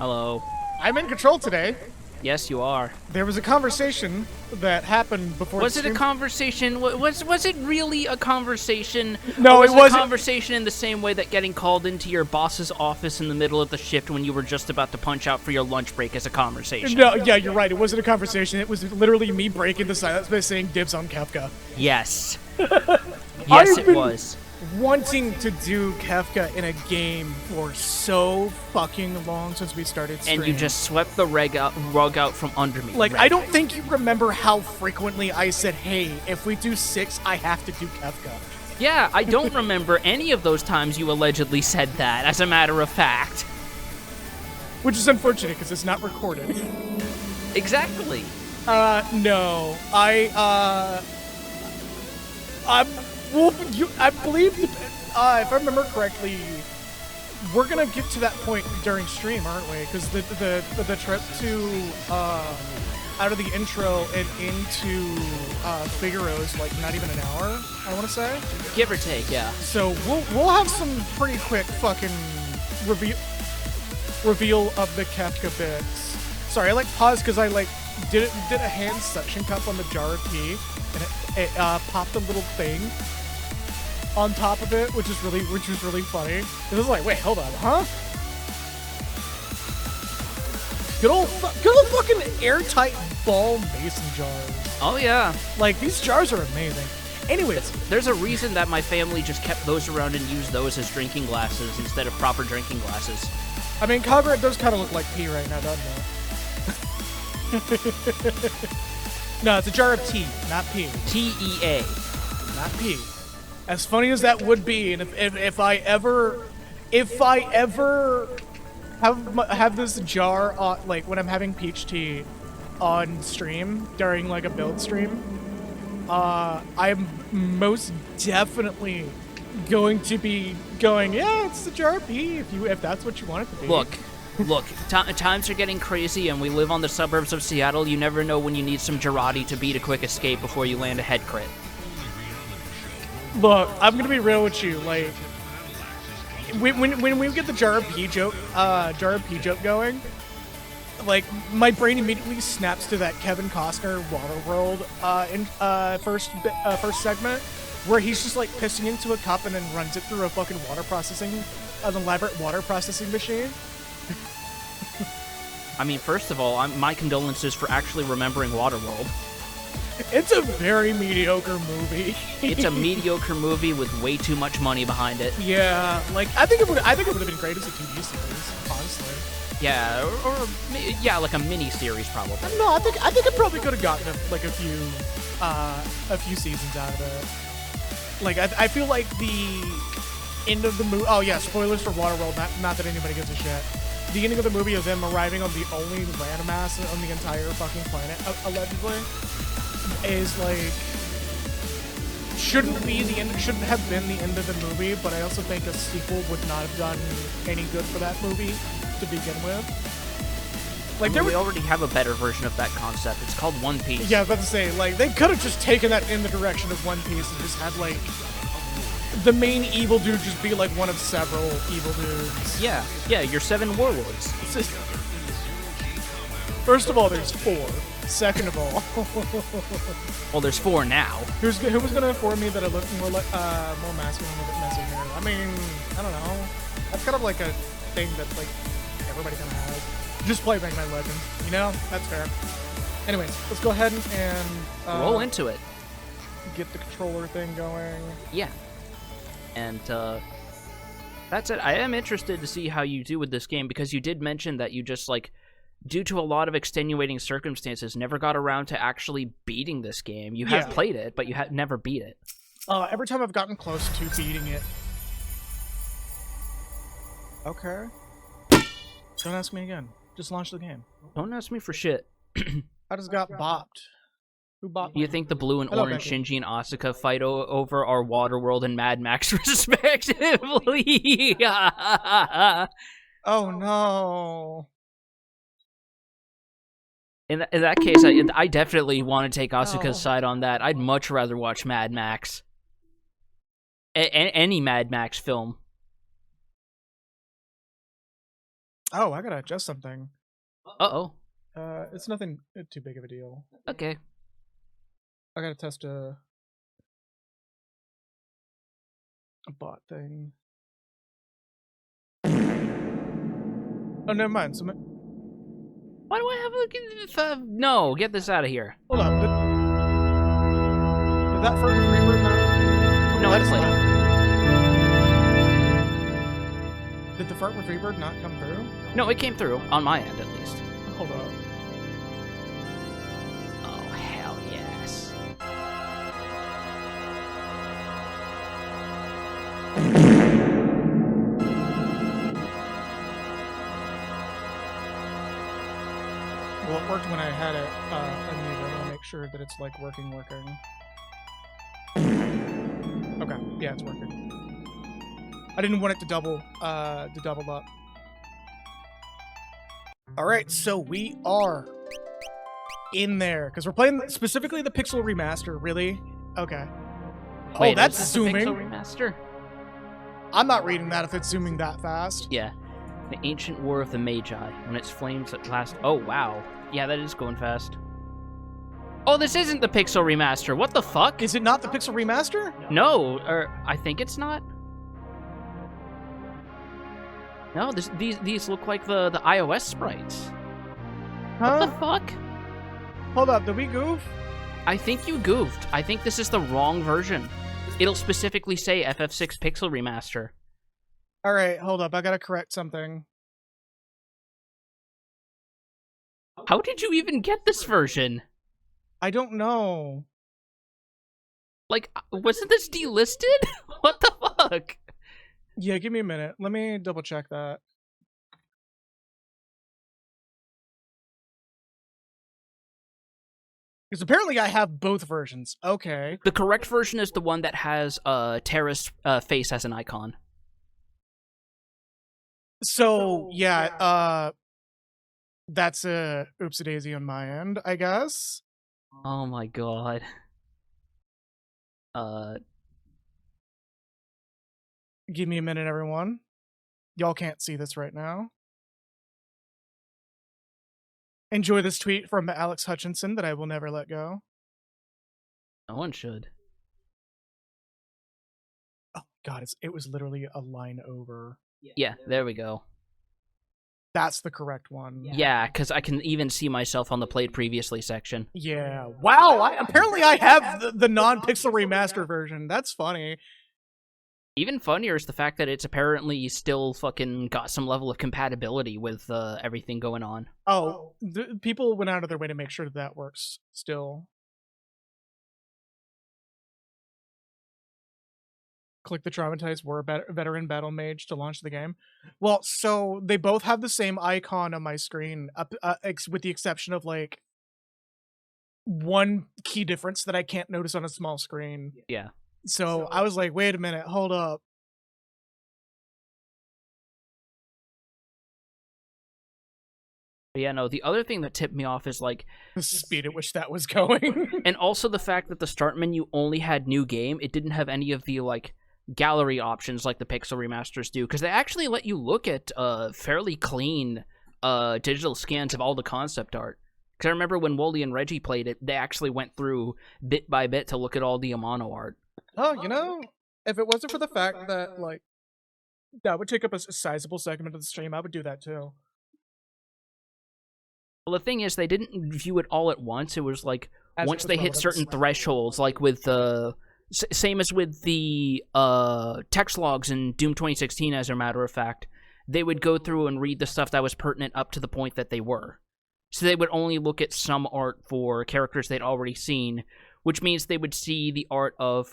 Hello. I'm in control today. Yes, you are. There was a conversation that happened before. Was it a conversation? Was it really a conversation? No, or it was wasn't. a conversation in the same way that getting called into your boss's office in the middle of the shift when you were just about to punch out for your lunch break is a conversation. No, yeah, you're right. It wasn't a conversation. It was literally me breaking the silence by saying dibs on Kefka. Yes. Yes, it was. Wanting to do Kefka in a game for so fucking long since we started streaming. And you just swept the rug out from under me. Like, I don't think you remember how frequently I said, hey, if we do 6, I have to do Kefka. Yeah, I don't remember any of those times you allegedly said that, as a matter of fact. Which is unfortunate, because it's not recorded. Exactly. No. I believe, if I remember correctly, we're gonna get to that point during stream, aren't we? Because the trip to out of the intro and into Figaro's like not even an hour, I want to say. Give or take, yeah. So we'll have some pretty quick fucking reveal of the Kefka bits. Sorry, I paused because I did a hand suction cup on the jar of tea, and it popped a little thing on top of it, which was really funny. It was like, wait, hold on, huh? Good old fucking airtight ball mason jars. Oh yeah. Like, these jars are amazing. Anyways, there's a reason that my family just kept those around and used those as drinking glasses instead of proper drinking glasses. I mean, Conrad does kind of look like pee right now, doesn't it? No, it's a jar of tea, not pee. T-E-A. Not pee. As funny as that would be, and if I ever have this jar on, like when I'm having peach tea on stream during like a build stream, I'm most definitely going to be going, yeah, it's the jar of pee if that's what you want it to be. Look, times are getting crazy, and we live on the suburbs of Seattle. You never know when you need some Girardi to beat a quick escape before you land a head crit. Look, I'm gonna be real with you. Like, when we get the jar of pee joke going, like my brain immediately snaps to that Kevin Costner Waterworld first segment, where he's just like pissing into a cup and then runs it through a fucking an elaborate water processing machine. I mean, first of all, my condolences for actually remembering Waterworld. It's a very mediocre movie. It's a mediocre movie with way too much money behind it. Yeah, like I think it would have been great as a TV series, honestly. Yeah, or yeah, like a mini series probably. No, I think it probably could have gotten like a few seasons out of it. Like I feel like the end of the movie. Oh yeah, spoilers for Waterworld. Not that anybody gives a shit. The ending of the movie of them arriving on the only landmass on the entire fucking planet, allegedly, is like shouldn't have been the end of the movie. But I also think a sequel would not have done any good for that movie to begin with. Like, we already have a better version of that concept. It's called One Piece. Yeah, I was about to say, like, they could have just taken that in the direction of One Piece and just had like the main evil dude just be like one of several evil dudes. Yeah, your 7 warlords. First of all, there's 4. Second of all, well, there's 4 now. Who was gonna inform me that I look more masculine with messy hair? I mean, I don't know. That's kind of like a thing that like everybody kind of has. Just play Mega Man Legends, you know? That's fair. Anyways, let's go ahead and roll into it. Get the controller thing going. Yeah. And that's it. I am interested to see how you do with this game, because you did mention that you just, like, due to a lot of extenuating circumstances, never got around to actually beating this game. You have played it, but you have never beat it. Every time I've gotten close to beating it. Okay. Don't ask me again. Just launch the game. Don't ask me for shit. I just got bopped. Who bopped? You think the blue and orange Shinji and Asuka fight over our Waterworld and Mad Max respectively? Oh no. In that case, I definitely want to take Asuka's side on that. I'd much rather watch Mad Max. Any Mad Max film. Oh, I gotta adjust something. Uh-oh. It's nothing too big of a deal. Okay. I gotta test a bot thing. Oh, never mind. Why do I have a... no, get this out of here. Hold up. Did that first Freebird not? No, That's I played. Did the fart with Freebird not come through? No, it came through, on my end at least. Hold up. Oh, hell yes. Well, it worked when I had it unmuted. I want to make sure that it's like working. Okay, yeah, it's working. I didn't want it to double up. All right, so we are in there because we're playing specifically the Pixel Remaster. Really? Okay. Wait, that's is this the zooming. Pixel Remaster? I'm not reading that if it's zooming that fast. Yeah. The Ancient War of the Magi. When its flames at last... Oh, wow. Yeah, that is going fast. Oh, this isn't the Pixel Remaster. What the fuck? Is it not the Pixel Remaster? No, or I think it's not. No, these look like the iOS sprites. Huh? What the fuck? Hold up, did we goof? I think you goofed. I think this is the wrong version. It'll specifically say FF6 Pixel Remaster. All right, hold up. I gotta correct something. How did you even get this version? I don't know. Like, wasn't this delisted? What the fuck? Yeah, give me a minute. Let me double check that. Because apparently I have both versions. Okay. The correct version is the one that has Terra's face as an icon. So, yeah, that's a oopsie daisy on my end, I guess. Oh my god. Give me a minute, everyone. Y'all can't see this right now. Enjoy this tweet from Alex Hutchinson that I will never let go. No one should. Oh, God, it was literally a line over. Yeah, there we go. That's the correct one. Yeah, because I can even see myself on the played previously section. Yeah. Wow, apparently I have the non-pixel remaster version. That's funny. Even funnier is the fact that it's apparently still fucking got some level of compatibility with everything going on. Oh, people went out of their way to make sure that works still. Click the Traumatized War Veteran Battle Mage to launch the game. Well, so they both have the same icon on my screen, with the exception of, like, one key difference that I can't notice on a small screen. Yeah. So I was like, wait a minute, hold up. But yeah, no, the other thing that tipped me off is, like... The speed at which that was going. And also the fact that the start menu only had new game. It didn't have any of the, like, gallery options like the Pixel Remasters do. Because they actually let you look at fairly clean digital scans of all the concept art. Because I remember when Wooly and Reggie played it, they actually went through bit by bit to look at all the Amano art. Oh, you know, if it wasn't for the fact that, like, that would take up a sizable segment of the stream, I would do that too. Well, the thing is, they didn't view it all at once. It was like, As once it was they hit relevant. certain thresholds, like with the... same as with the text logs in Doom 2016, as a matter of fact. They would go through and read the stuff that was pertinent up to the point that they were. So they would only look at some art for characters they'd already seen, which means they would see the art of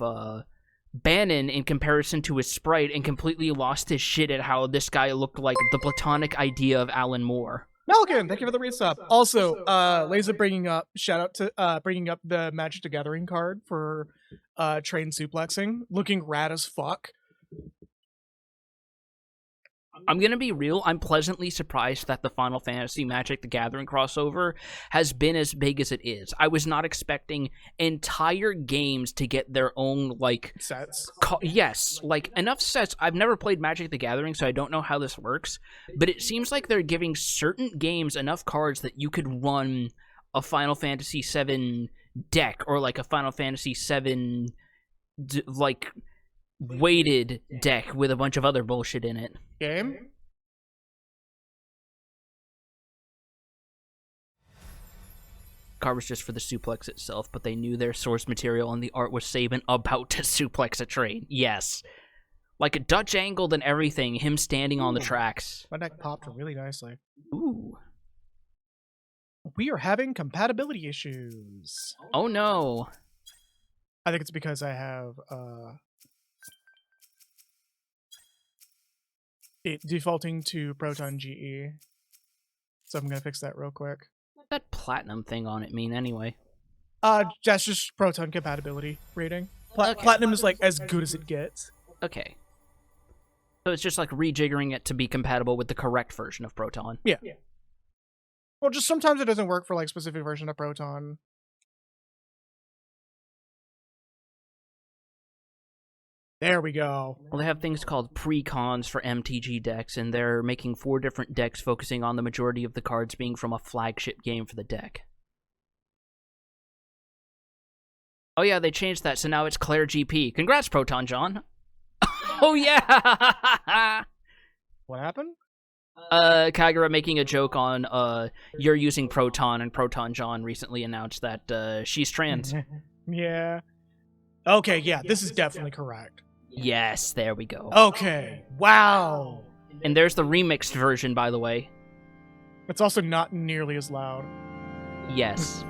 Bannon in comparison to his sprite and completely lost his shit at how this guy looked like the platonic idea of Alan Moore. Malkin, thank you for the resub. Also, Laser bringing up, shout out to bringing up the Magic the Gathering card for train suplexing, looking rad as fuck. I'm gonna be real. I'm pleasantly surprised that the Final Fantasy Magic the Gathering crossover has been as big as it is. I was not expecting entire games to get their own, like... Sets? Yes, like, enough sets. I've never played Magic the Gathering, so I don't know how this works, but it seems like they're giving certain games enough cards that you could run a Final Fantasy VII deck, or, like, a Final Fantasy VII, like... weighted deck with a bunch of other bullshit in it. Game? Card was just for the suplex itself, but they knew their source material and the art was Saban about to suplex a train. Yes. Like a Dutch angled and everything, him standing on the tracks. My deck popped really nicely. Ooh. We are having compatibility issues. Oh no. I think it's because I have, it defaulting to Proton GE. So I'm gonna fix that real quick. What's that platinum thing on it mean anyway? That's just Proton compatibility rating. Platinum is like as good as it gets. Okay. So it's just like rejiggering it to be compatible with the correct version of Proton. Yeah. Well, just sometimes it doesn't work for like specific version of Proton. There we go. Well, they have things called pre-cons for MTG decks, and they're making 4 different decks focusing on the majority of the cards being from a flagship game for the deck. Oh yeah, they changed that, so now it's Claire GP. Congrats, Proton John. Oh yeah! What happened? Kagura making a joke on, you're using Proton, and Proton John recently announced that, she's trans. Yeah. Okay, yeah, this is definitely correct. Yes, there we go. Okay, wow. And there's the remixed version, by the way. It's also not nearly as loud. Yes.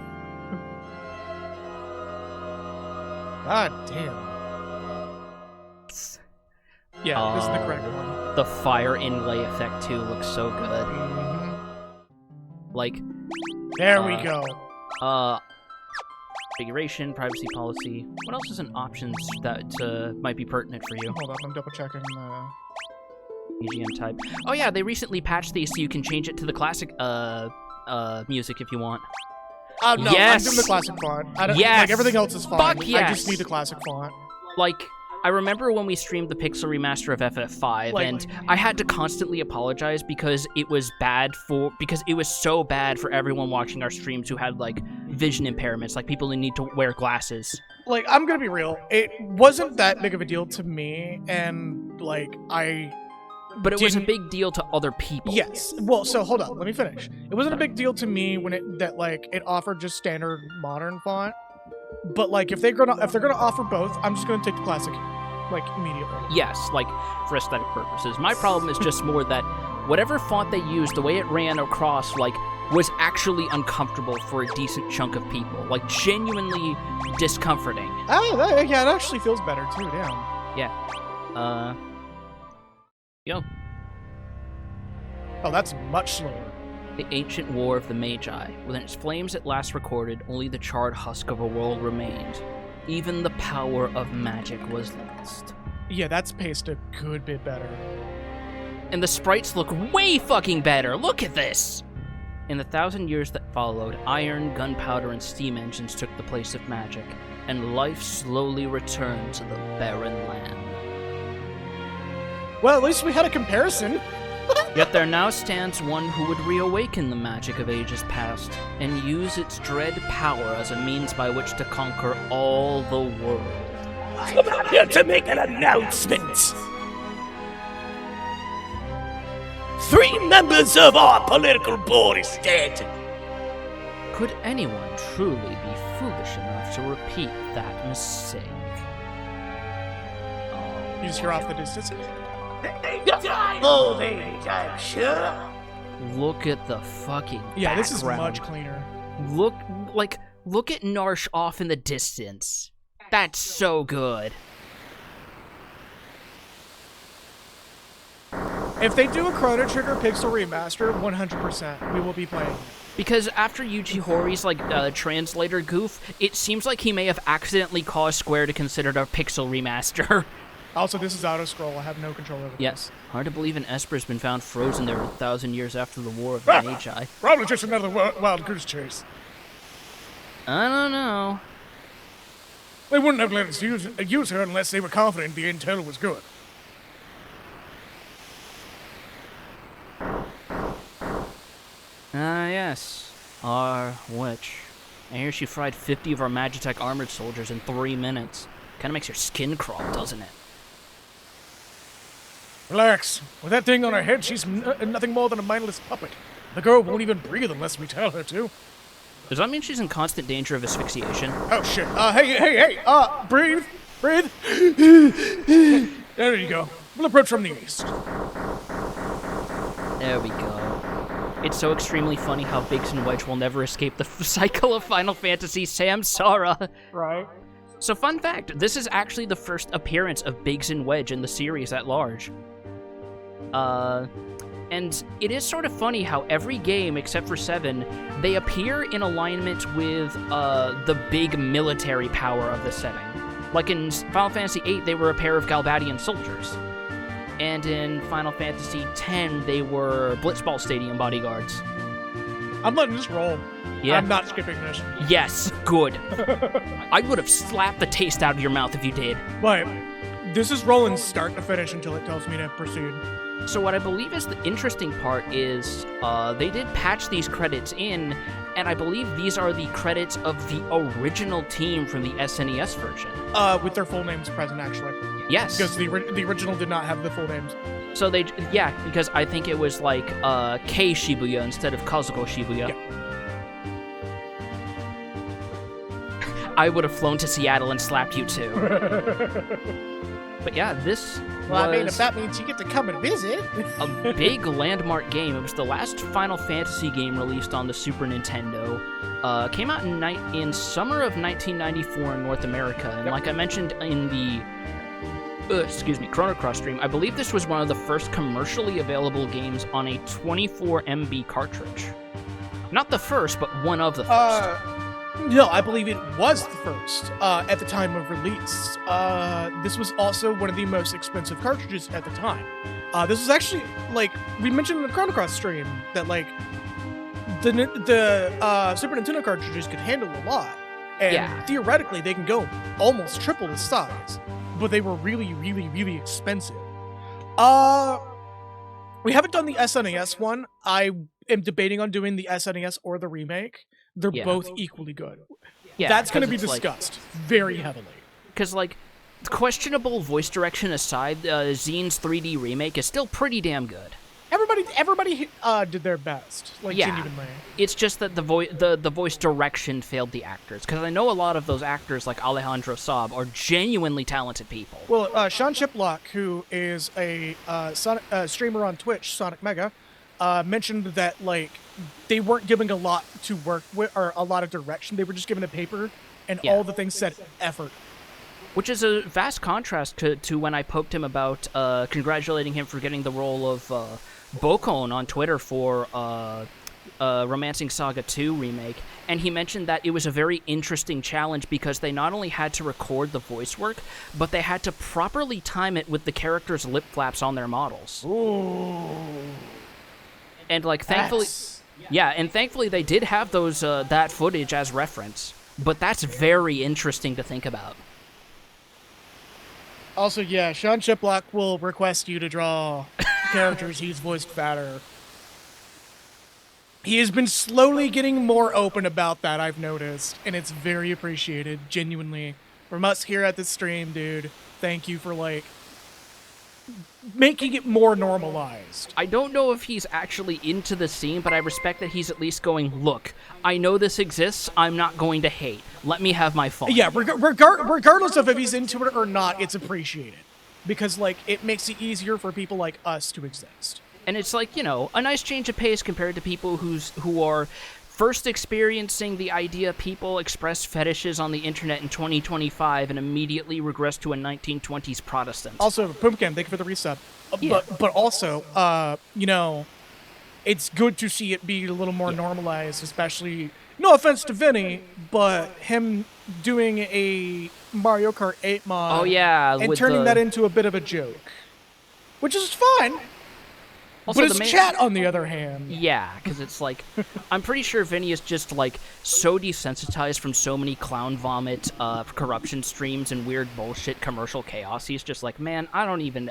God damn. Yeah, this is the correct one. The fire inlay effect, too, looks so good. Like... There we go. Configuration, privacy policy. What else is an options that might be pertinent for you? Hold up, I'm double checking EGM type. Oh yeah, they recently patched these so you can change it to the classic music if you want. Oh no, yes! I'm doing the classic font. Yes! Like everything else is fine. Fuck yes! I just need the classic font. Like, I remember when we streamed the Pixel remaster of FF5, and I had to constantly apologize because it was so bad for everyone watching our streams who had, like, vision impairments, like people who need to wear glasses. Like, I'm gonna be real, it wasn't that big of a deal to me, and, like, But it was a big deal to other people. Yes. Well, so hold on, let me finish. It wasn't a big deal to me when it offered just standard modern font. But like if they're gonna offer both, I'm just gonna take the classic, like, immediately. Yes, like for aesthetic purposes. My problem is just more that whatever font they used, the way it ran across, like, was actually uncomfortable for a decent chunk of people. Like, genuinely discomforting. Oh, yeah, it actually feels better too. Damn. Yeah. Yo. Oh, that's much slower. The ancient war of the Magi. Within its flames at last recorded, only the charred husk of a world remained. Even the power of magic was lost. Yeah, that's paced a good bit better. And the sprites look way fucking better! Look at this! In the 1,000 years that followed, iron, gunpowder, and steam engines took the place of magic, and life slowly returned to the barren land. Well, at least we had a comparison. Yet there now stands one who would reawaken the magic of ages past, and use its dread power as a means by which to conquer all the world. I'm here to make an announcement. 3 members of our political board is dead. Could anyone truly be foolish enough to repeat that mistake? You just hear off the distance. Old age, I'm sure. Look at the fucking Yeah, background. this is much cleaner. Look at Narsh off in the distance. That's so good. If they do a Chrono Trigger Pixel Remaster, 100%, we will be playing. Because after Yuji Hoari's, translator goof, it seems like he may have accidentally caused Square to consider it a Pixel Remaster. Also, this is auto-scroll. I have no control over this. Yes. Hard to believe an Esper's been found frozen there 1,000 years after the War of the Magi. Probably just another wild goose chase. I don't know. They wouldn't have let us use her unless they were confident the intel was good. Ah, yes. Our witch. I hear she fried 50 of our Magitech armored soldiers in 3 minutes. Kinda makes your skin crawl, doesn't it? Relax. With that thing on her head, she's nothing more than a mindless puppet. The girl won't even breathe unless we tell her to. Does that mean she's in constant danger of asphyxiation? Oh, shit. Hey. Breathe. There you go. We'll approach from the east. There we go. It's so extremely funny how Biggs and Wedge will never escape the cycle of Final Fantasy Samsara. Right. So fun fact, this is actually the first appearance of Biggs and Wedge in the series at large. And it is sort of funny how every game, except for 7, they appear in alignment with the big military power of the setting. Like in Final Fantasy VIII, they were a pair of Galbadian soldiers. And in Final Fantasy X, they were Blitzball Stadium bodyguards. I'm letting this roll. Yeah. I'm not skipping this. Yes, good. I would have slapped the taste out of your mouth if you did. But this is rolling start to finish until it tells me to proceed. So what I believe is the interesting part is they did patch these credits in, and I believe these are the credits of the original team from the SNES version. With their full names present, actually. Yes. Because the original did not have the full names. So yeah, because I think it was like K Shibuya instead of Kazuko Shibuya. Yeah. I would have flown to Seattle and slapped you too. But yeah, this Well, I mean, if was that means you get to come and visit. a big landmark game. It was the last Final Fantasy game released on the Super Nintendo. Came out in summer of 1994 in North America, and like I mentioned in the Chrono Cross stream, I believe this was one of the first commercially available games on a 24 MB cartridge. Not the first, but one of the first. No, I believe it was the first at the time of release. This was also one of the most expensive cartridges at the time. This was actually, like, we mentioned in the Chrono Cross stream that, like, the Super Nintendo cartridges could handle a lot. And theoretically, they can go almost triple the size. But they were really, really, really expensive. We haven't done the SNES one. I am debating on doing the SNES or the remake. They're both equally good. Yeah, that's going to be it's discussed very heavily. Because, like, questionable voice direction aside, Zene's 3D remake is still pretty damn good. Everybody did their best, like, genuinely. It's just that the voice direction failed the actors. Because I know a lot of those actors, like Alejandro Saab, are genuinely talented people. Well, Sean Chiplock, who is a streamer on Twitch, Sonic Mega, mentioned that, like, they weren't giving a lot to work with, or a lot of direction. They were just given a paper, and all the things said effort. Which is a vast contrast to when I poked him about congratulating him for getting the role of Bokon on Twitter for Romancing Saga 2 remake. And he mentioned that it was a very interesting challenge because they not only had to record the voice work, but they had to properly time it with the characters' lip flaps on their models. Ooh. And, like, thankfully... Yeah, and thankfully they did have those that footage as reference. But that's very interesting to think about. Also, yeah, Sean Chiplock will request you to draw characters he's voiced fatter. He has been slowly getting more open about that, I've noticed, and it's very appreciated, genuinely. From us here at the stream, dude, thank you for, like, making it more normalized. I don't know if he's actually into the scene, but I respect that he's at least going, look, I know this exists, I'm not going to hate. Let me have my fun. Yeah, regardless of if he's into it or not, it's appreciated. Because, like, it makes it easier for people like us to exist. And it's like, you know, a nice change of pace compared to people who are first experiencing the idea people express fetishes on the internet in 2025 and immediately regress to a 1920s Protestant. Also, Pumpkin, thank you for the resub. Yeah. But also, you know, it's good to see it be a little more normalized, especially, no offense to Vinny, but him doing a Mario Kart 8 mod Oh yeah, and with turning the, that into a bit of a joke. Which is fine, also but the his main, chat, on the other hand... Yeah, because it's like, I'm pretty sure Vinny is just like so desensitized from so many clown vomit, corruption streams and weird bullshit commercial chaos. He's just like, man, I don't even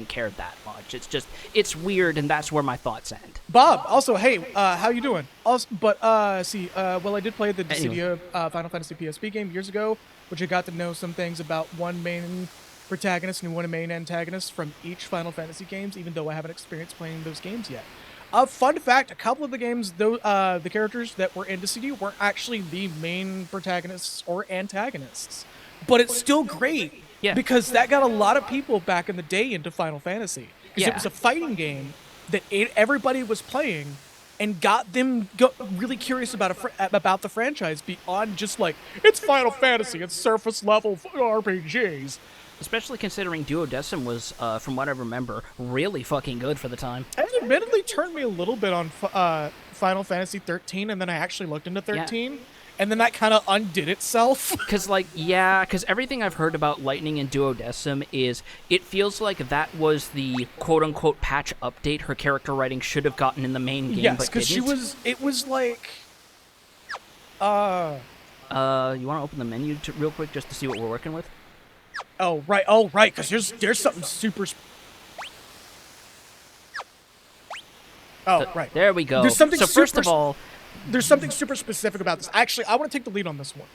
care that much. It's just, it's weird, and that's where my thoughts end. Bob, also, hey, how you doing? Also, but, well, I did play the Anyway. Dissidia Final Fantasy PSP game years ago, which I got to know some things about one main protagonist and one main antagonist from each Final Fantasy games, even though I haven't experienced playing those games yet. Fun fact, a couple of the games, the characters that were in Dissidia weren't actually the main protagonists or antagonists. But it's still great, Yeah. because that got a lot of people back in the day into Final Fantasy. Because Yeah. it was a fighting game that everybody was playing, and got them really curious about about the franchise beyond just like, it's Final Fantasy, it's surface level RPGs. Especially considering Duodecim was, from what I remember, really fucking good for the time. It admittedly turned me a little bit on Final Fantasy 13, and then I actually looked into 13, and then that kind of undid itself. Because, like, yeah, because everything I've heard about Lightning and Duodecim is, it feels like that was the quote-unquote patch update her character writing should have gotten in the main game, Yes, but because didn't. it was like, You want to open the menu real quick just to see what we're working with? oh right, because there's something super. Right. There we go. There's something so first super of all, There's something super specific about this. Actually, I want to take the lead on this one.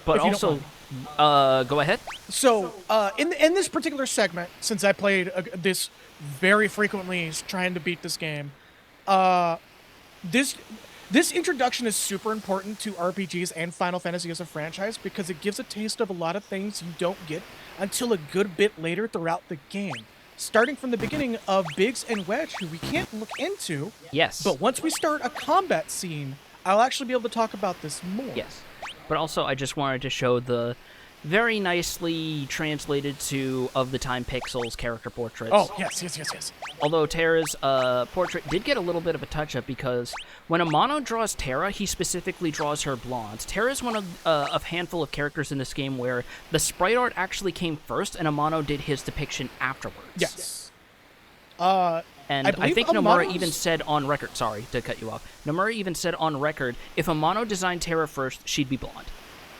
but if you don't also, go ahead. So, in this particular segment, since I played this very frequently, trying to beat this game, this introduction is super important to RPGs and Final Fantasy as a franchise because it gives a taste of a lot of things you don't get until a good bit later throughout the game. Starting from the beginning of Biggs and Wedge, who we can't look into. Yes. But once we start a combat scene, I'll actually be able to talk about this more. Yes. But also, I just wanted to show the very nicely translated to Of the Time Pixels character portraits. Oh, yes. Although Terra's portrait did get a little bit of a touch-up because when Amano draws Terra, he specifically draws her blonde. Terra's one of a handful of characters in this game where the sprite art actually came first and Amano did his depiction afterwards. Yes. And I think Nomura Amano's- even said on record, sorry to cut you off, Nomura even said on record, if Amano designed Terra first, she'd be blonde.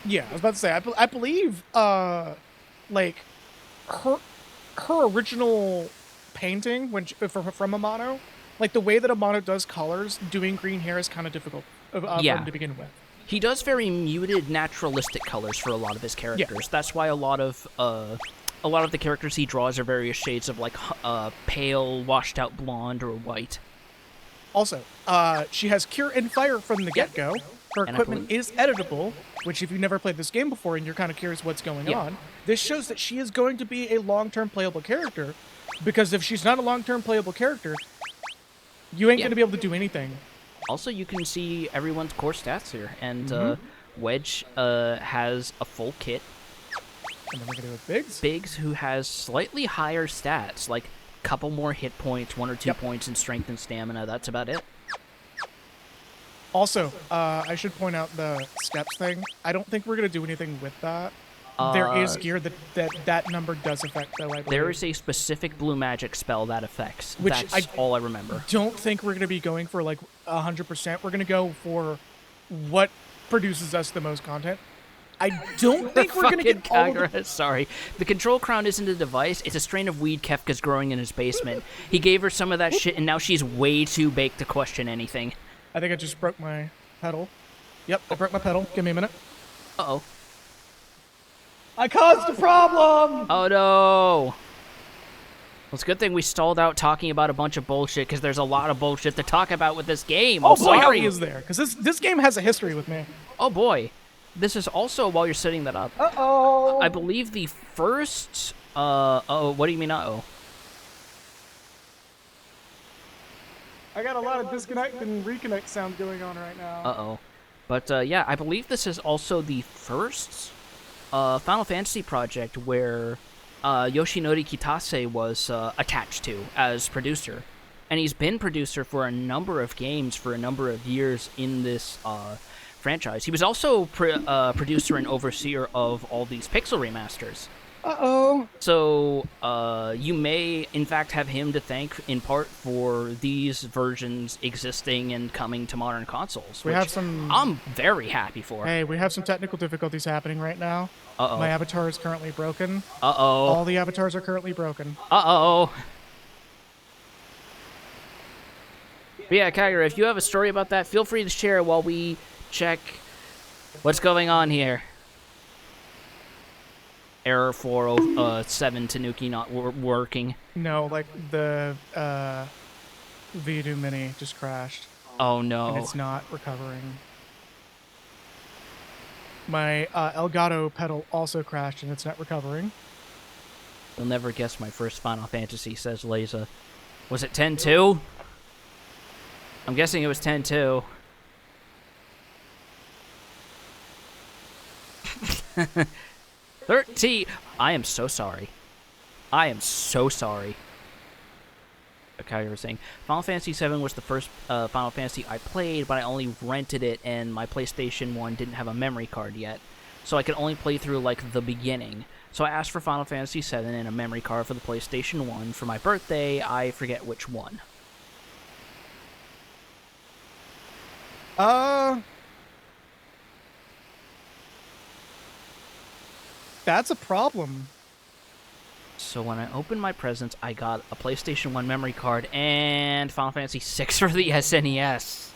Yeah, I was about to say, I believe, like, her original painting from Amano, like, the way that Amano does colors, doing green hair is kind of difficult for him to begin with. He does very muted, naturalistic colors for a lot of his characters. That's why a lot of the characters he draws are various shades of, like, pale, washed-out blonde or white. Also, she has Cure and Fire from the get-go. Her And equipment is editable, which if you've never played this game before and you're kind of curious what's going Yeah. on, this shows that she is going to be a long-term playable character, because if she's not a long-term playable character, you ain't going to be able to do anything. Also, you can see everyone's core stats here, and Wedge has a full kit. And then we're going to go with Biggs. Biggs, who has slightly higher stats, like a couple more hit points, 1 or 2 points in strength and stamina. That's about it. Also, I should point out the steps thing. I don't think we're going to do anything with that. There is gear that number does affect, though, I believe. There is a specific blue magic spell that affects. Which That's all I remember. Don't think we're going to be going for, like, 100%. We're going to go for what produces us the most content. I don't think we're going to get all of the... Sorry. The Control Crown isn't a device. It's a strain of weed Kefka's growing in his basement. He gave her some of that shit, and now she's way too baked to question anything. I think I just broke my pedal. Yep, I broke my pedal. Give me a minute. Uh-oh. I caused a problem! Oh, no. Well, it's a good thing we stalled out talking about a bunch of bullshit, because there's a lot of bullshit to talk about with this game. Oh, I'm boy, sorry. he is there. Because this game has a history with me. Oh, boy. This is also, while you're setting that up, Uh-oh. I believe the first... oh, what do you mean, uh-oh? I got a lot of disconnect and reconnect sound going on right now. Uh-oh. But, yeah, I believe this is also the first Final Fantasy project where Yoshinori Kitase was attached to as producer. and he's been producer for a number of games for a number of years in this franchise. He was also producer and overseer of all these Pixel remasters. Uh-oh. So, you may, in fact, have him to thank, in part, for these versions existing and coming to modern consoles. We have some... I'm very happy for. Hey, we have some technical difficulties happening right now. Uh-oh. My avatar is currently broken. Uh-oh. All the avatars are currently broken. Uh-oh. But yeah, Kagura, if you have a story about that, feel free to share while we check what's going on here. Error 407 Tanuki not working. No, like the Vidu Mini just crashed. Oh no. And it's not recovering. My Elgato pedal also crashed and it's not recovering. You'll never guess my first Final Fantasy, says Laza. Was it 10-2? I'm guessing it was 10-2. 13. I am so sorry. I am so sorry. Okay, you were saying Final Fantasy VII was the first Final Fantasy I played, but I only rented it, and my PlayStation 1 didn't have a memory card yet, so I could only play through like the beginning. So I asked for Final Fantasy VII and a memory card for the PlayStation 1 for my birthday. I forget which one. That's a problem. So when I opened my presents, I got a PlayStation 1 memory card and Final Fantasy VI for the SNES.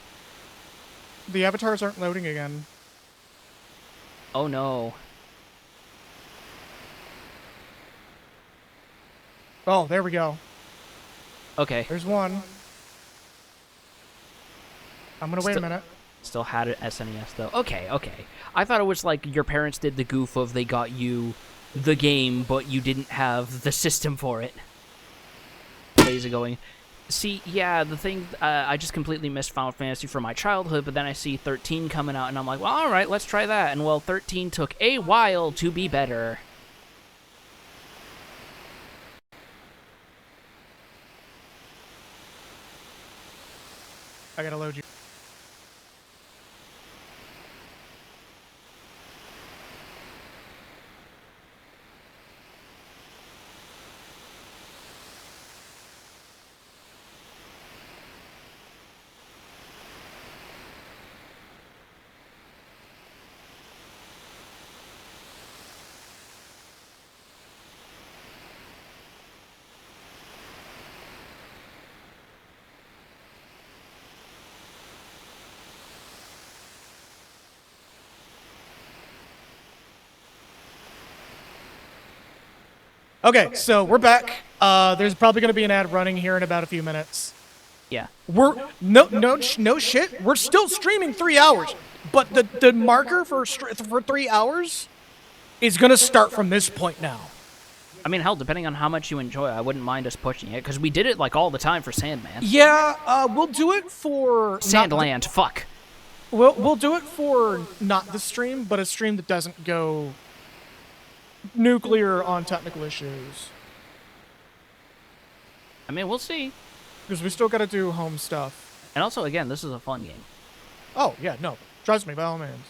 The avatars aren't loading again. Oh no. Oh, there we go. Okay. There's one. I'm gonna wait a minute. Still had it SNES though. Okay, okay. I thought it was like your parents did the goof of they got you the game, but you didn't have the system for it. Lazy going. See, yeah, the thing, I just completely missed Final Fantasy from my childhood, but then I see 13 coming out, and I'm like, well, alright, let's try that. And, well, 13 took a while to be better. I gotta load you. Okay, so we're back. There's probably going to be an ad running here in about a few minutes. Yeah. We're no shit. We're still streaming 3 hours, but the marker for 3 hours is going to start from this point now. I mean, hell, depending on how much you enjoy, I wouldn't mind us pushing it, because we did it, like, all the time for Sandman. Yeah, we'll do it for... Sandland, fuck. We'll do it for not the stream, but a stream that doesn't go nuclear on technical issues. I mean, we'll see. Because we still got to do home stuff. And also, again, this is a fun game. Oh, yeah, no. Trust me, by all means.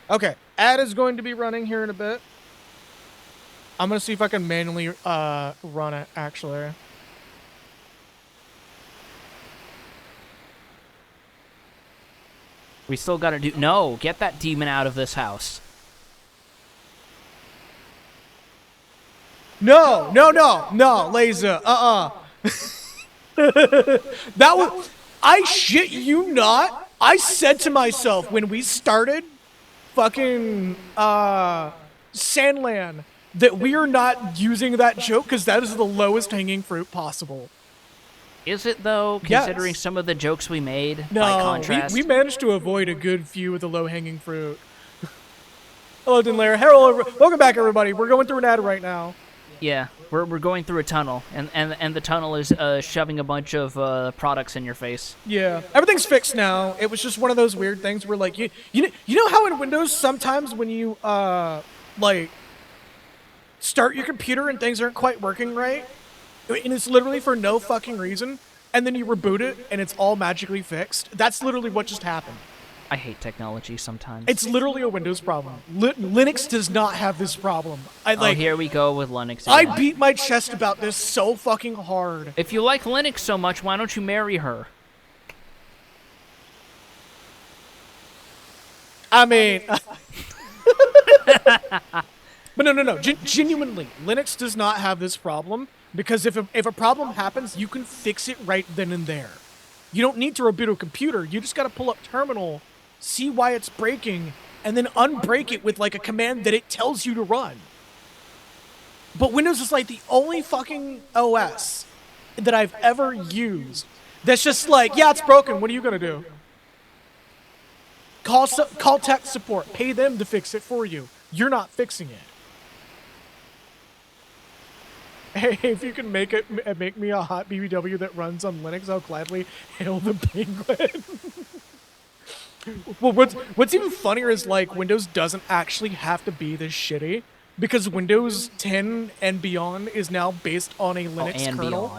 Okay, ad is going to be running here in a bit. I'm going to see if I can manually run it, actually. We still gotta do... No, get that demon out of this house. No, Laser. That was... I shit you not. I said to myself when we started fucking Sandland that we are not using that joke because that is the lowest hanging fruit possible. Is it, though, considering some of the jokes we made, by contrast? We managed to avoid a good few of the low-hanging fruit. Hello, Dinlair. Harold, welcome back, everybody. We're going through an ad right now. Yeah, we're going through a tunnel, and the tunnel is shoving a bunch of products in your face. Yeah, everything's fixed now. It was just one of those weird things where, like, you know how in Windows sometimes when you, like, start your computer and things aren't quite working right? And it's literally for no fucking reason. And then you reboot it, and it's all magically fixed. That's literally what just happened. I hate technology sometimes. It's literally a Windows problem. Linux does not have this problem. Here we go with Linux. I again. beat my chest about this so fucking hard. If you like Linux so much, why don't you marry her? I mean... But no. Genuinely, Linux does not have this problem because if a problem happens, you can fix it right then and there. You don't need to reboot a computer. You just got to pull up terminal, see why it's breaking, and then unbreak it with like a command that it tells you to run. But Windows is like the only fucking OS that I've ever used that's just like, yeah, it's broken. What are you going to do? Call tech support. Pay them to fix it for you. You're not fixing it. Hey, if you can make me a hot BBW that runs on Linux, I'll gladly hail the penguin. Well, what's even funnier is like Windows doesn't actually have to be this shitty because Windows 10 and beyond is now based on a Linux and kernel.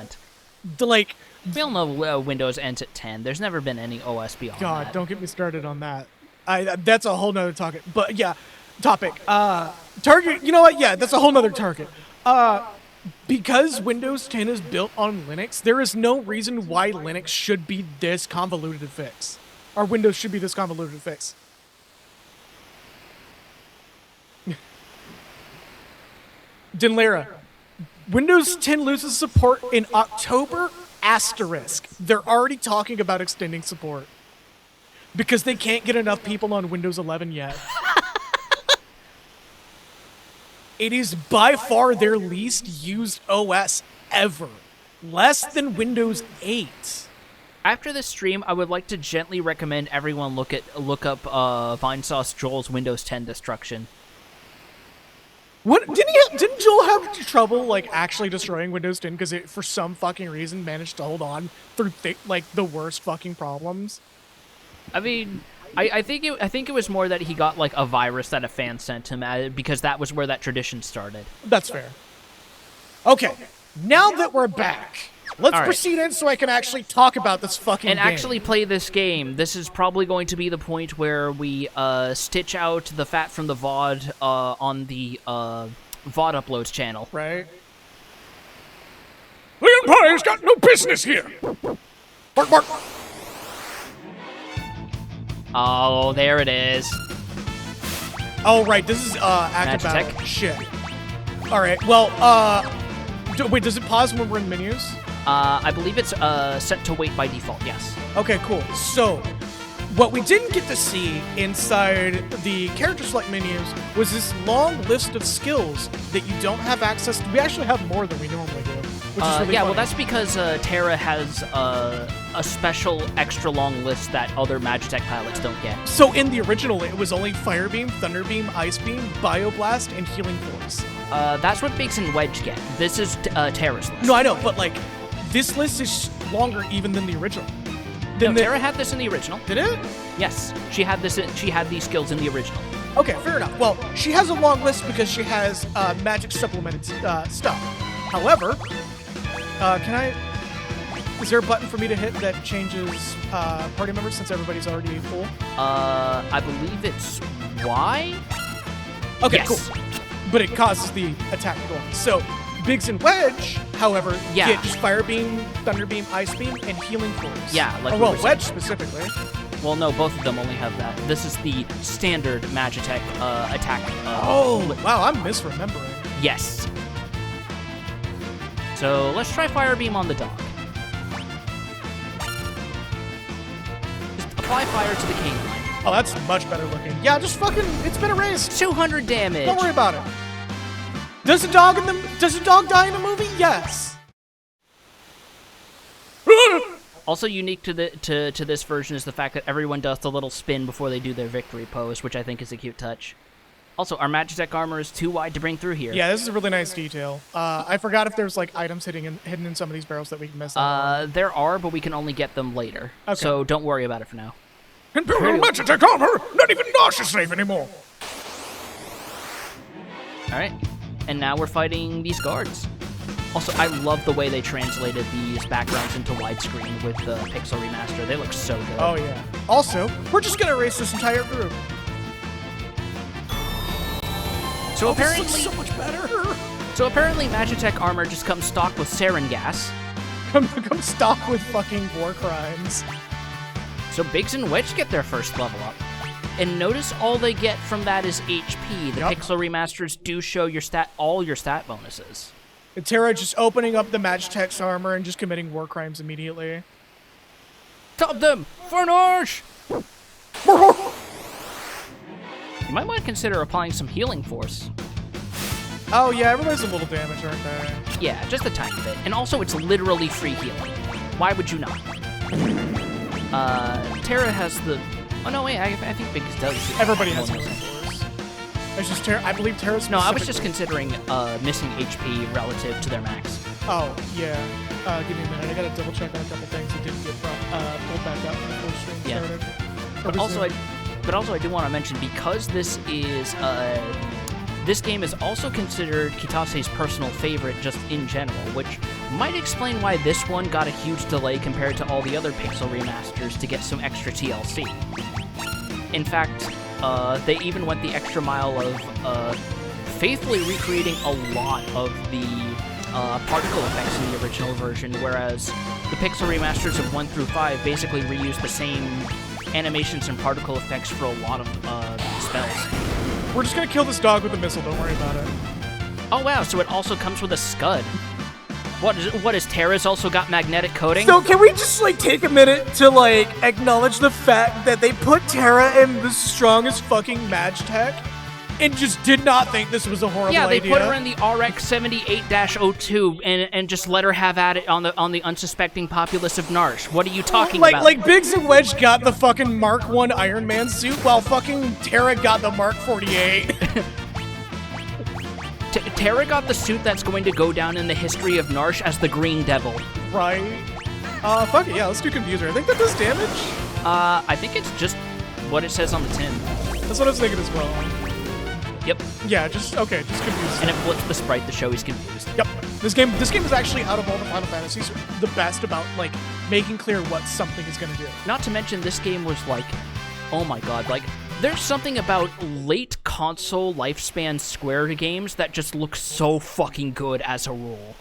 beyond. We all know Windows ends at 10. There's never been any OS beyond God, that. don't get me started on that. That's a whole nother topic. But yeah, topic. Target. You know what? Yeah, that's a whole nother target. Because Windows 10 is built on Linux, there is no reason why Linux should be this convoluted to fix. Or Windows should be this convoluted to fix. Dinlera. Windows 10 loses support in October, asterisk. They're already talking about extending support. Because they can't get enough people on Windows 11 yet. It is by far their least used OS ever. Less than Windows 8. After this stream, I would like to gently recommend everyone look up Vinesauce Joel's Windows 10 destruction. What didn't Joel have trouble like actually destroying Windows 10 because it for some fucking reason managed to hold on through the worst fucking problems? I mean, I think it was more that he got like a virus that a fan sent him because that was where that tradition started. That's fair. Okay, now that we're back, let's All right. proceed in so I can actually talk about this fucking And game. actually play this game. This is probably going to be the point where we stitch out the fat from the VOD on the VOD uploads channel. Right? The Empire's got no business here. Bark, bark. Oh, there it is. Oh, right, this is active Magitech? battle. Shit. All right, well, wait, does it pause when we're in menus? I believe it's set to wait by default, yes. Okay, cool. So, what we didn't get to see inside the character select menus was this long list of skills that you don't have access to. We actually have more than we normally do, which is really Yeah, well, funny. that's because Terra has a special extra long list that other Magitech pilots don't get. So in the original, it was only Fire Beam, Thunder Beam, Ice Beam, Bioblast, and Healing Force. That's what Biggs and Wedge get. This is Terra's list. No, I know, but like, this list is longer even than the original. No, Terra had this in the original. Did it? Yes, she had this. She had these skills in the original. Okay, fair enough. Well, she has a long list because she has magic supplemented stuff. However, can I... Is there a button for me to hit that changes party members since everybody's already full? I believe it's Y? Okay, Yes. cool. But it causes the attack to go on. So, Biggs and Wedge, however, Yeah. get just Fire Beam, Thunder Beam, Ice Beam, and Healing Force. Yeah, like we well, were saying. Wedge specifically. Well, no, both of them only have that. This is the standard Magitech attack. Wow, I'm misremembering. Yes. So let's try Fire Beam on the dog. Just apply fire to the canine. Oh, that's much better looking. Yeah, just fucking, it's been erased. 200 damage. Don't worry about it. Does a dog die in the movie? Yes. Also unique to this version is the fact that everyone does the little spin before they do their victory pose, which I think is a cute touch. Also, our Magitech armor is too wide to bring through here. Yeah, this is a really nice detail. I forgot if there's like items hidden in some of these barrels that we can miss out on. There are, but we can only get them later. Okay. So don't worry about it for now. Imperial Magitech armor, not even Nosh is safe anymore. All right. And now we're fighting these guards. Also, I love the way they translated these backgrounds into widescreen with the Pixel Remaster. They look so good. Oh, yeah. Also, we're just gonna erase this entire group. So This apparently, looks so much better. Magitech armor just comes stock with sarin gas. Come stock with fucking war crimes. So Biggs and Wedge get their first level up. And notice all they get from that is HP. The Yep. Pixel Remasters do show all your stat bonuses. And Terra just opening up the Magitech's armor and just committing war crimes immediately. Top them! Farnosh! You might want to consider applying some healing force. Oh yeah, everybody's a little damaged, aren't they? Yeah, just a tiny bit. And also, it's literally free healing. Why would you not? Terra has the... Oh, no, wait, I think Biggs does. Everybody has healing force. It's just Terra. I believe Terra's. No, I was just considering missing HP relative to their max. Oh yeah. Give me a minute. I gotta double check on a couple things that didn't get pulled back up before stream Yeah. started. But also, I do want to mention, because this is this game is also considered Kitase's personal favorite just in general, which might explain why this one got a huge delay compared to all the other Pixel remasters to get some extra TLC. In fact, they even went the extra mile of faithfully recreating a lot of the particle effects in the original version, whereas the Pixel remasters of 1 through 5 basically reused the same animations and particle effects for a lot of spells. We're just gonna kill this dog with a missile. Don't worry about it. Oh wow, so it also comes with a scud. What is Terra's also got magnetic coating? So can we just take a minute to acknowledge the fact that they put Terra in the strongest fucking Magitech and just did not think this was a horrible idea? Yeah, they put her in the RX-78-02 and just let her have at it on the unsuspecting populace of Narsh. What are you talking about? Like Biggs and Wedge got the fucking Mark 1 Iron Man suit while fucking Terra got the Mark 48. Terra got the suit that's going to go down in the history of Narsh as the Green Devil. Right. Fuck it, yeah, let's do Confuser. I think that does damage. I think it's just what it says on the tin. That's what I was thinking as well. Yep. Yeah, just Confuser. And it flips the sprite to show he's confused. Yep. This game is actually, out of all the Final Fantasies, the best about, making clear what something is gonna do. Not to mention, this game was oh my god, there's something about late console lifespan Square games that just look so fucking good as a rule.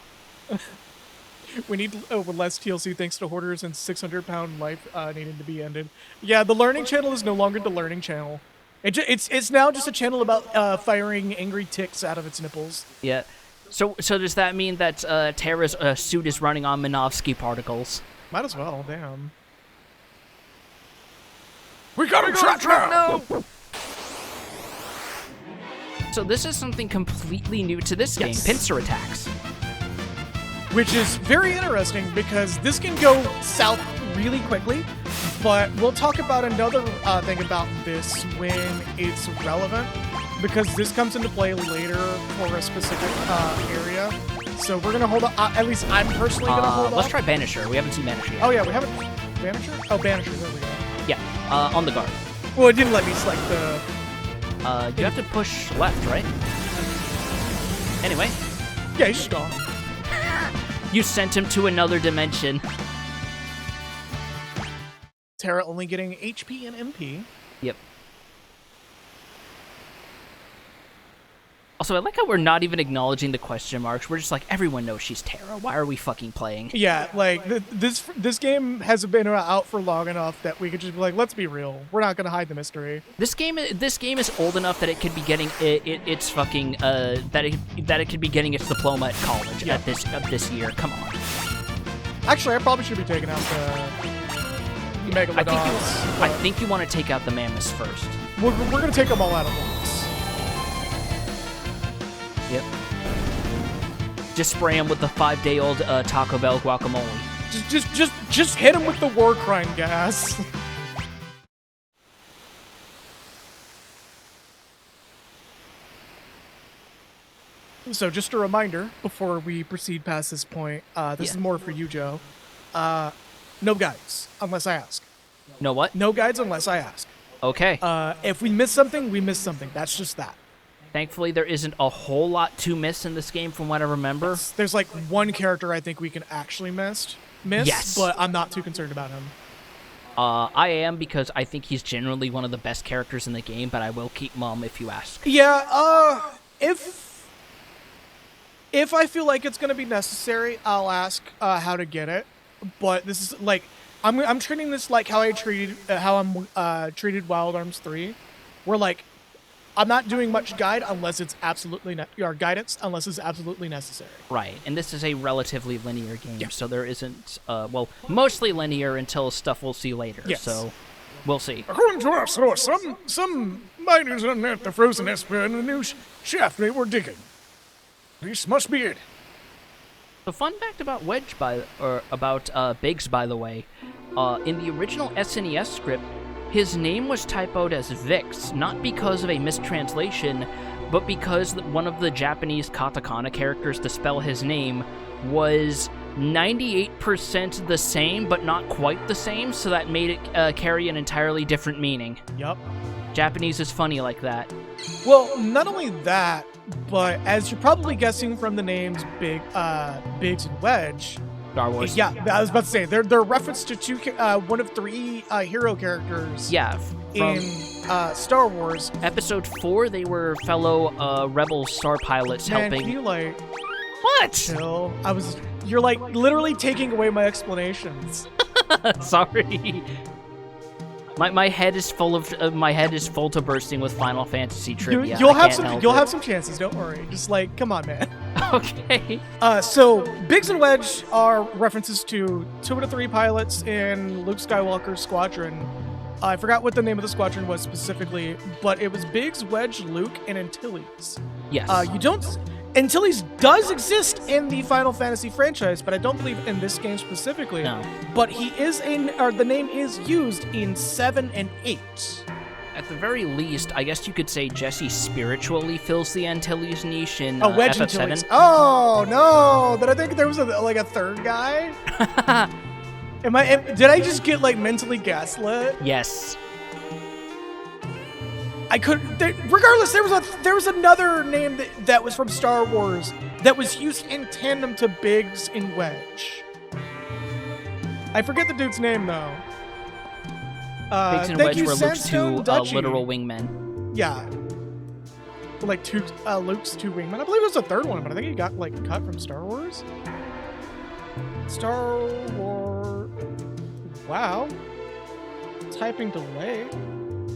We need less TLC thanks to hoarders and 600-pound life needing to be ended. Yeah, the learning channel is no longer the learning channel. It's now just a channel about firing angry ticks out of its nipples. Yeah. So does that mean that Terra's suit is running on Minovsky particles? Might as well, damn. We got him trapped now! So this is something completely new to this game, pincer attacks. Which is very interesting because this can go south really quickly, but we'll talk about another thing about this when it's relevant, because this comes into play later for a specific area. So we're gonna hold on. At least I'm personally gonna hold on. Let's try Banisher. We haven't seen Banisher yet. Oh yeah, we haven't. Banisher? Oh, Banisher. There we go. Yeah, on the guard. Well, it didn't let me select the. You have to push left, right? Anyway. Yeah, he's just gone. You sent him to another dimension. Terra only getting HP and MP. Yep. Also, I like how we're not even acknowledging the question marks. We're just everyone knows she's Terra. Why are we fucking playing? Yeah, this game has been out for long enough that we could just be let's be real. We're not gonna hide the mystery. This game is old enough that it could be getting its fucking that it could be getting its diploma at college at this year. Come on. Actually, I probably should be taking out the Megalodons. I think you want to take out the mammoths first. We're gonna take them all out at once. Yep. Just spray him with the 5-day-old Taco Bell guacamole. Just hit him with the war crime gas. So just a reminder before we proceed past this point, this is more for you, Joe. No guides unless I ask. No what? No guides unless I ask. Okay. If we miss something, we miss something. That's just that. Thankfully, there isn't a whole lot to miss in this game from what I remember. There's like one character I think we can actually miss, Yes. but I'm not too concerned about him. I am, because I think he's generally one of the best characters in the game, but I will keep mum if you ask. Yeah, if I feel like it's gonna be necessary, I'll ask how to get it. But this is like I'm treating this like how I'm treated Wild Arms 3, where like I'm not doing much guide unless it's absolutely or guidance unless it's absolutely necessary. Right, and this is a relatively linear game, so there isn't, well, mostly linear until stuff we'll see later, Yes. so we'll see. According to our source, some miners unearthed the frozen Esper in a new shaft they were digging. This must be it. The fun fact about Biggs, by the way, in the original SNES script, his name was typoed as Vix, not because of a mistranslation, but because one of the Japanese katakana characters to spell his name was 98% the same, but not quite the same, so that made it carry an entirely different meaning. Yup. Japanese is funny like that. Well, not only that, but as you're probably guessing from the names Biggs and Wedge. Star Wars. Yeah, I was about to say they're a reference to one of 3 hero characters. Yeah, from in Star Wars. Episode 4, they were fellow Rebel Star pilots Man, helping. can you like What? chill? You're like literally taking away my explanations. Sorry. My head is full to bursting with Final Fantasy trivia. You'll I have can't help you'll it. have some chances. Don't worry. Just like come on, man. Okay. So Biggs and Wedge are references to 2 out of 3 pilots in Luke Skywalker's squadron. I forgot what the name of the squadron was specifically, but it was Biggs, Wedge, Luke, and Antilles. Yes. Antilles does exist in the Final Fantasy franchise, but I don't believe in this game specifically. No. But the name is used in 7 and 8. At the very least, I guess you could say Jesse spiritually fills the Antilles niche in Wedge FF7. Antilles. Oh no! But I think there was a third guy. Did I just get like mentally gaslit? Yes. Regardless, there was another name that was from Star Wars that was used in tandem to Biggs and Wedge. I forget the dude's name though. Biggs and thank Wedge you, were Luke's Sandstone 2 Duchy. literal wingmen. Yeah. Like Luke's 2 wingmen. I believe it was a third one, but I think he got like cut from Star Wars. Star Wars. Wow. Typing delay.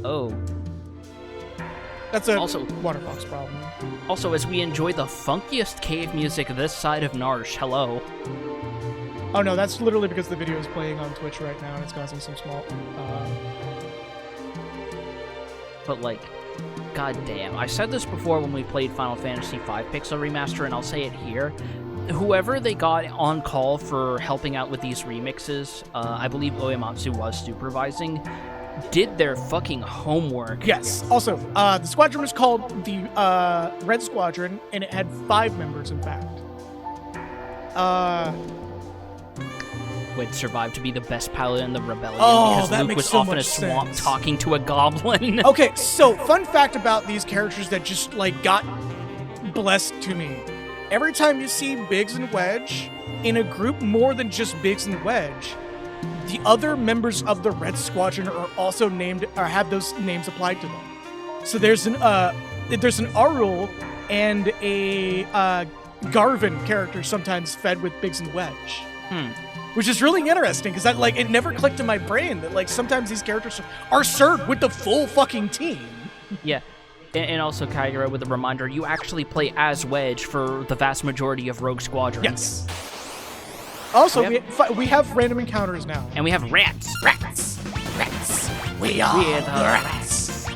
Oh. That's a Also- Waterfox problem. Also, as we enjoy the funkiest cave music this side of Narsh, hello. Oh no, that's literally because the video is playing on Twitch right now and it's causing some small. But like, goddamn, I said this before when we played Final Fantasy V Pixel Remaster, and I'll say it here. Whoever they got on call for helping out with these remixes, I believe Uematsu was supervising, did their fucking homework. Yes. Also, the squadron was called the Red Squadron, and it had 5 members, in fact. Would survive to be the best pilot in the rebellion Oh, because that Luke makes was so off in a much swamp sense. talking to a goblin. Okay, so fun fact about these characters that just like got blessed to me. Every time you see Biggs and Wedge in a group more than just Biggs and Wedge, the other members of the Red Squadron are also named or have those names applied to them. So there's an Arul and a Garvin character sometimes fed with Biggs and Wedge. Which is really interesting because it never clicked in my brain that like sometimes these characters are served with the full fucking team. Yeah. And also, Kagura, with a reminder, you actually play as Wedge for the vast majority of Rogue Squadron. Yes. Also, Yep. we have random encounters now. And we have rats. Rats. We are We're the rats.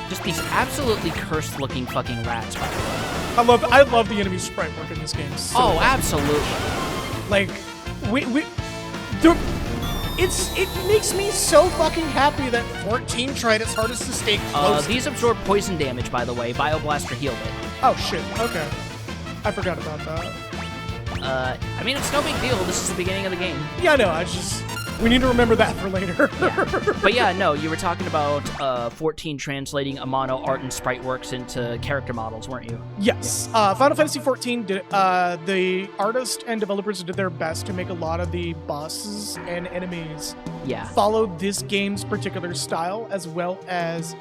Just these absolutely cursed-looking fucking rats, by the way. I love the enemy sprite work in this game. So Oh, much. absolutely. Like, it makes me so fucking happy that 14 tried its hardest to stay close. These absorb poison damage, by the way. Bioblaster healed it. Oh shit. Okay. I forgot about that. I mean, it's no big deal. This is the beginning of the game. Yeah, I know. I just We need to remember that for later. But yeah, no, you were talking about 14 translating Amano art and sprite works into character models, weren't you? Yes. Final Fantasy XIV did. The artists and developers did their best to make a lot of the bosses and enemies follow this game's particular style, as well as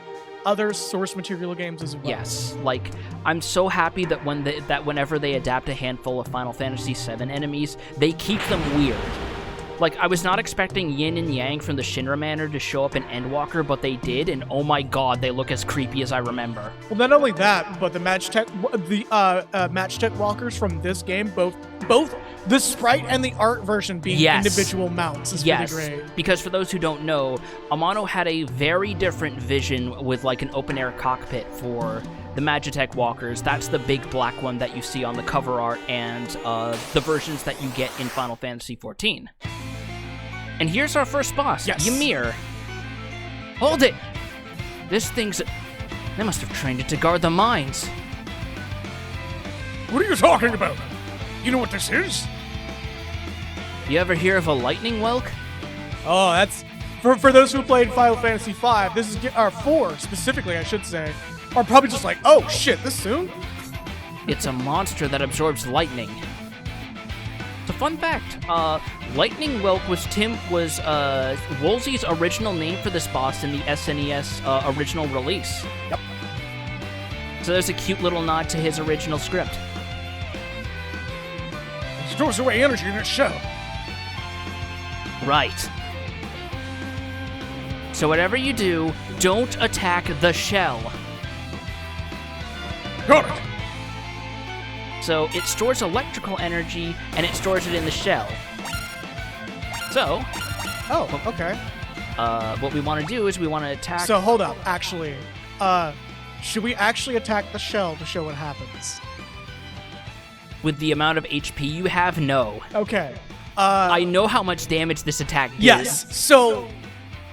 other source material games as well. Yes, like I'm so happy that whenever they adapt a handful of Final Fantasy VII enemies, they keep them weird. Like I was not expecting Yin and Yang from the Shinra Manor to show up in Endwalker, but they did, and oh my god, they look as creepy as I remember. Well, not only that, but the Matchtech walkers from this game, both the sprite and the art version being individual mounts is really great. Because for those who don't know, Amano had a very different vision with like an open-air cockpit for the Magitech walkers. That's the big black one that you see on the cover art and the versions that you get in Final Fantasy XIV. And here's our first boss, Ymir. Hold it! This thing's... They must have trained it to guard the mines. What are you talking about? You know what this is? You ever hear of a lightning whelk? Oh, that's... For those who played Final Fantasy V, this is... Or 4, specifically, I should say, are probably just like, oh, shit, this soon? It's a monster that absorbs lightning. It's a fun fact. Lightning Whelk was Woolsey's original name for this boss in the SNES original release. Yep. So there's a cute little nod to his original script. It stores away energy in its shell. Right. So whatever you do, don't attack the shell. Got it. So it stores electrical energy, and it stores it in the shell. So... Oh, okay. What we want to do is we want to attack... So hold up, actually. Should we actually attack the shell to show what happens? With the amount of HP you have, no. Okay. I know how much damage this attack does. Yes, so...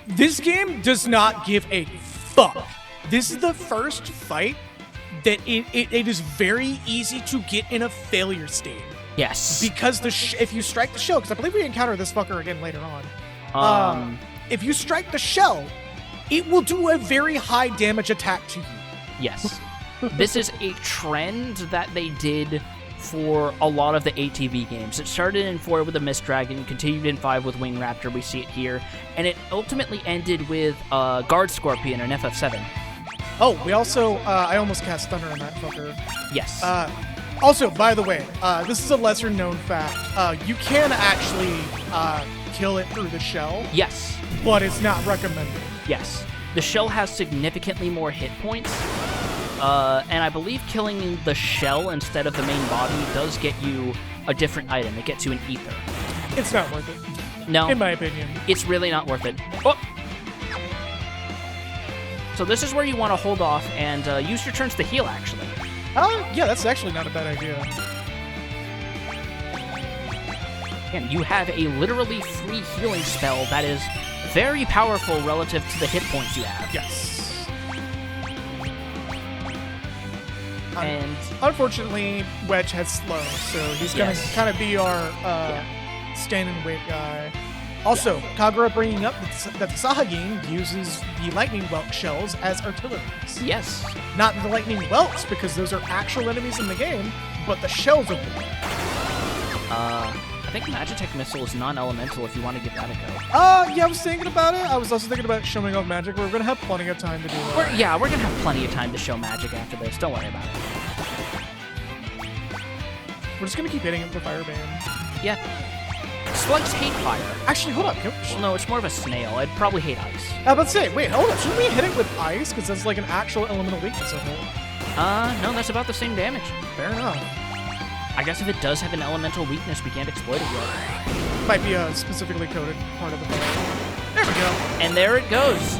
This game does not give a fuck. This is the first fight that it is very easy to get in a failure state. Yes. Because if you strike the shell, because I believe we encounter this fucker again later on. If you strike the shell, it will do a very high damage attack to you. Yes. This is a trend that they did for a lot of the ATV games. It started in 4 with the Mist Dragon, continued in 5 with Wing Raptor, we see it here, and it ultimately ended with Guard Scorpion and FF7. Oh, we also, I almost cast Thunder on that fucker. Yes. Also, by the way, this is a lesser known fact. You can actually kill it through the shell. Yes. But it's not recommended. Yes. The shell has significantly more hit points, and I believe killing the shell instead of the main body does get you a different item. It gets you an ether. It's not worth it. No. In my opinion. It's really not worth it. Oh! So this is where you want to hold off and use your turns to heal, actually. Yeah, that's actually not a bad idea. And you have a literally free healing spell that is very powerful relative to the hit points you have. Yes. And unfortunately, Wedge has slow, so he's gonna kind of be our stand and wait guy. Also, Kagura bringing up that the Sahagin uses the Lightning Whelk shells as artilleries. Yes. Not the Lightning Whelks, because those are actual enemies in the game, but the shells are real. I think Magitech Missile is non-elemental if you want to give that a go. Yeah, I was thinking about it. I was also thinking about showing off magic. We're going to have plenty of time to do that. We're going to have plenty of time to show magic after this. Don't worry about it. We're just going to keep hitting it with the fire band. Yeah. Slugs hate fire. Actually, hold up. Well, no, it's more of a snail. I'd probably hate ice. I was about to say, wait, hold up. Shouldn't we hit it with ice? Because that's like an actual elemental weakness of it. No, that's about the same damage. Fair enough. I guess if it does have an elemental weakness, we can't exploit it yet. Might be a specifically coded part of the build. There we go. And there it goes.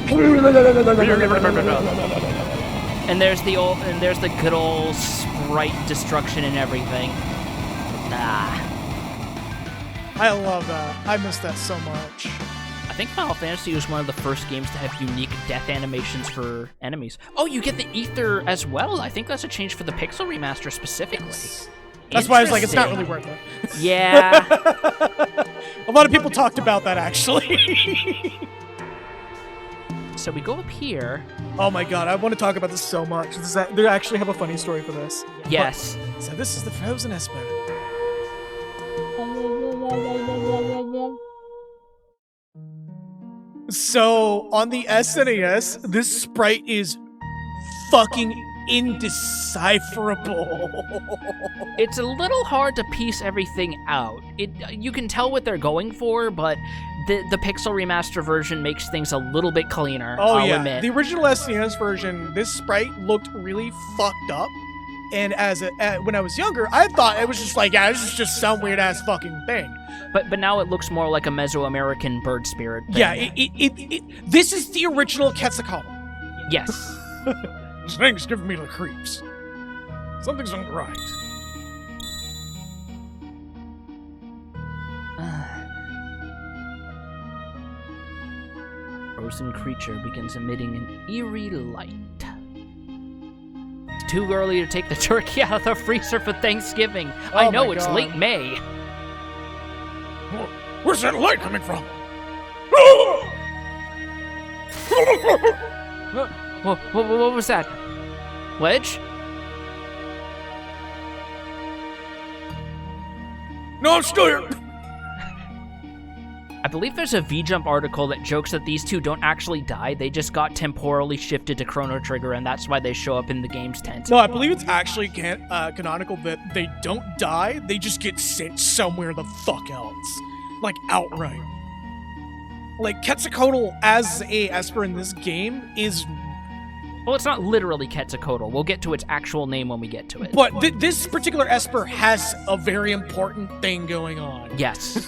And there's the good old sprite destruction and everything. I love that. I miss that so much. I think Final Fantasy was one of the first games to have unique death animations for enemies. Oh, you get the ether as well. I think that's a change for the Pixel remaster specifically. That's why I was like, it's not really worth it. Yeah. A lot of people talked about that, actually. So we go up here. Oh my god, I want to talk about this so much. They actually have a funny story for this. Yes. But, so this is the Frozen Esper. So, on the SNES, this sprite is fucking indecipherable. It's a little hard to piece everything out. You can tell what they're going for, but the pixel remaster version makes things a little bit cleaner. Oh I'll yeah, admit. the original SNES version, this sprite looked really fucked up. And when I was younger, I thought it was just like, yeah, this is just some weird ass fucking thing. But now it looks more like a Mesoamerican bird spirit thing. Yeah, this is the original Quetzalcoatl. Yes. This thing's giving me the creeps. Something's not right. Frozen creature begins emitting an eerie light. It's too early to take the turkey out of the freezer for Thanksgiving. I know, it's late May. Where's that light coming from? What was that? Wedge? No, I'm still here. I believe there's a V-Jump article that jokes that these two don't actually die. They just got temporally shifted to Chrono Trigger, and that's why they show up in the game's tent. No, I believe it's actually canonical that they don't die. They just get sent somewhere the fuck else. Like, outright. Like, Quetzalcoatl as a Esper in this game is... Well, it's not literally Quetzalcoatl. We'll get to its actual name when we get to it. But this particular Esper has a very important thing going on. Yes.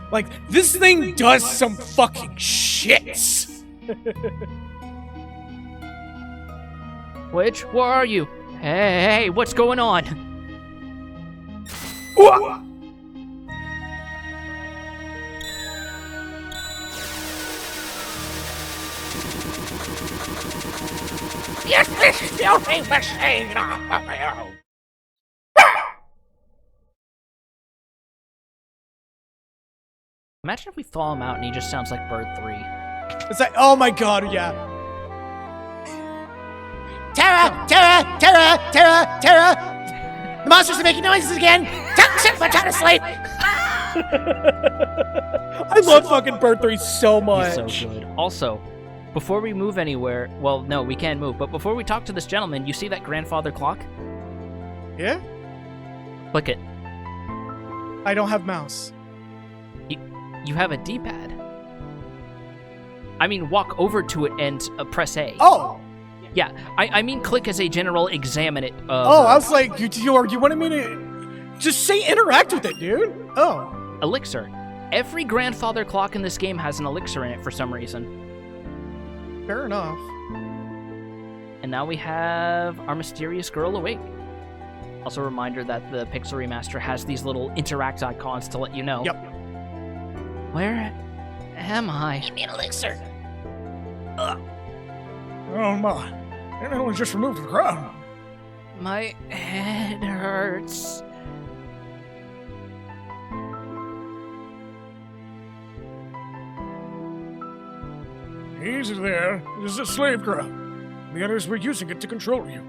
Like, this thing does some fucking shits. Wedge, where are you? Hey, what's going on? Yes, this filthy machine! Imagine if we thaw him out and he just sounds like Bird 3. It's like, oh my god, yeah. Terra! Terra! Terra! Terra! Terra! The monsters are making noises again! Shut my trying to sleep! I love fucking Bird 3 so much. He's so good. Also, before we move anywhere, well, no, we can move, but before we talk to this gentleman, you see that grandfather clock? Yeah? Click it. I don't have mouse. You have a D-pad. I mean, walk over to it and press A. Oh! Yeah, I mean click as a general examine it. I was like, you wanted me to... Just say interact with it, dude. Oh. Elixir. Every grandfather clock in this game has an elixir in it for some reason. Fair enough. And now we have our mysterious girl awake. Also a reminder that the Pixel Remaster has these little interact icons to let you know. Yep. Where am I? Give me an elixir. Oh my. And it was just removed the crowd. My head hurts. Easy there. This is a slave crowd. The others were using it to control you.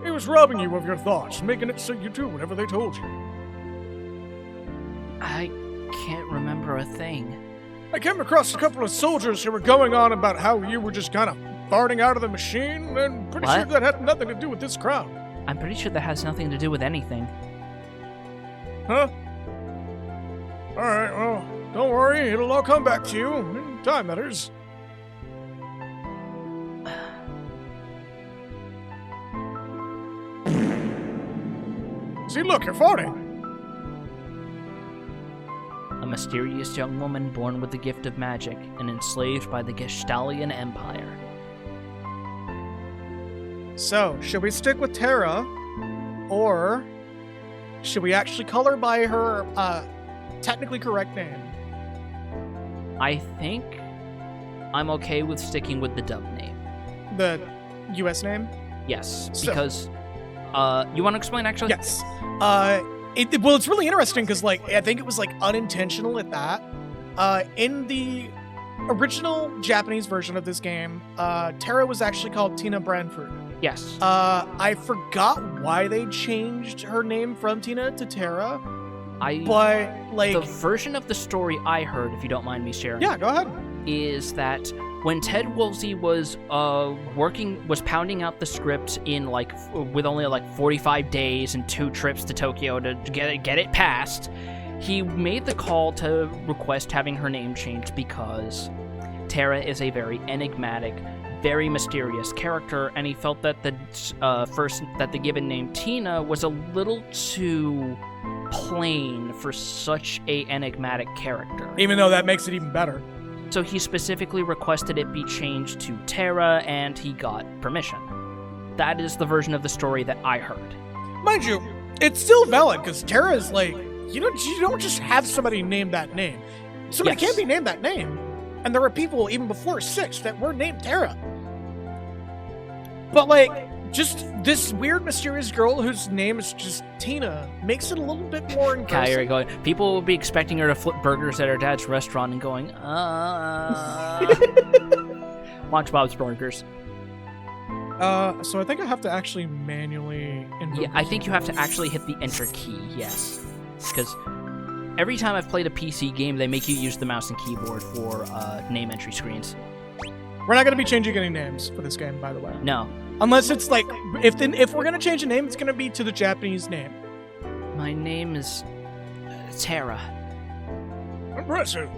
It was robbing you of your thoughts, making it so you do whatever they told you. I can't remember a thing. I came across a couple of soldiers who were going on about how you were just kind of farting out of the machine, and pretty sure What? that had nothing to do with this crowd. I'm pretty sure that has nothing to do with anything. Huh? Alright, well, don't worry, it'll all come back to you. In time, that is. See, look, you're farting. A mysterious young woman born with the gift of magic and enslaved by the Gestalian Empire. So, should we stick with Terra, or should we actually call her by her technically correct name? I think I'm okay with sticking with the dub name. The U.S. name? Yes, So- because you want to explain actually? Yes. Well, it's really interesting because, like, I think it was, like, unintentional at that. In the original Japanese version of this game, Terra was actually called Tina Branford. Yes. I forgot why they changed her name from Tina to Terra, but, like... The version of the story I heard, if you don't mind me sharing... Yeah, go ahead. ...is that when Ted Woolsey was pounding out the script in, like, with only, like, 45 days and 2 trips to Tokyo to get it passed, he made the call to request having her name changed because Terra is a very enigmatic, very mysterious character, and he felt that the given name Tina was a little too plain for such a enigmatic character. Even though that makes it even better. So he specifically requested it be changed to Terra, and he got permission. That is the version of the story that I heard. Mind you, it's still valid, because Terra is like, you don't just have somebody name that name. Somebody can't be named that name. And there were people even before 6 that were named Terra. But, like, just this weird, mysterious girl whose name is just Tina makes it a little bit more engrossing. Going, people will be expecting her to flip burgers at her dad's restaurant and going, Watch Bob's Burgers. So I think I have to actually manually invoke. Yeah, I think you have to actually hit the enter key, yes. Because every time I've played a PC game, they make you use the mouse and keyboard for name entry screens. We're not going to be changing any names for this game, by the way. No. Unless it's like, if we're going to change a name, it's going to be to the Japanese name. My name is Terra. Impressive.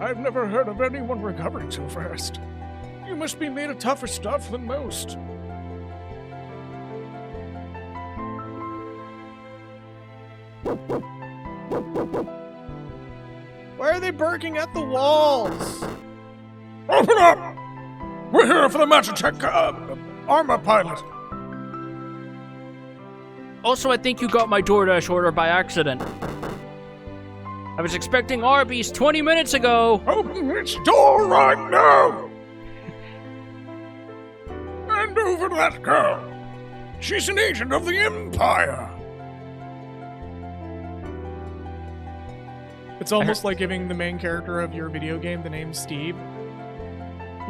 I've never heard of anyone recovering so fast. You must be made of tougher stuff than most. Why are they barking at the walls? Open up! We're here for the Magitech armor pilot. Also, I think you got my DoorDash order by accident. I was expecting Arby's 20 minutes ago. Open its door right now! Hand over that girl. She's an agent of the Empire. It's almost like giving the main character of your video game the name Steve.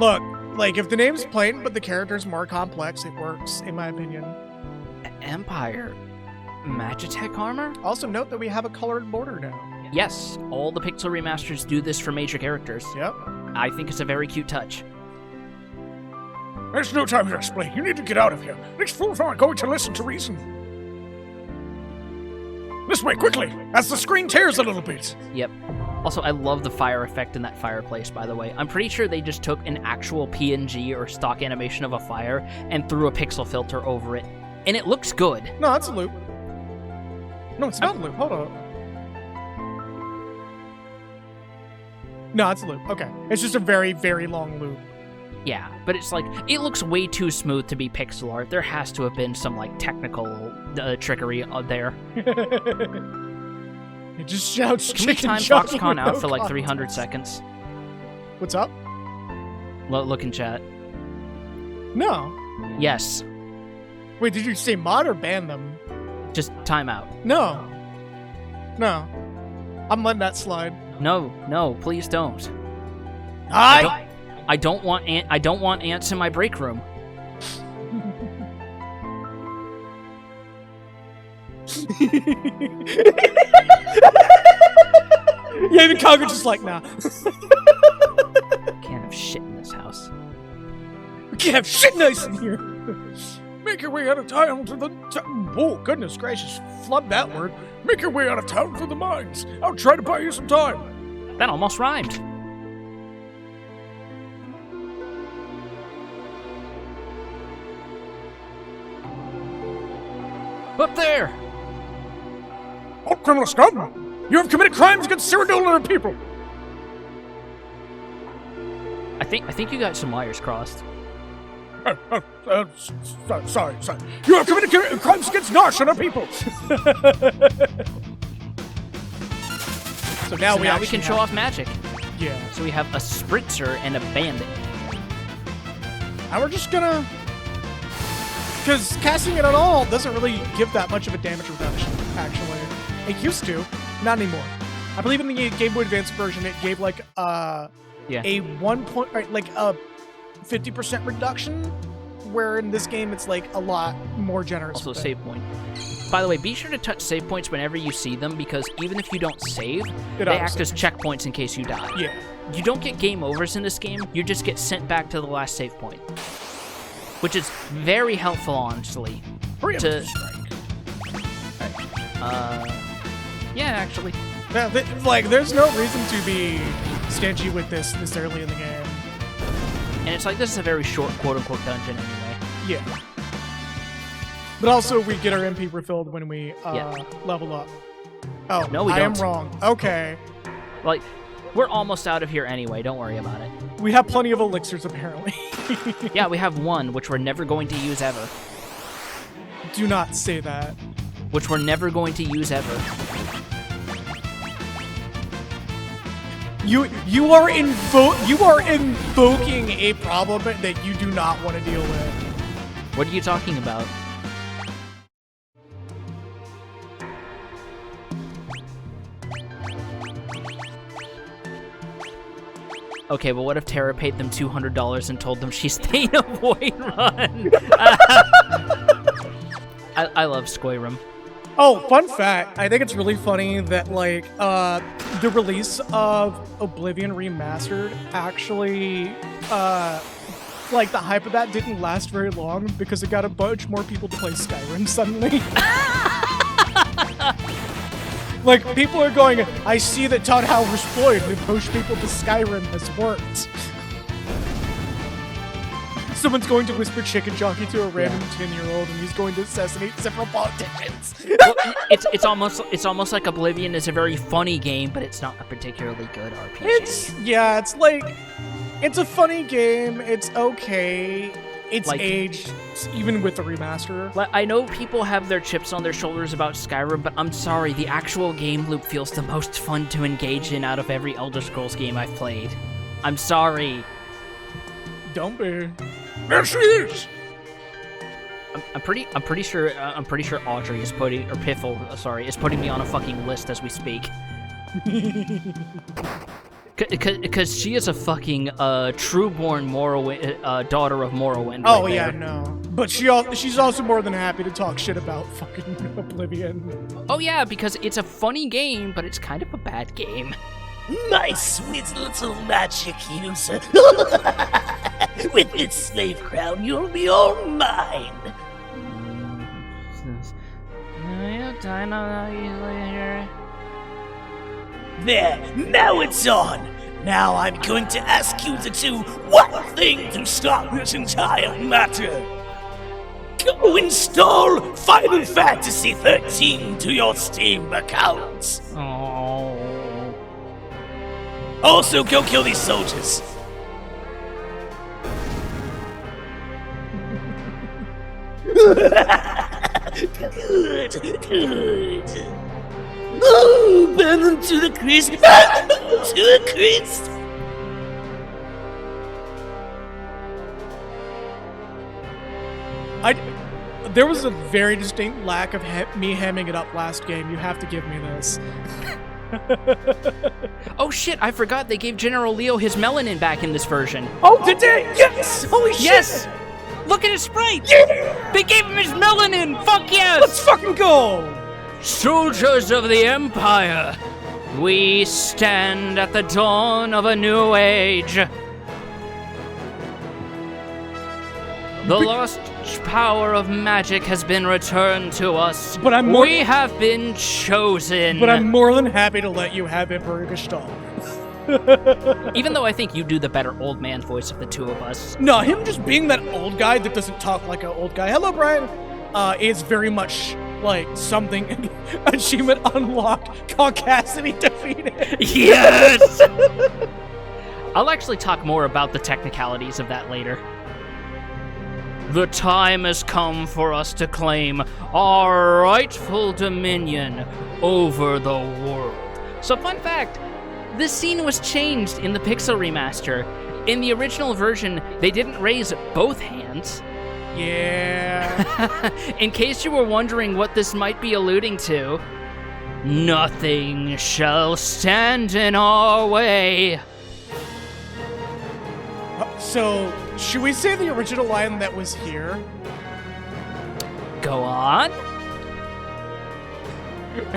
Look, like, if the name's plain but the character's more complex, it works, in my opinion. Empire? Magitech armor? Also note that we have a colored border now. Yes, all the Pixel remasters do this for major characters. Yep. I think it's a very cute touch. There's no time to explain. You need to get out of here. These fools aren't going to listen to reason. This way, quickly, as the screen tears a little bit. Yep. Also, I love the fire effect in that fireplace, by the way. I'm pretty sure they just took an actual PNG or stock animation of a fire and threw a pixel filter over it. And it looks good. No, that's a loop. No, it's not a loop. Hold on. No, it's a loop. Okay. It's just a very, very long loop. Yeah, but it's like, it looks way too smooth to be pixel art. There has to have been some, like, technical trickery there. It just shouts Can we chicken time chuck Foxconn with out no for, like, context. 300 seconds? What's up? Look in chat. No. Yes. Wait, did you say mod or ban them? Just time out. No. No. I'm letting that slide. No, please don't. I don't want ants in my break room. Yeah, even Congo just like, nah. Can't have shit in this house. We can't have shit nice in here. Make your way out of town to the... Oh, goodness gracious. Flub that word. Make your way out of town for the mines. I'll try to buy you some time. That almost rhymed. Up there! Oh, criminal scum! You have committed crimes against Cyrodiil and her people! I think you got some wires crossed. Sorry. You have committed crimes against Nash and her people! So now We can show off magic. Yeah. So we have a spritzer and a bandit. Now we're just gonna... Because casting it at all doesn't really give that much of a damage reduction, actually. It used to, not anymore. I believe in the Game Boy Advance version, it gave like a 50% reduction, where in this game it's like a lot more generous. Also, with it. save point. By the way, be sure to touch save points whenever you see them, because even if you don't save, they act as checkpoints in case you die. Yeah. You don't get game overs in this game, you just get sent back to the last save point. Which is very helpful, honestly. Preemptive strike. Yeah, actually. Yeah, there's no reason to be stingy with this early in the game. And it's like, this is a very short quote-unquote dungeon anyway. Yeah. But also, we get our MP refilled when we level up. Oh, no, we I don't. am wrong. Okay. Like, we're almost out of here anyway, don't worry about it. We have plenty of elixirs, apparently. Yeah, we have one, which we're never going to use ever. Do not say that. Which we're never going to use ever. You are invoking a problem that you do not want to deal with. What are you talking about? Okay, well, what if Tara paid them $200 and told them she's staying a void run? I love Skyrim. Oh, fun fact. I think it's really funny that, like, the release of Oblivion Remastered actually, like, the hype of that didn't last very long because it got a bunch more people to play Skyrim suddenly. Like, people are going, I see that Todd Howard's Floyd who pushed people to Skyrim has worked. Someone's going to whisper chicken jockey to a random 10-year-old, and he's going to assassinate several politicians. Well, it's almost like Oblivion is a very funny game, but it's not a particularly good RPG. It's like, it's a funny game. It's okay. It's like, aged, even with the remaster. I know people have their chips on their shoulders about Skyrim, but I'm sorry, the actual game loop feels the most fun to engage in out of every Elder Scrolls game I've played. I'm sorry. Don't be. There she is. I'm pretty sure Audrey is putting, or Piffle, sorry, is putting me on a fucking list as we speak. Because she is a fucking true-born Morrowind, daughter of Morrowind. Oh yeah, no. But she's also more than happy to talk shit about fucking Oblivion. Oh yeah, because it's a funny game, but it's kind of a bad game. My sweet little magic user. With this slave crown, you'll be all mine. There, now it's on. Now I'm going to ask you to do one thing to stop this entire matter. Go install Final Fantasy 13 to your Steam account. Oh. Also, go kill these soldiers. Good. Oh, burn them to the crisp. To the crisp. There was a very distinct lack of me hamming it up last game. You have to give me this. Oh shit, I forgot they gave General Leo his melanin back in this version. Oh, did they? Yes! Holy shit! Yes! Look at his sprite! Yeah! They gave him his melanin! Fuck yes! Let's fucking go! Soldiers of the Empire, we stand at the dawn of a new age. The lost power of magic has been returned to us. But we have been chosen. But I'm more than happy to let you have Emperor Gestalt. Even though I think you do the better old man voice of the two of us. No, him just being that old guy that doesn't talk like an old guy. Hello, Brian. Is very much like something. Achievement unlocked. Caucasity defeated. Yes! I'll actually talk more about the technicalities of that later. The time has come for us to claim our rightful dominion over the world. So, fun fact, this scene was changed in the Pixel remaster. In the original version, they didn't raise both hands. Yeah. In case you were wondering what this might be alluding to, Nothing shall stand in our way. So, should we say the original line that was here? Go on.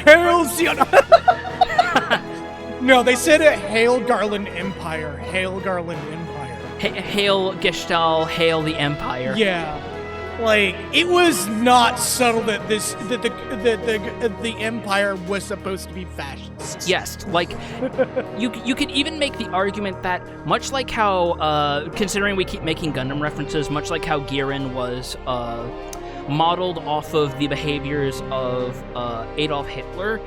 Hail Zion! No, they said it. Hail Garland Empire. Hail Garland Empire. Hail Gestalt, hail the Empire. Yeah. Like, it was not subtle that the Empire was supposed to be fascist. Yes, like, you could even make the argument that, much like how, considering we keep making Gundam references, much like how Giran was, modeled off of the behaviors of, Adolf Hitler,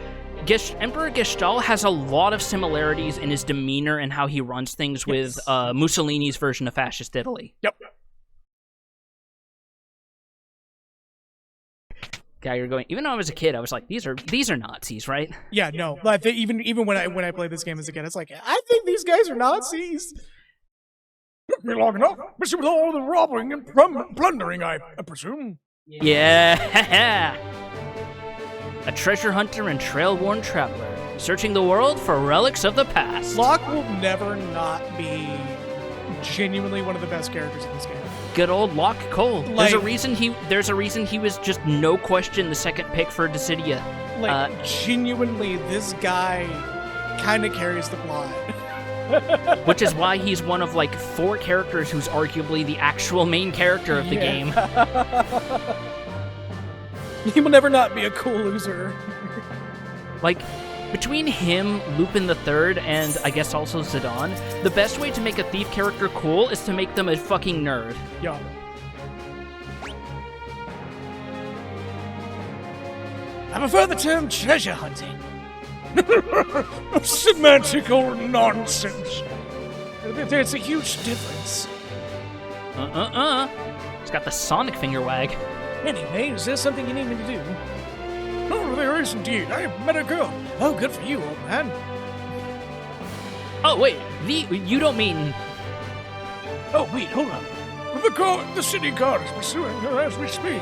Emperor Gestalt has a lot of similarities in his demeanor and how he runs things with, Mussolini's version of fascist Italy. Yep. Yeah, you're going. Even though I was a kid, I was like, "These are Nazis, right?" Yeah, no. But even when I played this game as a kid, it's like, I think these guys are Nazis. Took me long enough, especially with all the robbing and plundering, I presume. Yeah. A treasure hunter and trail-worn traveler, searching the world for relics of the past. Locke will never not be genuinely one of the best characters in this game. Good old Locke Cole. Like- There's a reason he was just no question the second pick for Dissidia. Like, genuinely, this guy kind of carries the plot. Which is why he's one of like 4 characters who's arguably the actual main character of the game. He will never not be a cool loser. Like, between him, Lupin the Third, and I guess also Zidane, the best way to make a thief character cool is to make them a fucking nerd. Yeah. I prefer the term treasure hunting. Semantical nonsense. There's a huge difference. It's got the Sonic finger wag. Anyway, is there something you need me to do? Oh, there is indeed. I have met a girl. Oh, good for you, old man. Oh, wait, you don't mean... Oh, wait, hold on. The city guard is pursuing her as we speak.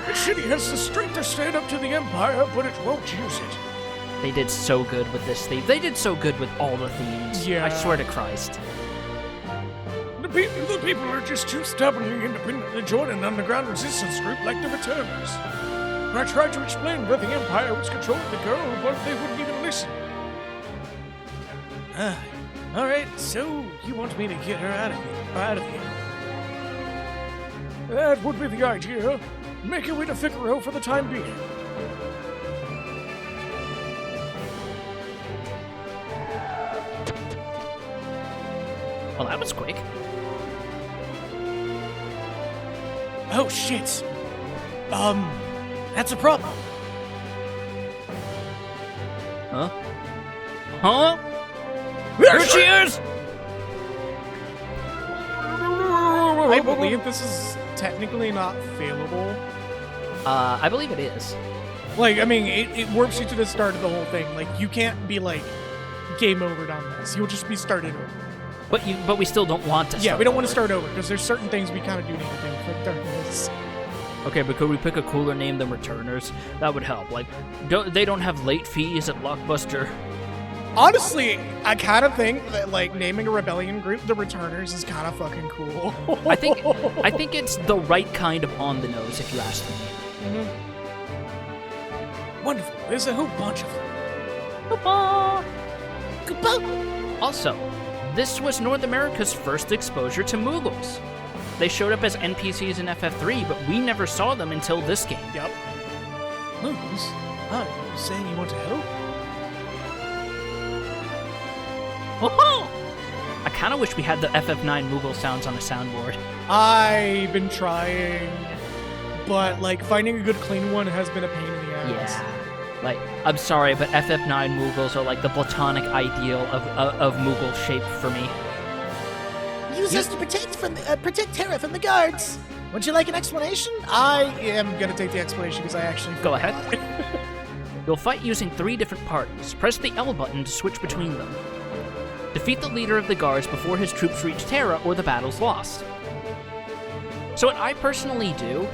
The city has the strength to stand up to the Empire, but it won't use it. They did so good with this theme. They did so good with all the themes. Yeah. I swear to Christ. The people are just too stubbornly independent to join an underground resistance group like the Returners. I tried to explain that the Empire was controlling the girl, but they wouldn't even listen. Alright, so you want me to get her out of here. That would be the idea. Make your way to Figaro for the time being. Well, that was quick. Oh, shit. That's a problem. Huh? Huh? There she is! I believe this is technically not failable. I believe it is. Like, I mean, it warps you to the start of the whole thing. Like, you can't be like, game overed on this. You'll just be started over. But we still don't want to start. Yeah, we don't want over. to start over, because there's certain things we kind of do need to do for darkness. Okay, but could we pick a cooler name than Returners? That would help. Like, they don't have late fees at Blockbuster. Honestly, I kind of think that, like, naming a rebellion group the Returners is kind of fucking cool. I think it's the right kind of on the nose, if you ask me. Wonderful. There's a whole bunch of them. Also, this was North America's first exposure to Moogles. They showed up as NPCs in FF3, but we never saw them until this game. Yep. Moogles? Are you saying you want to help? I kind of wish we had the FF9 Moogle sounds on a soundboard. I've been trying, but, like, finding a good clean one has been a pain in the ass. Yeah. Like, I'm sorry, but FF9 Moogles are like the platonic ideal of Moogle shape for me. Use us to protect Terra from the guards. Would you like an explanation? I am gonna take the explanation because I actually Go ahead. You'll fight using 3 different parties. Press the L button to switch between them. Defeat the leader of the guards before his troops reach Terra or the battle's lost. So what I personally do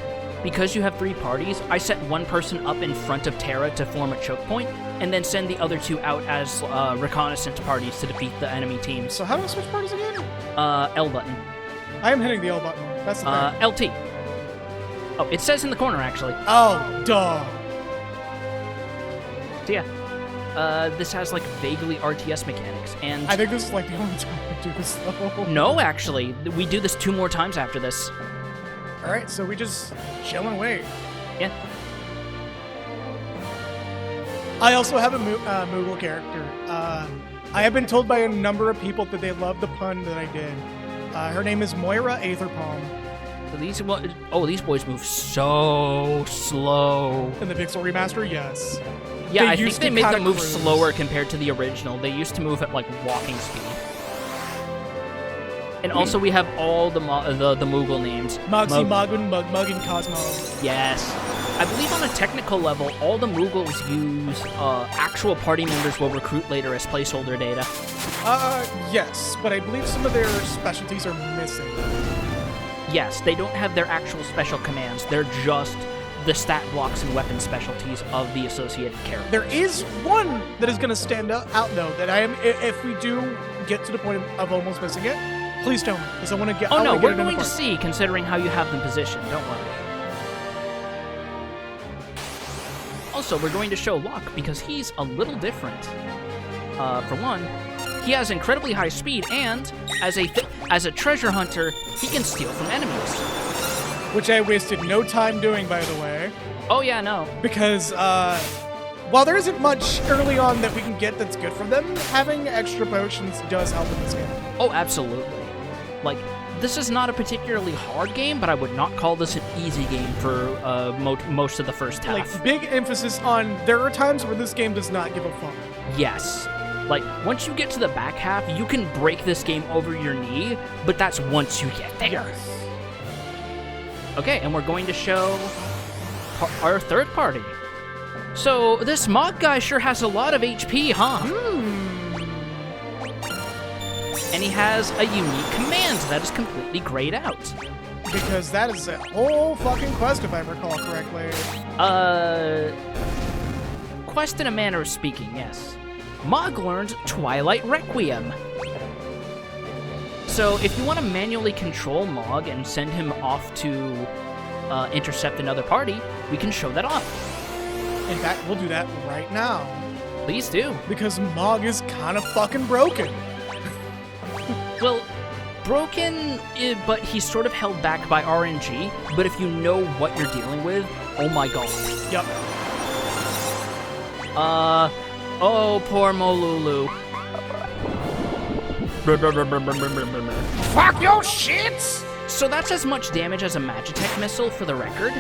because you have 3 parties, I set one person up in front of Terra to form a choke point, and then send the other 2 out as reconnaissance parties to defeat the enemy teams. So how do I switch parties again? L button. I am hitting the L button. That's the thing. LT. Oh, it says in the corner, actually. Oh, duh. So yeah, this has like vaguely RTS mechanics, and I think this is like the only time I do this though. no, actually, we do this 2 more times after this. All right, so we just chill and wait. Yeah. I also have a Moogle character. I have been told by a number of people that they love the pun that I did. Her name is Moira Aetherpalm. So these boys move so slow. In the Pixel remaster, yes. Yeah, They I think used they to made them kinda move cruise. slower compared to the original. They used to move at like walking speed. And also we have all the Moogle names. Moxie, Mug- Mogun, Mug, and Cosmo. Yes. I believe on a technical level, all the Moogles use actual party members will recruit later as placeholder data. Yes, but I believe some of their specialties are missing. Yes, they don't have their actual special commands. They're just the stat blocks and weapon specialties of the associated characters. There is one that is going to stand out though, that I am, if we do get to the point of almost missing it, please tell me, because I want to get. Oh I no, wanna get we're it in the going to party. see, considering how you have them positioned. Don't worry. Also, we're going to show Locke because he's a little different. For one, he has incredibly high speed, and as a treasure hunter, he can steal from enemies. Which I wasted no time doing, by the way, Oh yeah, no. because while there isn't much early on that we can get that's good from them, having extra potions does help in this game. Oh, absolutely. Like, this is not a particularly hard game, but I would not call this an easy game for most of the first half. Like, big emphasis on there are times where this game does not give a fuck. Yes. Like, once you get to the back half, you can break this game over your knee, but that's once you get there. Okay, and we're going to show our third party. So, this Mog guy sure has a lot of HP, huh? And he has a unique command that is completely grayed out. Because that is a whole fucking quest, if I recall correctly. Quest in a manner of speaking, yes. Mog learns Twilight Requiem. So if you want to manually control Mog and send him off to intercept another party, we can show that off. In fact, we'll do that right now. Please do. Because Mog is kind of fucking broken. Well, broken, but he's sort of held back by RNG, but if you know what you're dealing with, oh my god. Yup. Oh, poor Molulu. Fuck your shits! So that's as much damage as a Magitech missile for the record.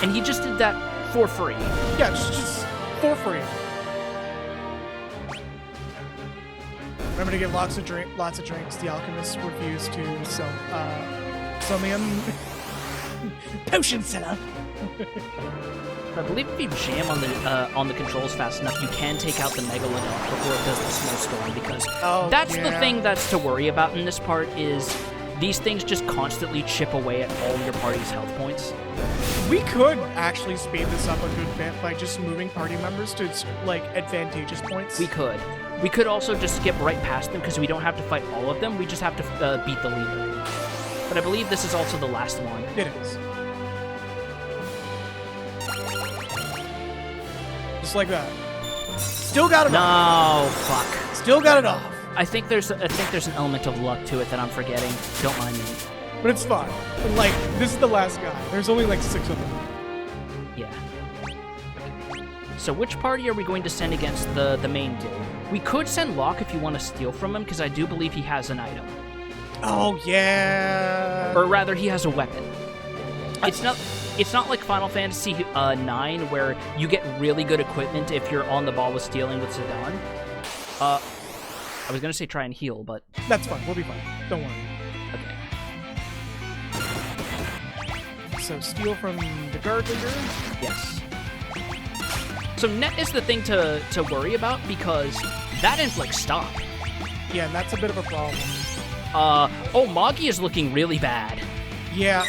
And he just did that for free. Yeah, just for free. Remember to get lots of drinks. The alchemists refused to sell me Potion seller. I believe if you jam on the controls fast enough, you can take out the Megalodon before it does the snowstorm, because that's the thing that's to worry about in this part is these things just constantly chip away at all your party's health points. We could actually speed this up a good bit by just moving party members to like advantageous points. We could. We could also just skip right past them because we don't have to fight all of them. We just have to beat the leader. But I believe this is also the last one. It is. Just like that. Still got it off. No, fuck. Still got it off. I think there's an element of luck to it that I'm forgetting. Don't mind me. But it's fine. And, like, this is the last guy. There's only like 6 of them. Yeah. So which party are we going to send against the main dude? We could send Locke if you want to steal from him, because I do believe he has an item. Oh yeah. Or rather, he has a weapon. It's not like Final Fantasy IX, where you get really good equipment if you're on the ball with stealing with Zidane. I was gonna say try and heal, but That's fine. We'll be fine. Don't worry. okay. So steal from the guard leader. Yes. So net is the thing to worry about, because that inflicts stop. Yeah, and that's a bit of a problem. Oh, Moggy is looking really bad. Yeah.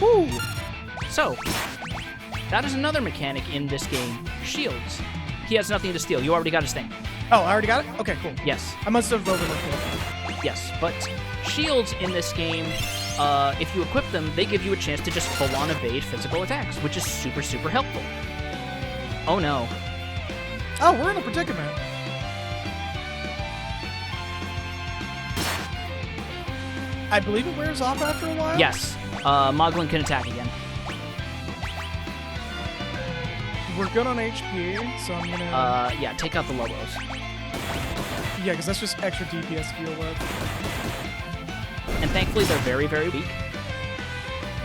Woo! So, that is another mechanic in this game. Shields. He has nothing to steal. You already got his thing. Oh, I already got it? Okay, cool. Yes. I must have overlooked it. Yes, but shields in this game, if you equip them, they give you a chance to just full-on evade physical attacks, which is super, super helpful. Oh no. Oh, we're in a predicament. I believe it wears off after a while? Yes. Moglin can attack again. We're good on HP, so I'm gonna... Yeah, take out the Lobos. Yeah, because that's just extra DPS to deal with. And thankfully, they're very, very weak.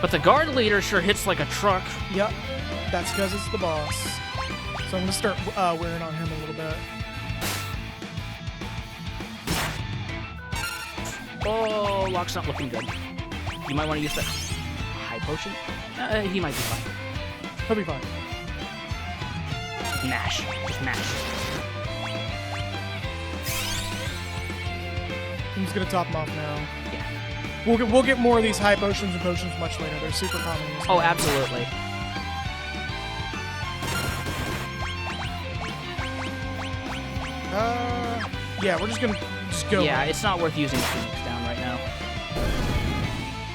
But the guard leader sure hits like a truck. Yep, that's because it's the boss. So I'm gonna start wearing on him a little bit. Oh, Locke's not looking good. You might want to use the high potion. He might be fine. He'll be fine. Mash. Just mash. I'm just gonna top him off now. Yeah. We'll get more of these high potions and potions much later. They're super common in this Oh, game. absolutely. Yeah, we're just gonna go. Yeah, it's not worth using Phoenix down right now.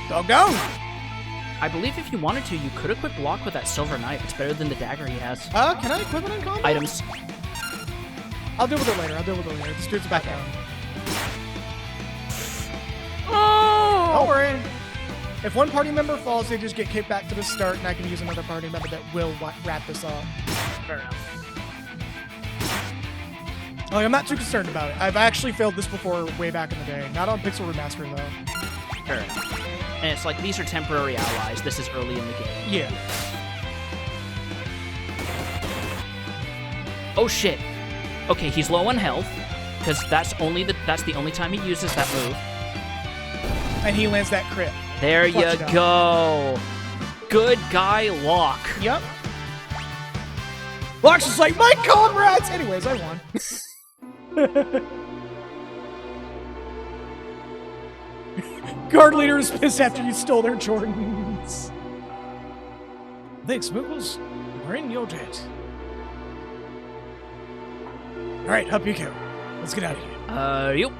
Doggone! I believe if you wanted to, you could equip Locke with that silver knife. It's better than the dagger he has. Can I equip it in combat? Items. I'll deal with it later. This dude's back down. Oh! Don't worry. If one party member falls, they just get kicked back to the start, and I can use another party member that will wrap this up. Fair enough. Like, I'm not too concerned about it. I've actually failed this before way back in the day. Not on Pixel Remaster, though. Fair enough. And it's like, these are temporary allies. This is early in the game. Yeah. Oh, shit. Okay, he's low on health, because that's the only time he uses that move. And he lands that crit. There Clutch you it out. go. Good guy, Locke. Yep. Locke's just like, my comrades! Anyways, I won. Guard leader is pissed after you stole their Jordans. Thanks, Moogles. We're in your debt. Alright, up you go. Let's get out of here. Yep.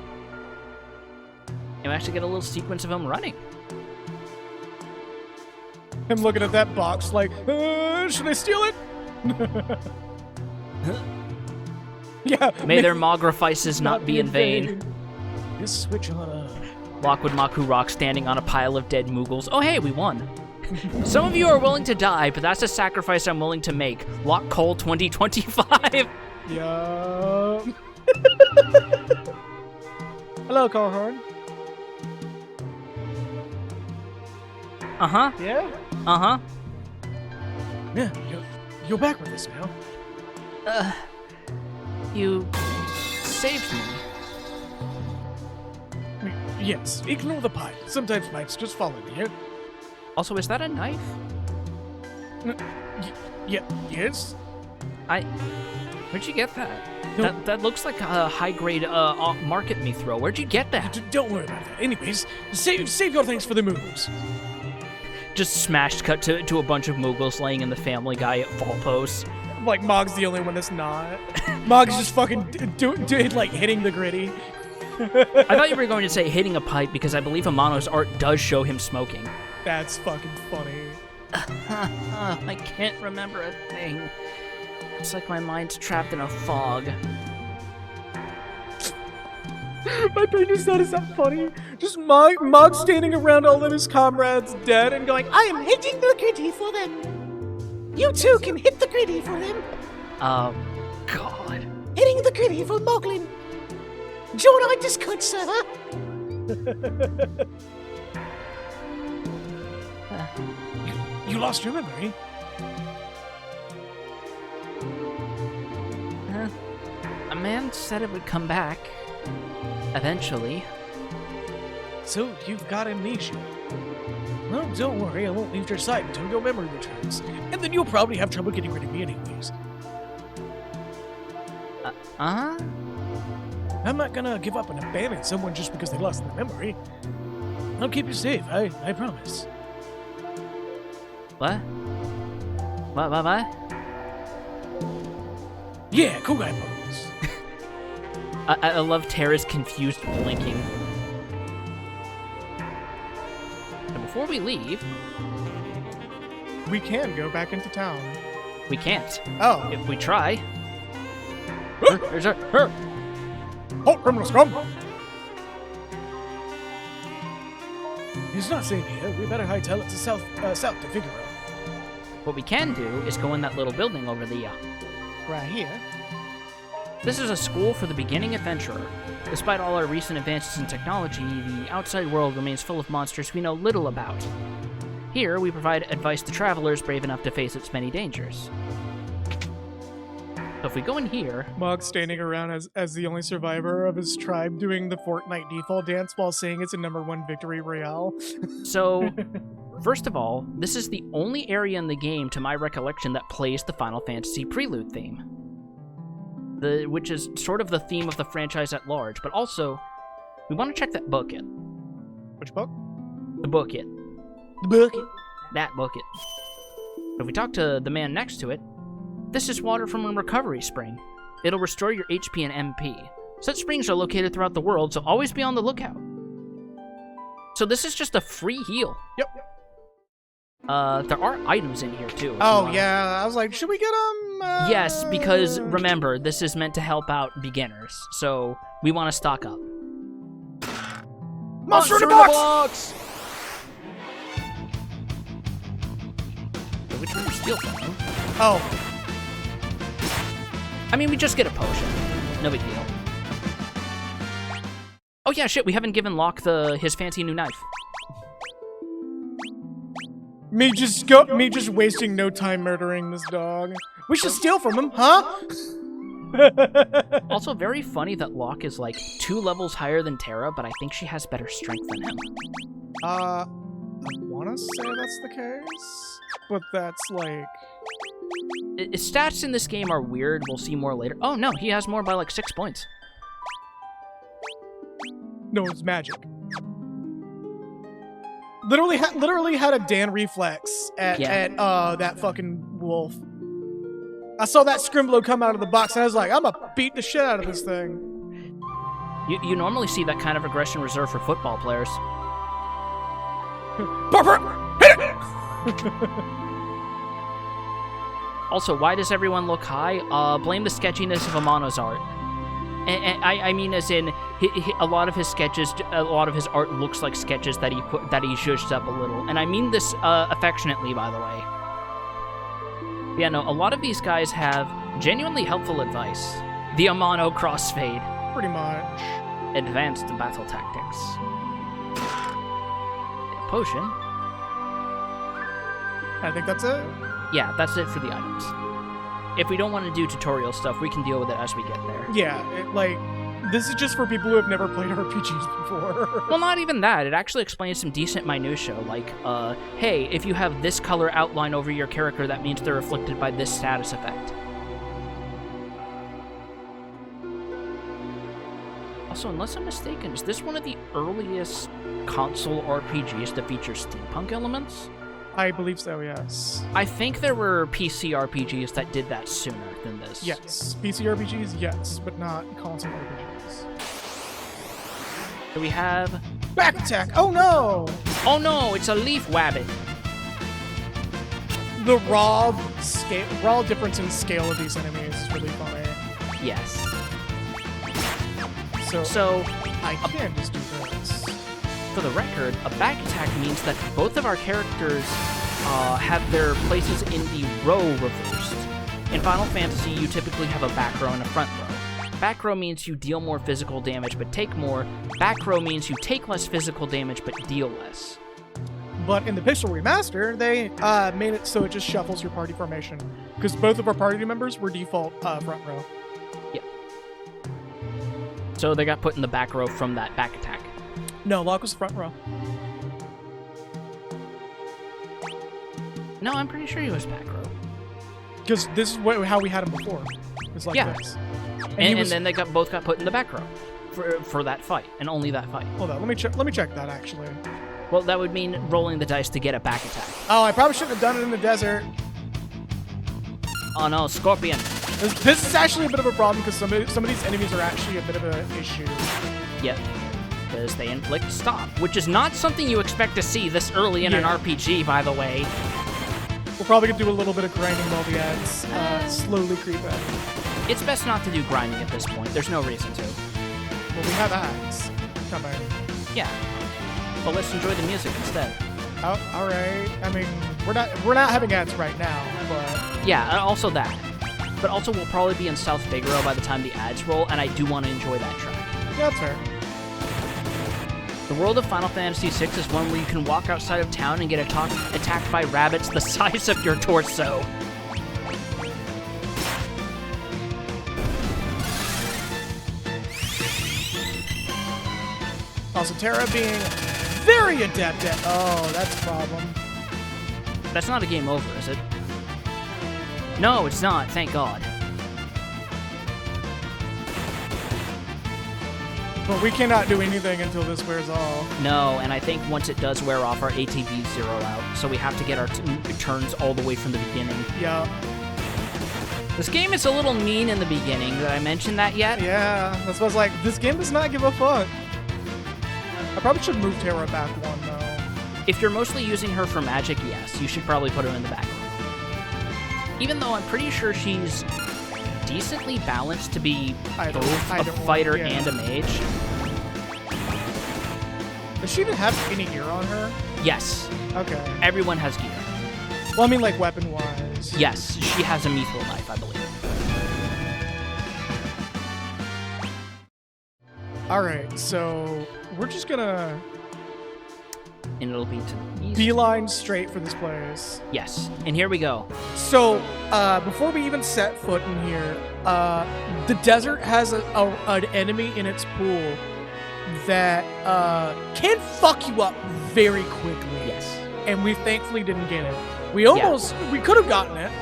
You actually get a little sequence of him running. I'm looking at that box like, should I steal it? Yeah. May their mogrifices not be in vain. Just switch on Lockwood Maku Rock standing on a pile of dead Moogles. Oh, hey, we won. Some of you are willing to die, but that's a sacrifice I'm willing to make. Lock Cole 2025. Yeah. Hello, Carhorn. Uh-huh. Yeah? Uh-huh. Yeah, you're back with us now. You saved me. Yes, ignore the pipe. Sometimes pipes just fall in here. Also, is that a knife? Yes? Where'd you get that? No. That looks like a high-grade market me throw. Where'd you get that? Don't worry about that. Anyways, save your thanks for the moves. Just smashed cut to a bunch of Moogles laying in the Family Guy at fall pose. Like, Mog's the only one that's not. Mog's just fucking like hitting the gritty. I thought you were going to say hitting a pipe because I believe Amano's art does show him smoking. That's fucking funny. I can't remember a thing. It's like my mind's trapped in a fog. My brain just thought, is that funny? Just Mog standing around all of his comrades dead and going, I am hitting the gritty for them. You too can hit the gritty for them. God. Hitting the gritty for Moglin. Join our Discord server. You lost your memory. A man said it would come back. Eventually. So you've got amnesia. Well, don't worry, I won't leave your sight until your memory returns. And then you'll probably have trouble getting rid of me anyways. Uh-huh? I'm not gonna give up and abandon someone just because they lost their memory. I'll keep you safe, I promise. What? What? Yeah, cool guy pose. I love Terra's confused blinking. And before we leave, We can go back into town. we can't. Oh. If we try. There's our. Halt, criminal scum! He's not safe here. We better hightail it to south to Figaro. What we can do is go in that little building over there. Right here. This is a school for the beginning adventurer. Despite all our recent advances in technology, the outside world remains full of monsters we know little about. Here, we provide advice to travelers brave enough to face its many dangers. So if we go in here... Mog standing around as the only survivor of his tribe doing the Fortnite default dance while saying it's a #1 victory royale. So, first of all, this is the only area in the game, to my recollection, that plays the Final Fantasy Prelude theme. Which is sort of the theme of the franchise at large, but also, we want to check that bucket. Which book? The bucket. The bucket. That bucket. If we talk to the man next to it, this is water from a recovery spring. It'll restore your HP and MP. Such springs are located throughout the world, so always be on the lookout. So this is just a free heal. Yep. There are items in here too. Oh, yeah. I was like, should we get them? Yes, because remember, this is meant to help out beginners, so we want to stock up. Monster in a box! So we try to steal from him. Oh. I mean, we just get a potion. No big deal. Oh yeah, shit, we haven't given Locke his fancy new knife. Me just wasting no time murdering this dog. We should steal from him, huh? Also, very funny that Locke is like 2 levels higher than Terra, but I think she has better strength than him. I wanna say that's the case, but that's like... Stats in this game are weird, we'll see more later. Oh no, he has more by like 6 points. No, it's magic. Literally had a Dan reflex at that fucking wolf. I saw that Scrimblow come out of the box and I was like, I'm gonna beat the shit out of this thing. You normally see that kind of aggression reserved for football players. Hit it! Also, why does everyone look high? Blame the sketchiness of Amano's art. And I mean, as in, a lot of his sketches, a lot of his art looks like sketches that he zhuzhed up a little. And I mean this affectionately, by the way. Yeah, no, a lot of these guys have genuinely helpful advice. The Amano crossfade. Pretty much. Advanced battle tactics. Potion. I think that's it. Yeah, that's it for the items. If we don't want to do tutorial stuff, we can deal with it as we get there. Yeah, this is just for people who have never played RPGs before. Well, not even that. It actually explains some decent minutia, like, hey, if you have this color outline over your character, that means they're afflicted by this status effect. Also, unless I'm mistaken, is this one of the earliest console RPGs to feature steampunk elements? I believe so, yes. I think there were PC RPGs that did that sooner than this. Yes. PC RPGs, yes, but not console RPGs. So we have... Back attack! Oh no! Oh no, it's a leaf wabbit. The raw difference in scale of these enemies is really funny. Yes. So I can just do this. For the record, a back attack means that both of our characters have their places in the row reversed. In Final Fantasy, you typically have a back row and a front row. Back row means you deal more physical damage but take more. Back row means you take less physical damage but deal less. But in the Pixel Remaster, they made it so it just shuffles your party formation. Because both of our party members were default front row. Yeah. So they got put in the back row from that back attack. No, Locke was front row. No, I'm pretty sure he was back row. Because this is how we had him before. It's like this. And then they both got put in the back row for that fight, and only that fight. Hold on, let me check that actually. Well, that would mean rolling the dice to get a back attack. Oh, I probably shouldn't have done it in the desert. Oh no, Scorpion. This is actually a bit of a problem because some of these enemies are actually a bit of an issue. Yep. Because they inflict stop, which is not something you expect to see this early in an RPG, by the way. We're probably going to do a little bit of grinding while the ads slowly creep in. It's best not to do grinding at this point. There's no reason to. Well, we have ads coming. Yeah. But let's enjoy the music instead. Oh, all right. I mean, we're not having ads right now, but Yeah, also that. But also we'll probably be in South Figaro by the time the ads roll, and I do want to enjoy that track. yeah, that's fair. The world of Final Fantasy VI is one where you can walk outside of town and get attacked by rabbits the size of your torso. Also, Terra being very adept at... Oh, that's a problem. That's not a game over, is it? No, it's not, thank God. But we cannot do anything until this wears off. No, and I think once it does wear off, our ATBs zero out, so we have to get our turns all the way from the beginning. Yeah. This game is a little mean in the beginning. Did I mention that yet? Yeah, that's what I was like. This game does not give a fuck. I probably should move Terra back one, though. If you're mostly using her for magic, yes, you should probably put her in the background. Even though I'm pretty sure she's decently balanced to be both a fighter and a mage. Does she even have any gear on her? Yes, Okay. everyone has gear. Well, I mean, like, weapon-wise. Yes, she has a mithril knife, I believe. Alright, so we're just gonna And it'll be to the east. beeline straight for this place. Yes, and here we go. So, before we even set foot in here, the desert has an enemy in its pool that can fuck you up very quickly. Yes. And we thankfully didn't get it. We could have gotten it.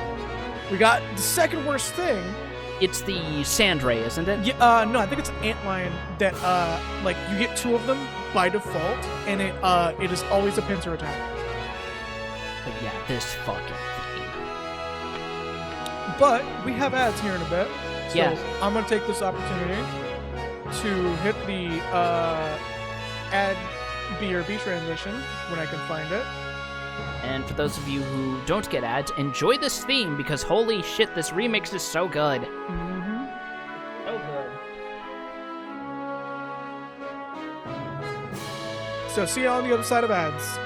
We got the second worst thing. It's the sand ray, isn't it? Yeah, no, I think it's an antlion that, like, you get 2 of them by default, and it is always a pincer attack. But yeah, this fucking thing. But we have ads here in a bit, so Yeah. I'm gonna take this opportunity to hit the ad BRB transition when I can find it. And for those of you who don't get ads, enjoy this theme because holy shit, this remix is so good. Mm-hmm. So good. So see you on the other side of ads.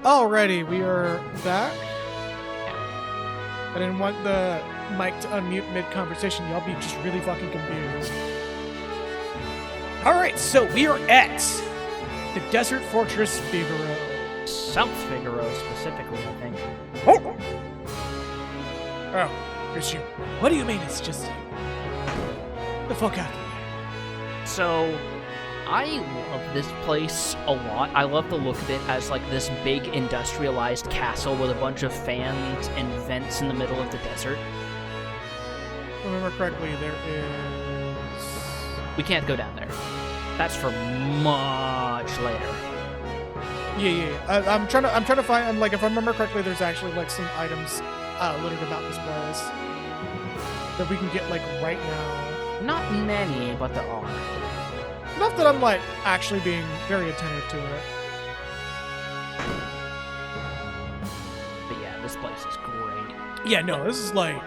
Alrighty, we are back. I didn't want the mic to unmute mid-conversation. Y'all be just really fucking confused. Alright, so we are at the Desert Fortress Figaro. South Figaro, specifically, I think. Oh, it's you. What do you mean it's just you? The fuck out of here. So, I love this place a lot. I love the look of it as like this big industrialized castle with a bunch of fans and vents in the middle of the desert. If I remember correctly, there is... We can't go down there. That's for much later. Yeah. I'm trying to find, like, if I remember correctly, there's actually like some items littered about this place that we can get like right now. Not many, but there are. Enough that I'm like actually being very attentive to it. But yeah, this place is great. Yeah, no, this is like...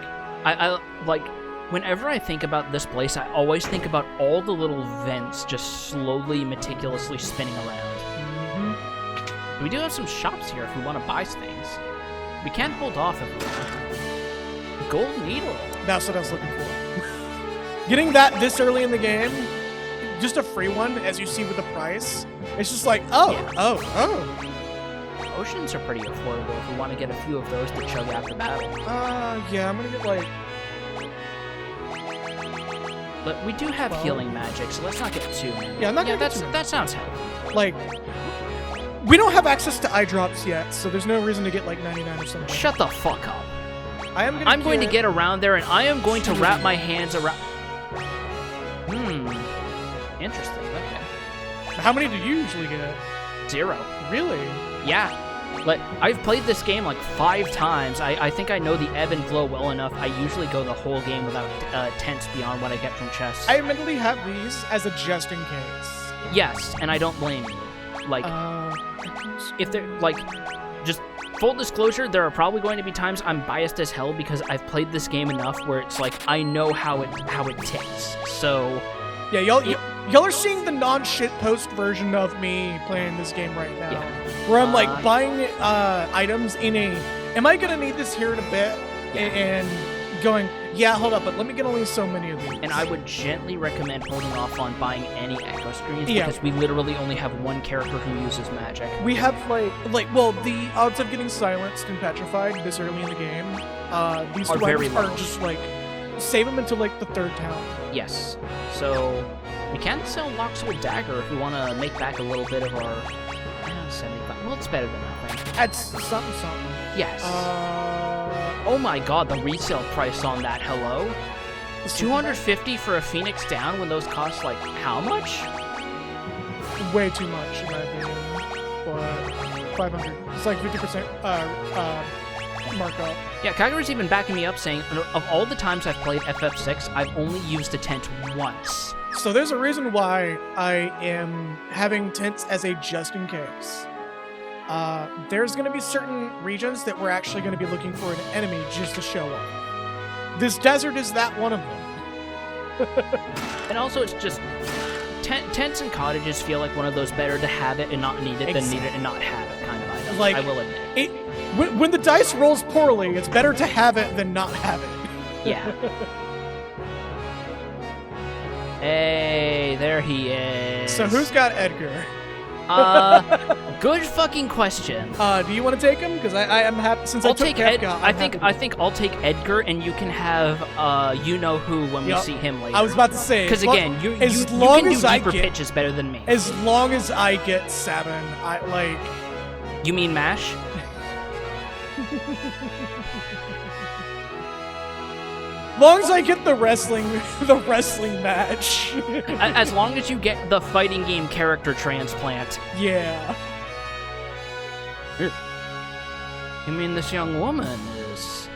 I like, whenever I think about this place, I always think about all the little vents just slowly, meticulously spinning around. Mm-hmm. We do have some shops here if we want to buy things. We can hold off if we want. Gold needle. That's what I was looking for. Getting that this early in the game, just a free one, as you see with the price, it's just like, oh. Potions are pretty affordable if we want to get a few of those to chug after battle. Yeah, I'm gonna get like... But we do have healing magic, so let's not get too many. Yeah, I'm not gonna get too many. That sounds healthy. Like, we don't have access to eye drops yet, so there's no reason to get like 99 or something. Shut the fuck up. I'm going to get around there, and I am going to wrap my hands around... Interesting, okay. How many do you usually get? 0. Really? Yeah. Like, I've played this game like 5 times. I think I know the ebb and flow well enough. I usually go the whole game without tents beyond what I get from chests. I admittedly have these as a just in case. Yes, and I don't blame you. Like, if they're, like, just full disclosure, there are probably going to be times I'm biased as hell because I've played this game enough where it's like, I know how it ticks. So... Yeah, y'all are seeing the non-shitpost version of me playing this game right now. Yeah. Where I'm like buying items in a, am I gonna need this here in a bit? Yeah. And going, yeah, hold up, but let me get only so many of these. And I would gently recommend holding off on buying any echo screens Yeah. because we literally only have one character who uses magic. We have well, the odds of getting silenced and petrified this early in the game, these Are two very items are low. just like, save them until like the 3rd town. Yes. So we can sell Locksoul Dagger if we want to make back a little bit of our 75. Well, it's better than nothing. That's something. Yes. Oh my god, the resale price on that, hello? 250 for a Phoenix Down when those cost like how much? Way too much in my opinion. But 500. It's like 50% markup. Yeah, Kagura's even backing me up saying, of all the times I've played FF6, I've only used a tent once. So there's a reason why I am having tents as a just in case. There's going to be certain regions that we're actually going to be looking for an enemy just to show up. This desert is that one of them. And also, it's just... Tents and cottages feel like one of those better to have it and not need it than need it and not have it kind of items, Like, I will admit. When the dice rolls poorly, it's better to have it than not have it. Yeah. Hey, there he is. So who's got Edgar? Good fucking question. Do you want to take him? Because I am happy since I'll I took take Kefka. I think I'll take Edgar, and you can have you know who when we see him later. I was about to say because again, you can do deeper pitches better than me. As long as I get Sabin, I like. You mean Mash? Long as I get the wrestling match. As long as you get the fighting game character transplant. Yeah. You mean this young woman is...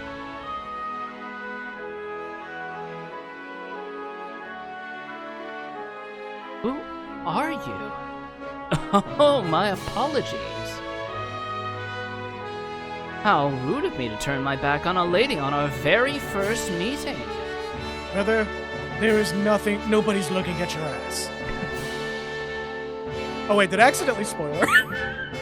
Who are you? Oh, my apologies. How rude of me to turn my back on a lady on our very first meeting. Brother, there is nobody's looking at your ass. Oh wait, did I accidentally spoil her?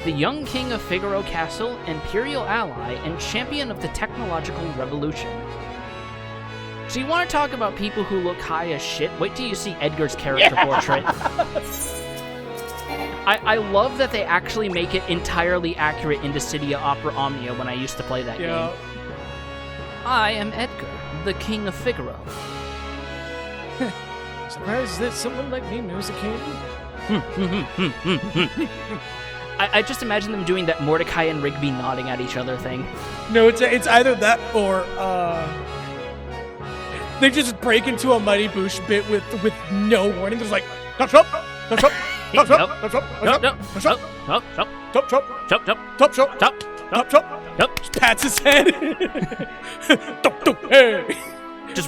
the young king of Figaro Castle, imperial ally, and champion of the technological revolution. So you want to talk about people who look high as shit? Wait till you see Edgar's character portrait. I love that they actually make it entirely accurate into Cydia Opera Omnia when I used to play that game. I am Edgar, the king of Figaro. Surprised that someone like me knows the king? I just imagine them doing that Mordecai and Rigby nodding at each other thing. No, it's either that or they just break into a Mighty Boosh bit with no warning. There's like, top shop, top shop, top shop, top shop, top shop, top shop, top shop, top shop, top shop. Just pats his head. Hey.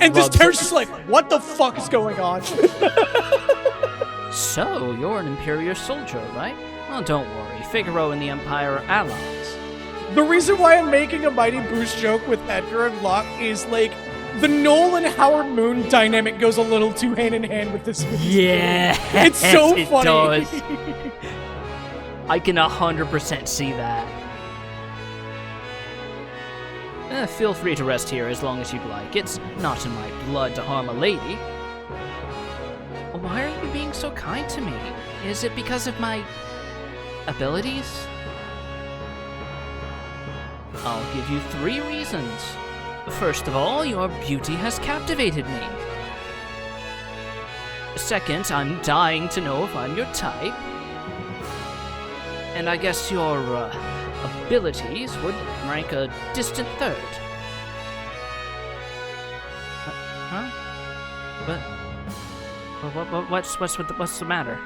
And just Terrence just like, what the fuck is going on? So, you're an Imperial soldier, right? Well, don't worry. Figaro and the Empire are allies. The reason why I'm making a Mighty Boosh joke with Edgar and Locke is like, the Noel and Howard Moon dynamic goes a little too hand in hand with this movie. Yeah, it's so it funny. Does. I can 100% see that. Feel free to rest here as long as you'd like. It's not in my blood to harm a lady. Why are you being so kind to me? Is it because of my abilities? I'll give you 3 reasons. First of all, your beauty has captivated me. Second, I'm dying to know if I'm your type. And I guess your abilities would rank a distant third. Huh? What's the matter?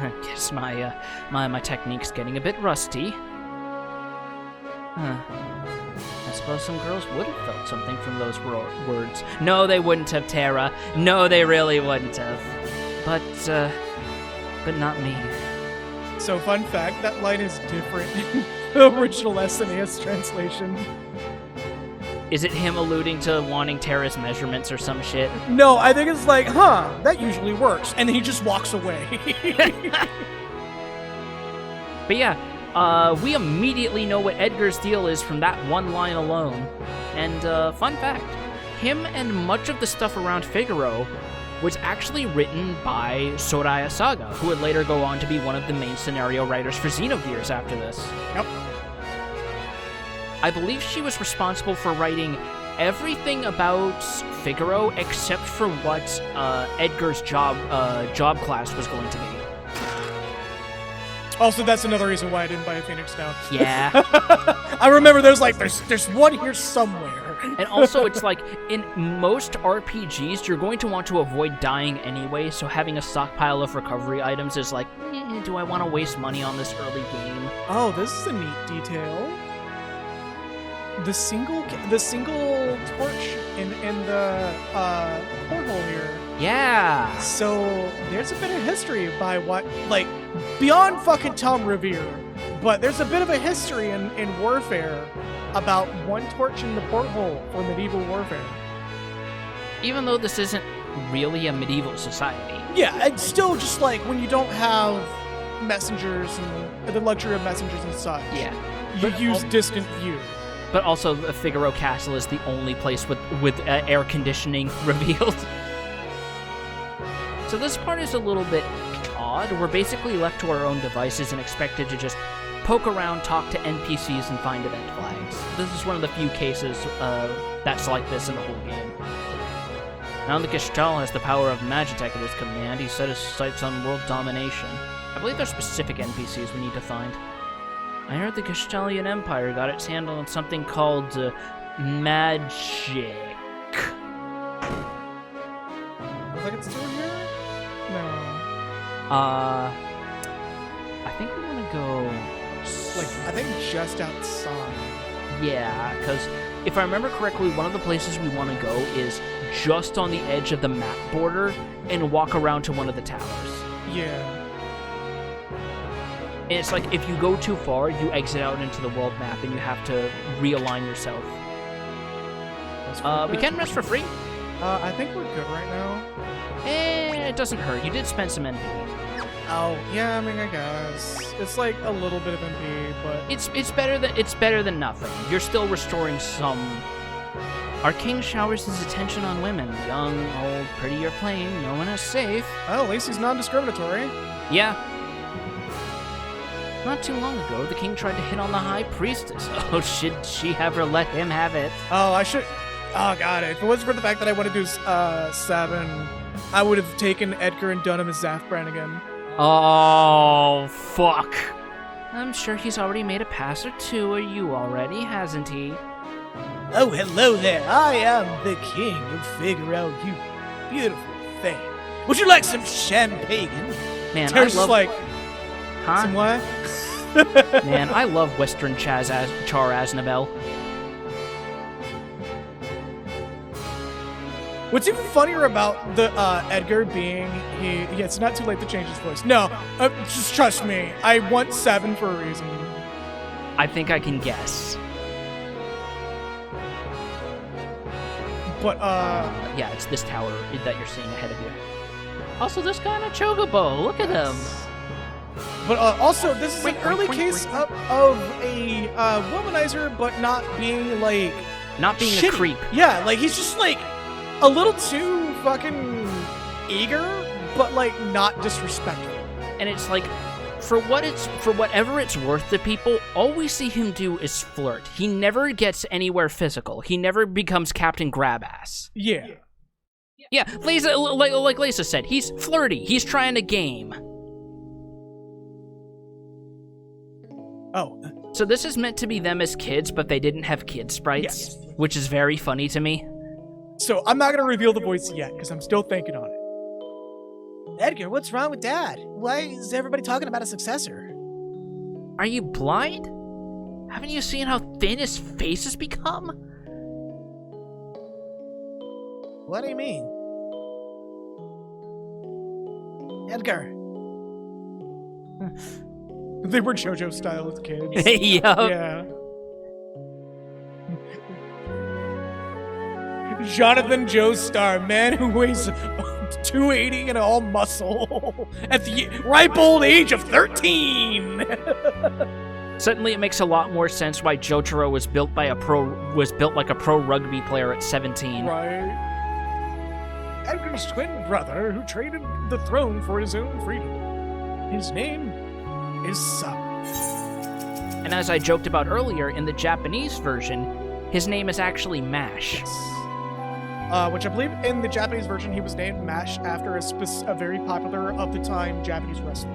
I guess my technique's getting a bit rusty. I suppose some girls would have felt something from those words. No, they wouldn't have, Tara. No, they really wouldn't have. But not me. So, fun fact, that line is different in the original SNES translation. Is it him alluding to wanting Tara's measurements or some shit? No, I think it's like, that usually works. And then he just walks away. But yeah, we immediately know what Edgar's deal is from that one line alone. And fun fact, him and much of the stuff around Figaro was actually written by Soraya Saga, who would later go on to be one of the main scenario writers for Xenogears after this. Yep. I believe she was responsible for writing everything about Figaro except for what Edgar's job class was going to be. Also, that's another reason why I didn't buy a Phoenix Down. Yeah. I remember there's one here somewhere. And also, it's like, in most RPGs, you're going to want to avoid dying anyway, so having a stockpile of recovery items is like, do I want to waste money on this early game? Oh, this is a neat detail. The single torch in the porthole here. Yeah. So there's a bit of history by what, like, beyond fucking Tom Revere, but there's a bit of a history in warfare about one torch in the porthole for medieval warfare. Even though this isn't really a medieval society. Yeah, it's still just like when you don't have messengers and the luxury of messengers and such. Yeah. You use distant view. But also, Figaro Castle is the only place with air conditioning revealed. So this part is a little bit odd. We're basically left to our own devices and expected to just poke around, talk to NPCs, and find event flags. This is one of the few cases that's like this in the whole game. Now the Gestalt has the power of Magitech at his command. He set his sights on world domination. I believe there's specific NPCs we need to find. I heard the Gestalian Empire got its hand on something called magic. Looks like it's still here? No. I think we want to go... I think just outside. Yeah, because if I remember correctly, one of the places we want to go is just on the edge of the map border and walk around to one of the towers. Yeah. And it's like, if you go too far, you exit out into the world map and you have to realign yourself. We can rest for free. I think we're good right now. It doesn't hurt. You did spend some NP. Oh, yeah, I mean, I guess. It's like a little bit of MP, but... It's better than nothing. You're still restoring some. Our king showers his attention on women, young, old, pretty, or plain. No one is safe. Well, at least he's non-discriminatory. Yeah. Not too long ago, the king tried to hit on the high priestess. Oh, should she ever let him have it? Oh, I should... Oh, God, if it wasn't for the fact that I want to do 7, I would have taken Edgar and done him as Zafran again. Oh, fuck. I'm sure he's already made a pass or two or you already, hasn't he? Oh, hello there. I am the king of Figaro, you beautiful thing. Would you like some champagne? Man, Ter's I love... just like, huh? some what? Man, I love Western Char Aznabel. What's even funnier about the Edgar being it's not too late to change his voice. No, just trust me. I want 7 for a reason. I think I can guess. But Yeah, it's this tower that you're seeing ahead of you. Also, this guy in a chocobo. Look at him. But also, this is an early case of a womanizer, but not being like Not being shitty. a creep. Yeah, like he's just like a little too fucking eager, but like not disrespectful. And it's like, for whatever it's worth to people, all we see him do is flirt. He never gets anywhere physical. He never becomes Captain Grabass. Yeah. Yeah, Lisa, like Lisa said, he's flirty. He's trying to game. Oh. So this is meant to be them as kids, but they didn't have kid sprites, Yes. which is very funny to me. So I'm not gonna reveal the voice yet because I'm still thinking on it. Edgar, what's wrong with Dad? Why is everybody talking about a successor? Are you blind? Haven't you seen how thin his face has become? What do you mean? Edgar. They were JoJo style as kids. Yup. Yeah. Jonathan Joestar, man who weighs 280 and all muscle at the ripe old age of 13. Suddenly, it makes a lot more sense why Jotaro was built like a pro rugby player at 17. Right. Edgar's twin brother who traded the throne for his own freedom. His name is Sub. And as I joked about earlier, in the Japanese version, his name is actually Mash. Which I believe in the Japanese version he was named Mash after a very popular of the time Japanese wrestler.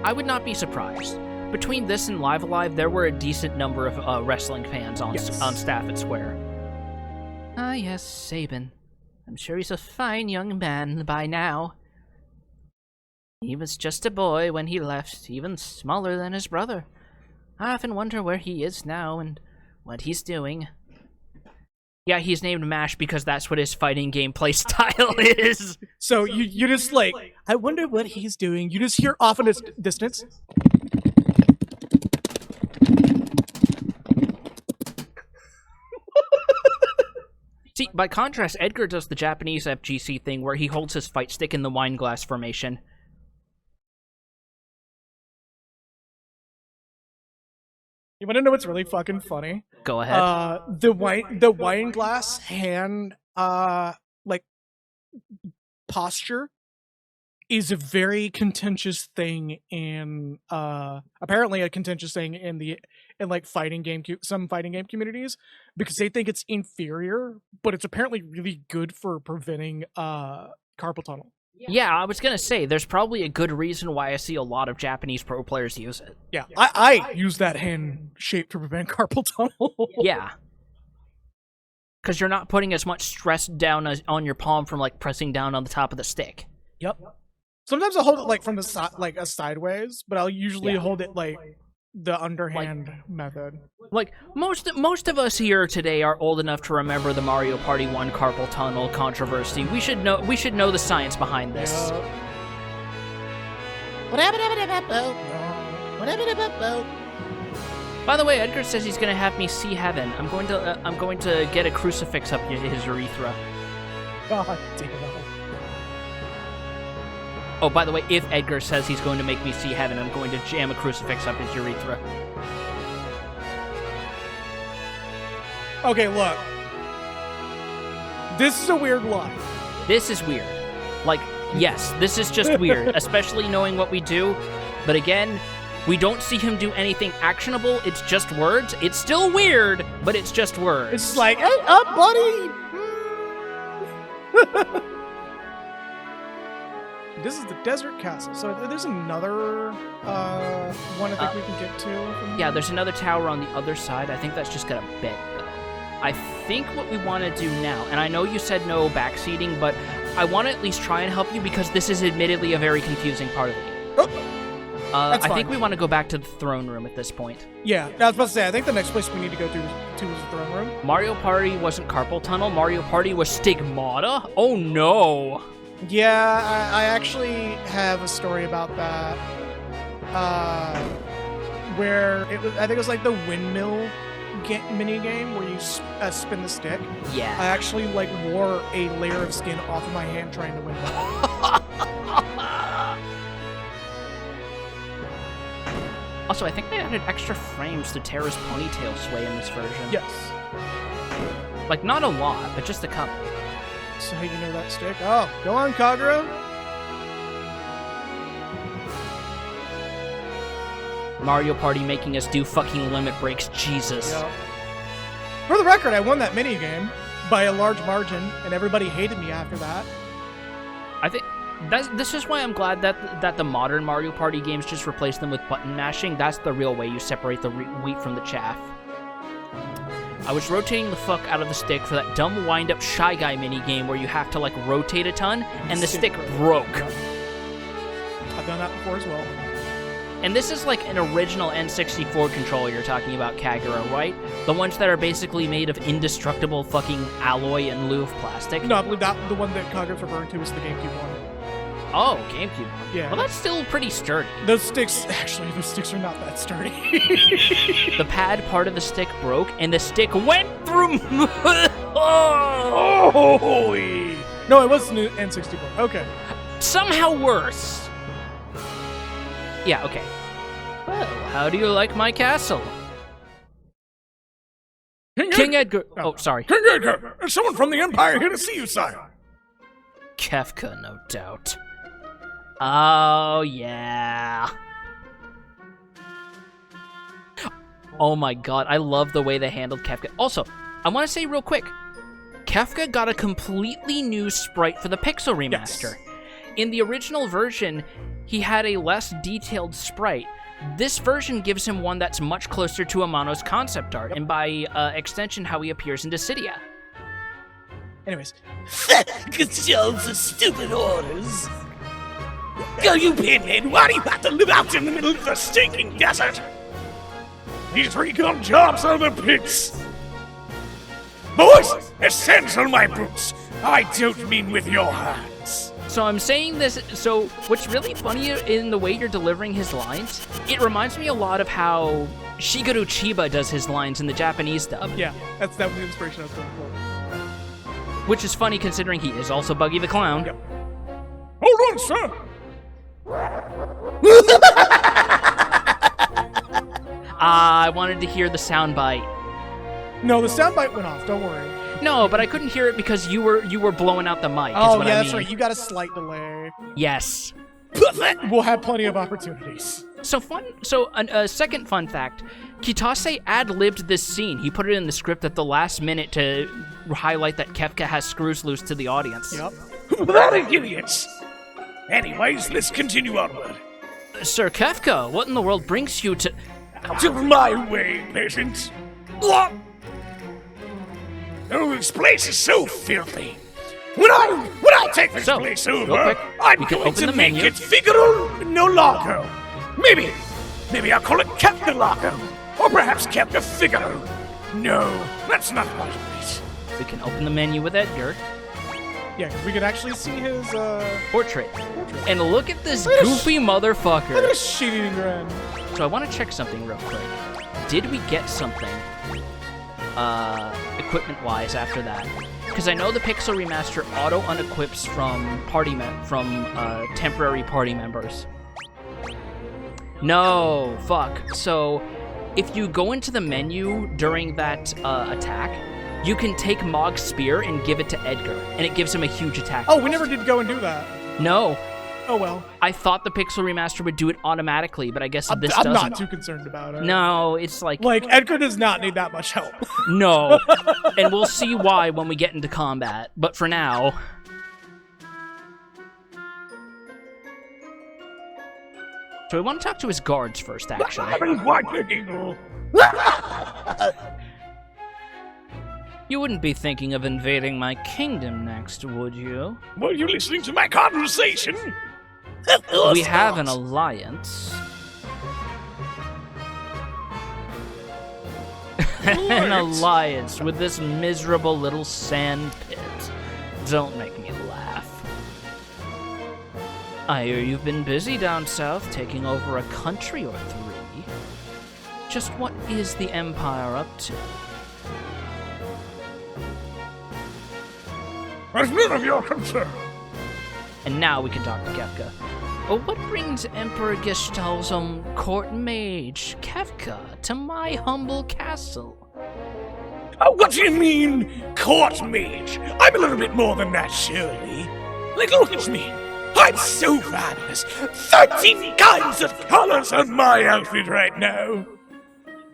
I would not be surprised. Between this and Live Alive, there were a decent number of wrestling fans on staff at Square. Ah, yes, Sabin. I'm sure he's a fine young man by now. He was just a boy when he left, even smaller than his brother. I often wonder where he is now and what he's doing. Yeah, he's named Mash because that's what his fighting gameplay style is. So you just like, I wonder what he's doing. You just hear off in the distance. See, by contrast, Edgar does the Japanese FGC thing where he holds his fight stick in the wine glass formation. You want to know what's really fucking funny? Go ahead. The wine glass hand like posture is a very contentious thing in apparently a contentious thing in like some fighting game communities because they think it's inferior, but it's apparently really good for preventing carpal tunnel. Yeah, I was gonna say, there's probably a good reason why I see a lot of Japanese pro players use it. Yeah, I use that hand shape to prevent carpal tunnel. Yeah. Because you're not putting as much stress down on your palm from, like, pressing down on the top of the stick. Yep. Sometimes I'll hold it, like, from the side, like, a sideways, but I'll usually hold it, like, the underhand method. Like, most of us here today are old enough to remember the Mario Party 1 carpal tunnel controversy. We should know the science behind this. By the way, Edgar says he's gonna have me see heaven. I'm going to get a crucifix up his urethra. God damn. Oh, by the way, if Edgar says he's going to make me see heaven, I'm going to jam a crucifix up his urethra. Okay, look. This is a weird line. This is weird. Like, yes, this is just weird, especially knowing what we do. But again, we don't see him do anything actionable. It's just words. It's still weird, but it's just words. It's like, hey, up, buddy! This is the Desert Castle. So there's another one I think we can get to. Yeah, there's another tower on the other side. I think that's just got a bed, though. I think what we want to do now, and I know you said no backseating, but I want to at least try and help you because this is admittedly a very confusing part of the game. Oh, I think we want to go back to the throne room at this point. yeah, I was about to say, I think the next place we need to go to is the throne room. Mario Party wasn't Carpal Tunnel. Mario Party was Stigmata? Oh, no. Yeah, I actually have a story about that. Where it was, I think it was like the windmill mini game where you spin the stick. Yeah. I actually like wore a layer of skin off of my hand trying to win that. Also, I think they added extra frames to Terra's ponytail sway in this version. Yes. Like, not a lot, but just a couple. So you know that stick? Oh, go on, Kagura. Mario Party making us do fucking limit breaks. Jesus. Yep. For the record, I won that mini game by a large margin, and everybody hated me after that. I think this is why I'm glad that the modern Mario Party games just replace them with button mashing. That's the real way you separate the wheat from the chaff. I was rotating the fuck out of the stick for that dumb wind-up Shy Guy mini-game where you have to, like, rotate a ton, and the stick broke. Yep. I've done that before as well. And this is, like, an original N64 controller you're talking about, Kagura, right? The ones that are basically made of indestructible fucking alloy in lieu of plastic? No, I believe that the one that Kagura's referring to is the GameCube one. Oh, GameCube. Yeah. Well, that's still pretty sturdy. Those sticks are not that sturdy. The pad part of the stick broke, and the stick went through... Oh! No, it was N64. Okay. Somehow worse. Yeah, okay. Well, how do you like my castle? King Edgar... Oh, sorry. King Edgar! There's someone from the Empire here to see you, sire. Kefka, no doubt. Oh, yeah. Oh my god, I love the way they handled Kefka. Also, I want to say real quick, Kefka got a completely new sprite for the Pixel Remaster. Yes. In the original version, he had a less detailed sprite. This version gives him one that's much closer to Amano's concept art, and by extension, how he appears in Dissidia. Anyways. Controls the stupid orders. Go, you pinhead! Why do you have to live out in the middle of the stinking desert? These recon jobs are the pits. Boys, essential my boots. I don't mean with your hands. So I'm saying this, so what's really funny in the way you're delivering his lines, it reminds me a lot of how Shigeru Chiba does his lines in the Japanese dub. Yeah, that was the inspiration I was going for. Which is funny considering he is also Buggy the Clown. Yep. Hold on, sir. I wanted to hear the soundbite. No, the soundbite went off. Don't worry. No, but I couldn't hear it because you were blowing out the mic. Oh, is what yeah, I that's mean. right. You got a slight delay. Yes. We'll have plenty of opportunities. So a second fun fact, Kitase ad-libbed this scene. He put it in the script at the last minute to highlight that Kefka has screws loose to the audience. Yep. Bloody idiots. Anyways, let's continue onward. Sir Kefka, what in the world brings you to... Out of my way, peasants. What? Oh, this place is so filthy. When I take this So, place real over, quick, I'm we can going open to the make menu. it Figaro no Lago. Maybe I'll call it Kefka Lago. Or perhaps Kefka Figaro. No, that's not right. We can open the menu with Edgar. Yeah, because we could actually see his, Portrait. And look at this Look at goofy motherfucker. Look at his shit-eating grin. So I want to check something real quick. Did we get something, equipment-wise after that? Because I know the Pixel Remaster auto unequips from temporary party members. No, fuck. So, if you go into the menu during that attack, you can take Mog's spear and give it to Edgar, and it gives him a huge attack. Oh, we never did go and do that. No. Oh well. I thought the Pixel Remaster would do it automatically, but I guess this I'm doesn't. not too concerned about it. No, it's like... Like, Edgar does not need that much help. No. And we'll see why when we get into combat. But for now... So we want to talk to his guards first, actually. You wouldn't be thinking of invading my kingdom next, would you? Were you listening to my conversation? We have an alliance. An alliance with this miserable little sand pit. Don't make me laugh. I hear you've been busy down south, taking over a country or three. Just what is the Empire up to? That's none of your concern. And now we can talk to Kefka. Well, what brings Emperor Gestalt's court mage, Kefka, to my humble castle? What do you mean, court mage? I'm a little bit more than that, surely. Like, look at me. I'm so fabulous. 13 kinds of colors on my outfit right now.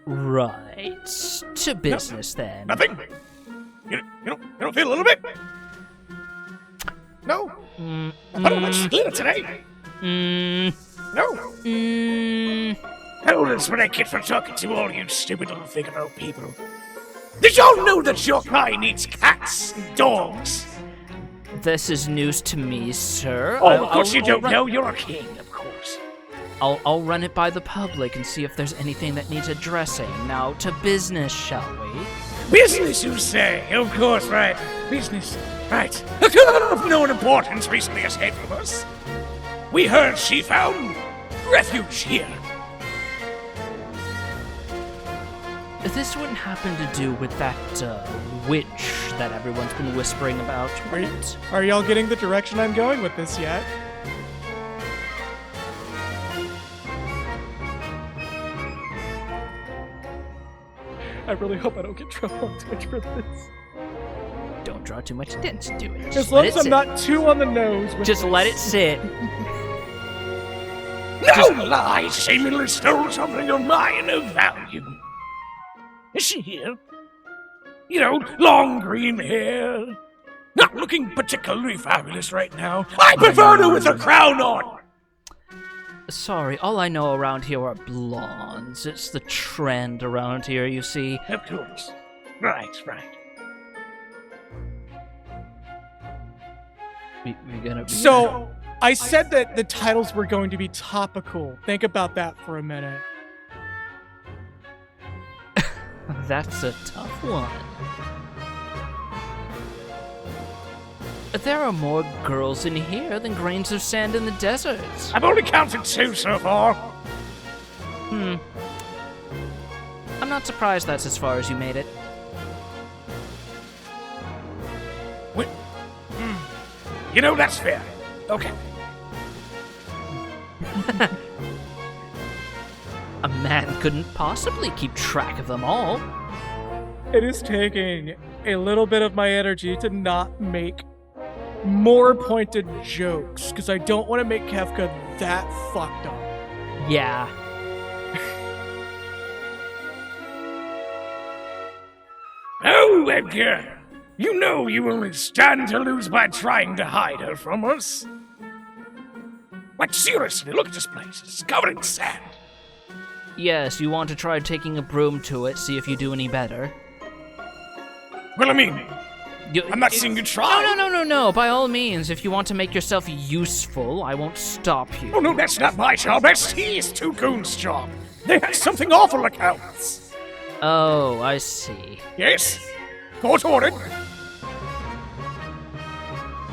Right. To business, then. Nothing? You don't feel a little bit? No? I don't much glitter today. No? Oh, that's what I get for talking to all you stupid little figure-out people. Did y'all know that your kind eats cats and dogs? This is news to me, sir. Oh, of course you don't know. You're a king, of course. I'll run it by the public and see if there's anything that needs addressing. Now, to business, shall we? Business, you say? Of course, right. Business. Right. A girl of known importance recently escaped from us. We heard she found refuge here. This wouldn't happen to do with that witch that everyone's been whispering about, would it? Are y'all getting the direction I'm going with this yet? I really hope I don't get trouble on Twitch for this. Don't draw too much attention to it. As long as I'm not too on the nose with Just this. let it sit. No lies! She merely stole something of mine of value. Is she here? You know, long green hair. Not looking particularly fabulous right now. I prefer her with a crown on. Sorry, all I know around here are blondes. It's the trend around here, you see. Of course. Right. We're gonna be... So, I said that the titles were going to be topical. Think about that for a minute. That's a tough one. There are more girls in here than grains of sand in the desert. I've only counted 2 so far. I'm not surprised that's as far as you made it. You know, that's fair. Okay. A man couldn't possibly keep track of them all. It is taking a little bit of my energy to not make more pointed jokes, because I don't want to make Kefka that fucked up. Yeah. Oh, Edgar. You know you only stand to lose by trying to hide her from us. Like, seriously, look at this place. It's covered in sand. Yes, you want to try taking a broom to it, see if you do any better. Well, I mean, I'm not seeing you try. No. By all means, if you want to make yourself useful, I won't stop you. Oh, no, that's not my job. That's these 2 goons' job. They have something awful accounts. Oh, I see. Yes? Court ordered.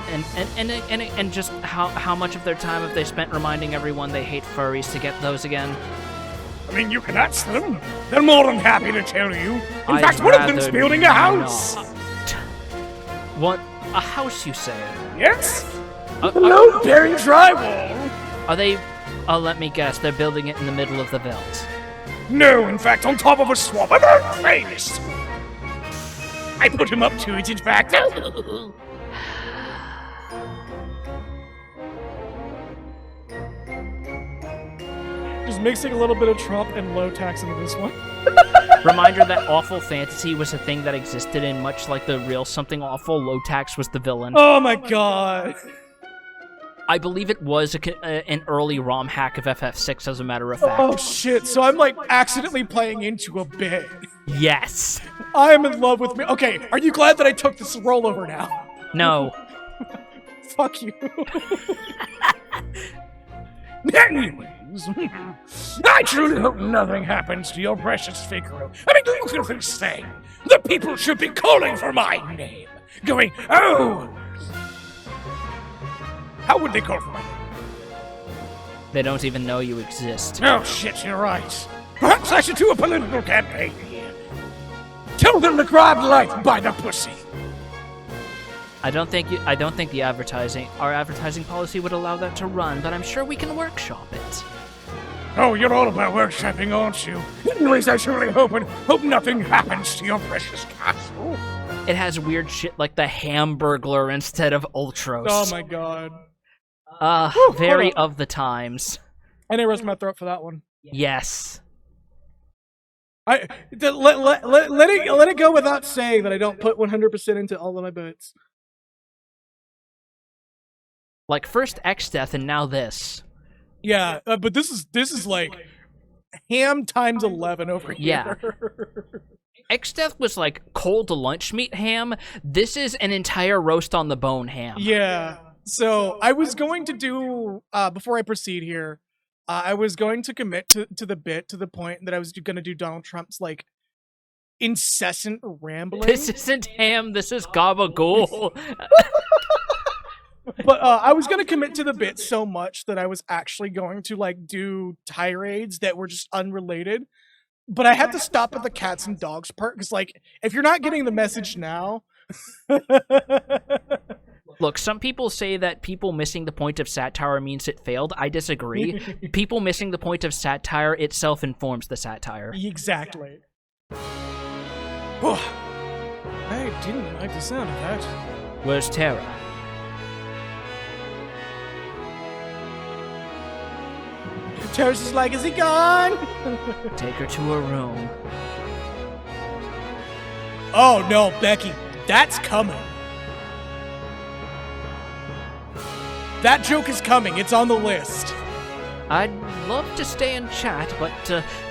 And just how much of their time have they spent reminding everyone they hate furries to get those again? I mean, you can ask them. They're more than happy to tell you. In I'd fact, one of them's rather building a house. not. What? A house, you say? Yes? Are, Load-bearing drywall? are they... let me guess. They're building it in the middle of the veldt. No, in fact, on top of a swamp. I'm very famous. I put him up to it, in fact. Just mixing a little bit of Trump and low tax into this one. Reminder that awful fantasy was a thing that existed, and much like the real Something Awful, low tax was the villain. Oh my god. I believe it was an early ROM hack of FF6, as a matter of fact. Oh shit, so I'm like accidentally playing into a bit. Yes. I am in love with me. Okay, are you glad that I took this rollover now? No. Fuck you. Anyways, I truly hope nothing happens to your precious Figaro. I mean, look at this thing. The people should be calling for my name. Going, oh! How would they call for my name? They don't even know you exist. Oh, shit, you're right. Perhaps I should do a political campaign here. Tell them to grab life by the pussy. I don't think our advertising policy would allow that to run, but I'm sure we can workshop it. Oh, you're all about workshopping, aren't you? Anyways, I surely hope nothing happens to your precious castle. It has weird shit like the Hamburglar instead of Ultros. Oh my god. Very hold on. of the times. I didn't rest my throat for that one. Yes. Let it go without saying that I don't put 100% into all of my bets. Like first X-Death and now this. Yeah, but this is like ham times 11 over Yeah. here. X-Death was like cold lunch meat ham. This is an entire roast on the bone ham. Yeah. So I was going to do before I proceed here, I was going to commit to the bit to the point that I was going to do Donald Trump's like incessant rambling. This isn't ham. This is gabagool. But I was going to commit to the bit so much that I was actually going to like do tirades that were just unrelated. But I had to stop at the cats and dogs part because like if you're not getting the message now. Look, some people say that people missing the point of satire means it failed. I disagree. People missing the point of satire itself informs the satire. Exactly. Oh, I didn't like the sound of that. Where's Terra? Terrace is like, is he gone? Take her to her room. Oh no, Becky, that's coming. That joke is coming. It's on the list. I'd love to stay and chat, but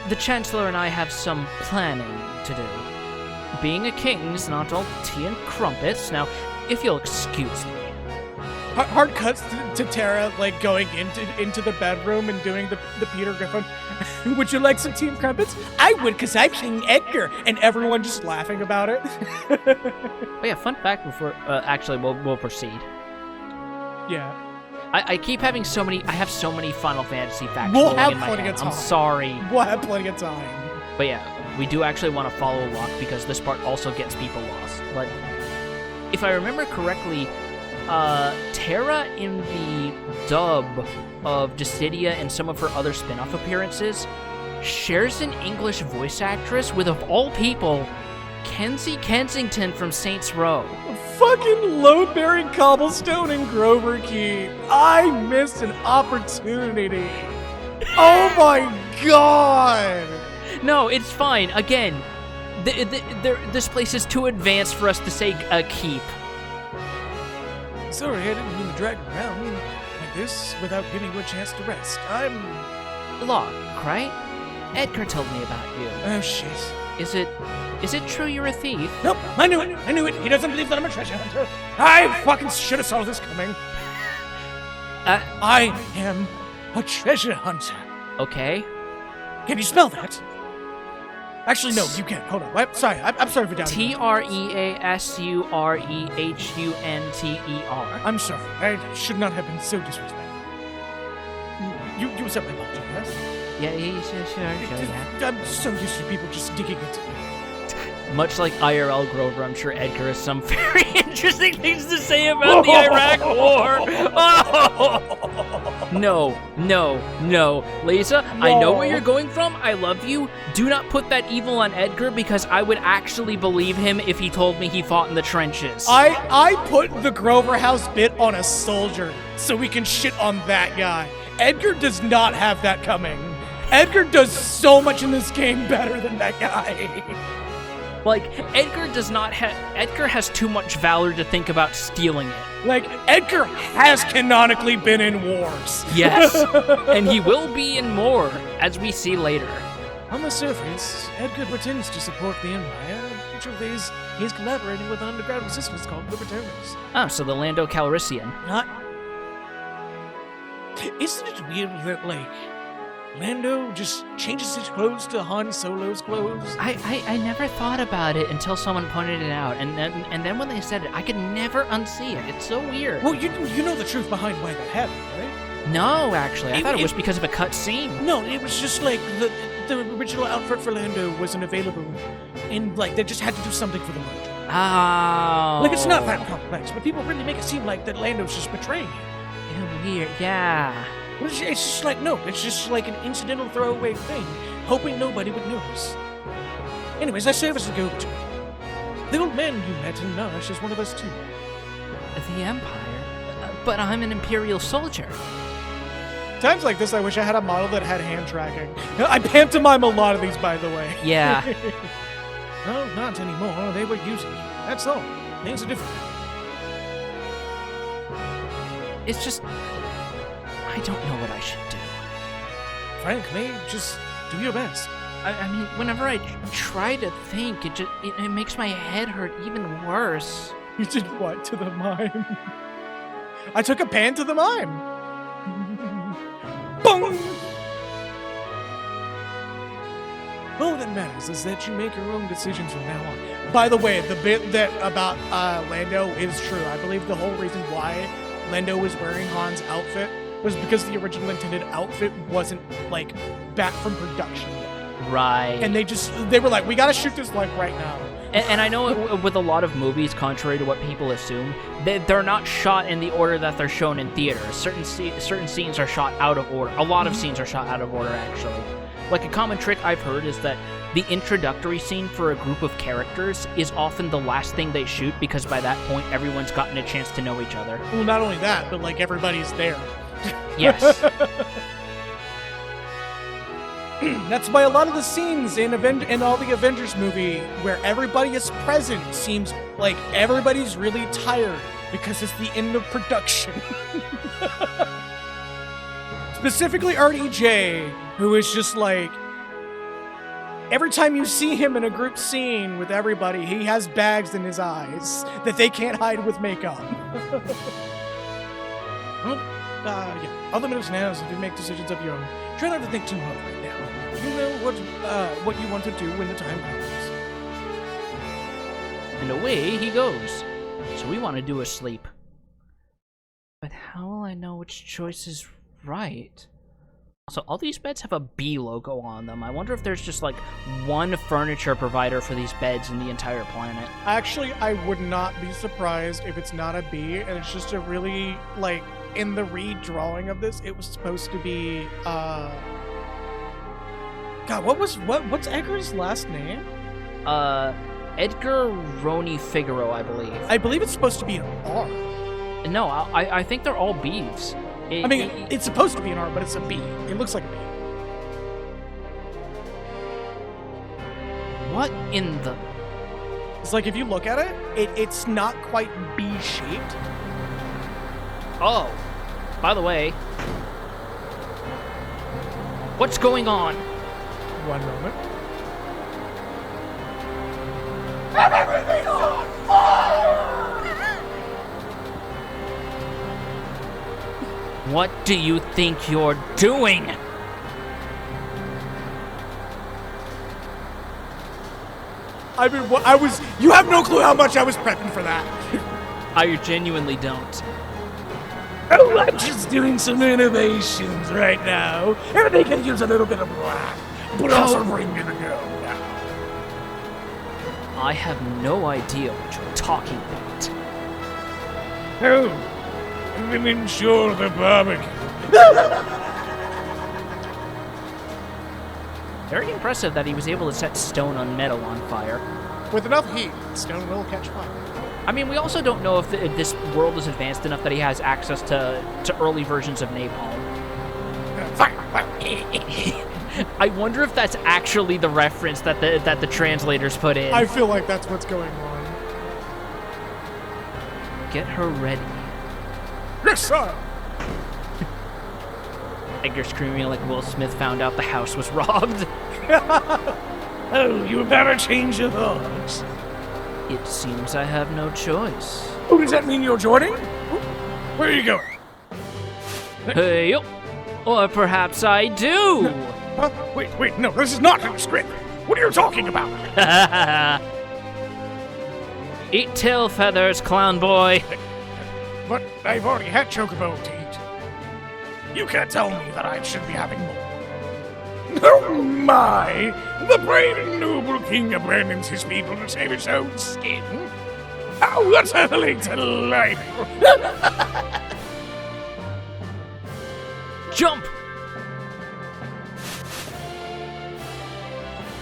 the Chancellor and I have some planning to do. Being a king's not all tea and crumpets. Now, if you'll excuse me. Hard cuts to Tara, like, going into the bedroom and doing the Peter Griffin. Would you like some tea and crumpets? I would, because I'm King Edgar. And everyone just laughing about it. Oh yeah, fun fact before... actually, we'll proceed. Yeah. I keep having so many... I have so many Final Fantasy facts We'll rolling have in my plenty head. of time. I'm sorry. We'll have plenty of time. But yeah, we do actually want to follow Locke because this part also gets people lost. But if I remember correctly... Terra in the dub of Dissidia and some of her other spin-off appearances shares an English voice actress with, of all people, Kenzie Kensington from Saints Row. Fucking load-bearing cobblestone in Grover Keep. I missed an opportunity. Oh my god! No, it's fine. Again, this place is too advanced for us to say keep. Sorry, I didn't mean to drag you around like this without giving you a chance to rest. I'm... Locke, right? Edgar told me about you. Oh, shit. Is it true you're a thief? Nope, I knew it. He doesn't believe that I'm a treasure hunter. I fucking should have saw this coming. I am a treasure hunter. Okay. Can you spell that? Actually, no, you can't. Hold on. I'm sorry for doubting you. TREASUREHUNTER. I'm sorry. I should not have been so disrespectful. You accept my apology, yes? Yeah, sure, yeah. I'm so used to people just digging into me. Much like IRL Grover, I'm sure Edgar has some very interesting things to say about the Iraq War. Oh! No. Lisa, I know where you're going from. I love you. Do not put that evil on Edgar, because I would actually believe him if he told me he fought in the trenches. I put the Grover House bit on a soldier so we can shit on that guy. Edgar does not have that coming. Edgar does so much in this game better than that guy. Like, Edgar has too much valor to think about stealing it. Like, Edgar has canonically been in wars. Yes, and he will be in more, as we see later. On the surface, Edgar pretends to support the Empire. In truth is, he's collaborating with an underground resistance called Libertarians. Oh, so the Lando Calrissian. Isn't it weird that, like, Lando just changes his clothes to Han Solo's clothes? I never thought about it until someone pointed it out, and then when they said it, I could never unsee it. It's so weird. Well, you know the truth behind why that happened, right? No, actually. I thought it was because of a cut scene. No, it was just like the original outfit for Lando wasn't available, and like they just had to do something for the merger. Oh. Like it's not that complex, but people really make it seem like that Lando's just betraying him. Weird, yeah. It's just like, no, it's just like an incidental throwaway thing, hoping nobody would notice. Anyways, I serve as a go-to. The old man you met in Nash is one of us too. The Empire? But I'm an Imperial soldier. Times like this, I wish I had a model that had hand tracking. I pantomime a lot of these, by the way. Yeah. Well, not anymore. They were using you. That's all. Things are different. It's just... I don't know what I should do. Frankly, just do your best. I mean, whenever I try to think, it makes my head hurt even worse. You did what to the mime? I took a pan to the mime. Boom! All that matters is that you make your own decisions from now on. By the way, the bit that about Lando is true. I believe the whole reason why Lando was wearing Han's outfit was because the original intended outfit wasn't, like, back from production yet. Right. And they were like, we gotta shoot this, like, right now. And I know with a lot of movies, contrary to what people assume, they're not shot in the order that they're shown in theaters. Certain scenes are shot out of order. A lot of scenes are shot out of order, actually. Like, a common trick I've heard is that the introductory scene for a group of characters is often the last thing they shoot, because by that point, everyone's gotten a chance to know each other. Well, not only that, but, like, everybody's there. Yes. That's why a lot of the scenes in all the Avengers movie where everybody is present seems like everybody's really tired because it's the end of production. Specifically RDJ, who is just like, every time you see him in a group scene with everybody, he has bags in his eyes that they can't hide with makeup. Well, yeah. All that matters now is that you make decisions of your own. Try not to think too hard right now. You know what you want to do when the time comes. And away he goes. So we want to do a sleep. But how will I know which choice is right? So all these beds have a B logo on them. I wonder if there's just like one furniture provider for these beds in the entire planet. Actually, I would not be surprised if it's not a B and it's just a really, like, in the redrawing of this, it was supposed to be, God, what's Edgar's last name? Edgar Roni Figaro, I believe. I believe it's supposed to be an R. No, I think they're all B's. It's supposed to be an R, but it's a B. It looks like a B. What in the... It's like, if you look at it, it's not quite B-shaped. Oh, by the way, what's going on? One moment. Everything's on fire! What do you think you're doing? I mean, you have no clue how much I was prepping for that. I genuinely don't. Oh, I'm just doing some innovations right now. Everything can use a little bit of black, but also bring me the go. I have no idea what you're talking about. Oh, and then ensure the barbecue. Very impressive that he was able to set stone on metal on fire. With enough heat, stone will catch fire. I mean, we also don't know if this world is advanced enough that he has access to early versions of napalm. Fire. I wonder if that's actually the reference that the translators put in. I feel like that's what's going on. Get her ready. Yes, sir. Edgar screaming like Will Smith found out the house was robbed. Oh, you better change your thoughts. It seems I have no choice. Oh, does that mean you're joining? Where are you going? Hey, or perhaps I do. Huh? Wait, no, this is not in the script. What are you talking about? Eat tail feathers, clown boy. But I've already had chocobo to eat. You can't tell me that I should be having more. Oh my! The brave and noble king abandons his people to save his own skin? How utterly delightful! Jump!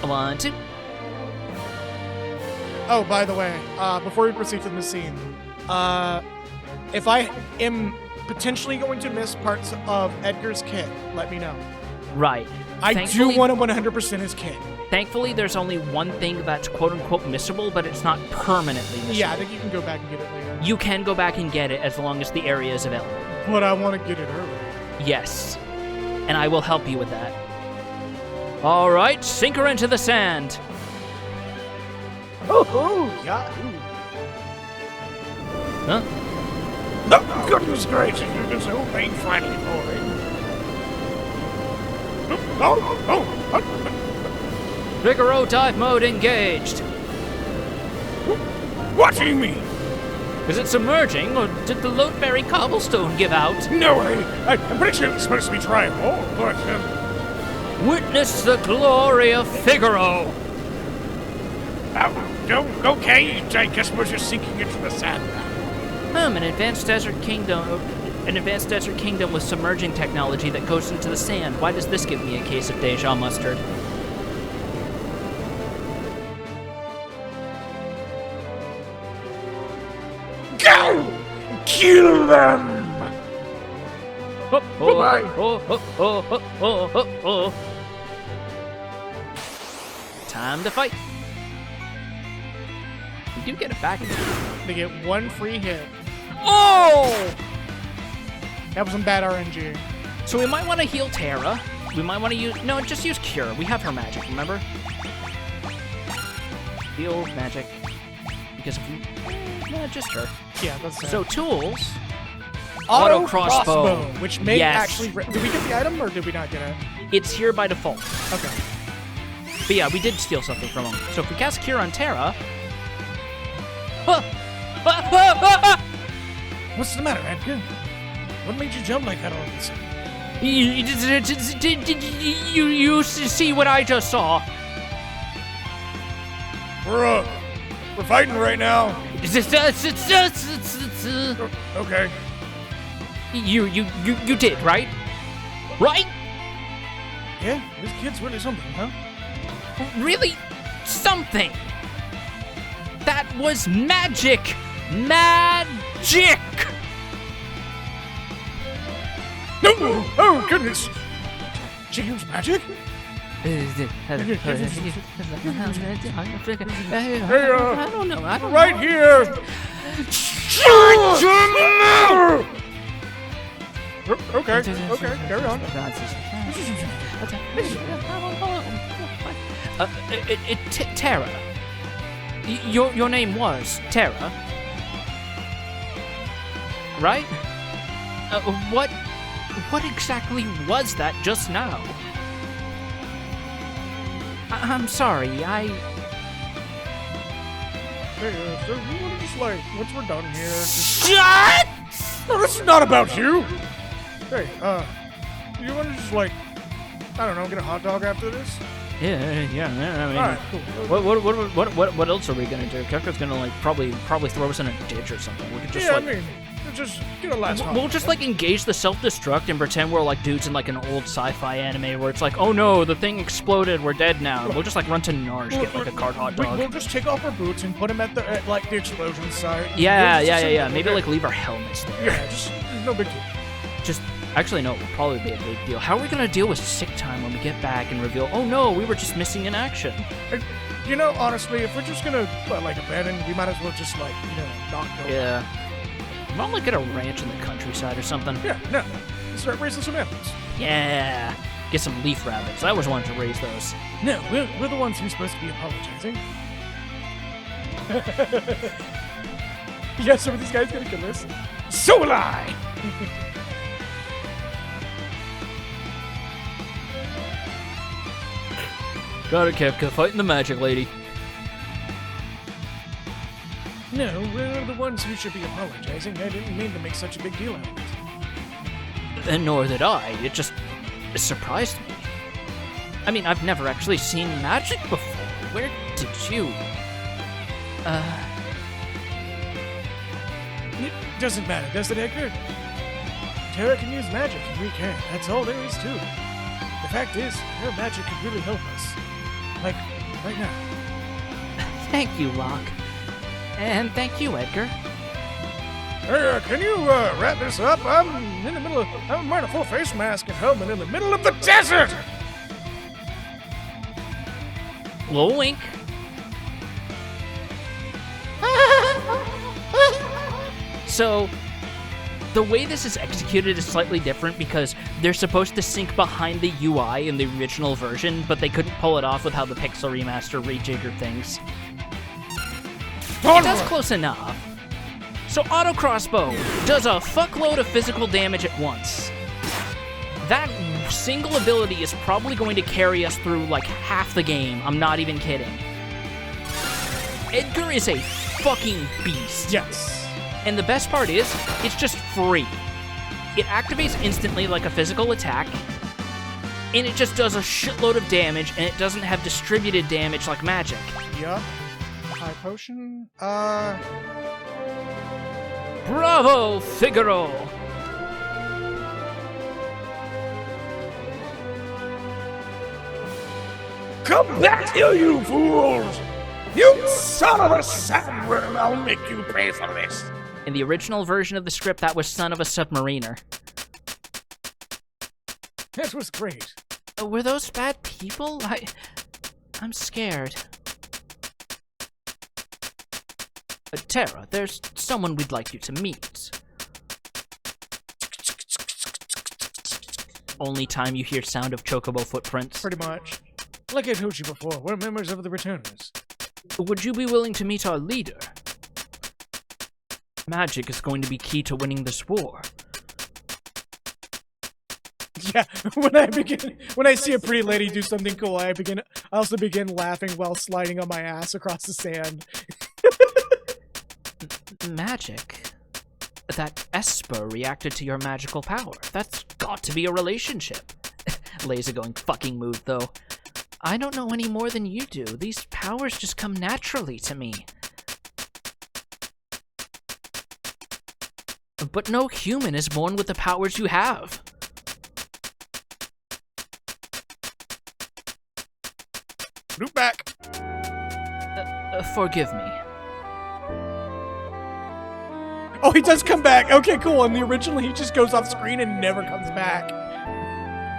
1, 2. Oh, by the way, before we proceed from this scene, if I am potentially going to miss parts of Edgar's kit, let me know. Right. I do want to 100% his kit. Thankfully, there's only one thing that's quote-unquote missable, but it's not permanently missable. Yeah, I think you can go back and get it later. You can go back and get it as long as the area is available. But I want to get it early. Yes. And I will help you with that. All right, sink her into the sand. Oh, yeah. Huh? Oh, goodness gracious, you're so pain-friendly for me. Oh. Figaro dive mode engaged. What do you mean? Is it submerging, or did the Loatberry cobblestone give out? No way. I'm pretty sure it's supposed to be triable, but... Witness the glory of Figaro. Okay, I guess we're just sinking into the sand now. An advanced desert kingdom with submerging technology that goes into the sand. Why does this give me a case of Deja mustard? Go! Kill them! Bye-bye. Time to fight. You do get it back. They get one free hit. Oh! That was some bad RNG. So we might want to heal Terra. We might want to use... No, just use Cure. We have her magic, remember? Heal magic. Because if we... No, just her. Yeah, that's it. So tools... Auto crossbow. which may Yes. actually... Did we get the item or did we not get it? It's here by default. Okay. But yeah, we did steal something from him. So if we cast Cure on Terra... What's the matter, Edgar? What made you jump like that all of a sudden? You see what I just saw? We're fighting right now. Okay. You did, right? Right? Yeah, this kid's really something, huh? Really? Something. That was magic. Magic. No! Oh, goodness! James magic? I don't know. Right here! Okay, carry on. Terra. Your name was Terra, right? What exactly was that just now? I'm sorry, Hey, so we want to just like, once we're done here, just... Shut! No, this is not about you! Hey, you want to just like, I don't know, get a hot dog after this? Yeah. I mean, All right, cool. what else are we gonna do? Kefka's gonna like probably throw us in a ditch or something. We could just Yeah, like. I mean, just get a last. We'll just like engage the self-destruct and pretend we're like dudes in like an old sci-fi anime where it's like, oh no, the thing exploded, we're dead now. We'll just like run to Narsh, get like a cart hot dog. We'll just take off our boots and put them at the like the explosion site. Yeah. Maybe like leave our helmets there. Yeah, just no big deal. Just actually no, it will probably be a big deal. How are we gonna deal with sick time when we get back and reveal? Oh no, we were just missing in action. You know, honestly, if we're just gonna like abandon, we might as well just like not go. Yeah. Why don't like get a ranch in the countryside or something? Yeah, no. Start raising some animals. Yeah. Get some leaf rabbits. I always wanted to raise those. No, we're the ones who's supposed to be apologizing. Yeah, some of these guys gonna kill us. So will I! Got it, Kefka. Fighting the magic lady. No, we're the ones who should be apologizing. I didn't mean to make such a big deal out of it. And nor did I. It just surprised me. I mean, I've never actually seen magic before. Where did you? It doesn't matter, does it, Edgar? Terra can use magic, and we can't. That's all there is to it. The fact is, her magic could really help us. Like, right now. Thank you, Locke. And thank you, Edgar. Hey, can you wrap this up? I'm in the middle of. I'm wearing a full face mask and helmet in the middle of the desert! Little wink. So, the way this is executed is slightly different because they're supposed to sync behind the UI in the original version, but they couldn't pull it off with how the Pixel Remaster rejiggered things. It does close enough. So Auto Crossbow does a fuckload of physical damage at once. That single ability is probably going to carry us through like half the game. I'm not even kidding. Edgar is a fucking beast. Yes. And the best part is, it's just free. It activates instantly like a physical attack, and it just does a shitload of damage, and it doesn't have distributed damage like magic. Yup. High potion? Bravo, Figaro! Come back here, you fools! You son of a sandworm! I'll make you pay for this! In the original version of the script, that was Son of a Submariner. That was great. Were those bad people? I'm scared. Terra, there's someone we'd like you to meet. Only time you hear sound of chocobo footprints. Pretty much. Like I told you before, we're members of the Returners. Would you be willing to meet our leader? Magic is going to be key to winning this war. Yeah, when I see a pretty lady do something cool, I also begin laughing while sliding on my ass across the sand. Magic? That Esper reacted to your magical power. That's got to be a relationship. Laser going fucking mood, though. I don't know any more than you do. These powers just come naturally to me. But no human is born with the powers you have. Loop back. Forgive me. Oh, he does come back. Okay, cool. In the original, he just goes off screen and never comes back.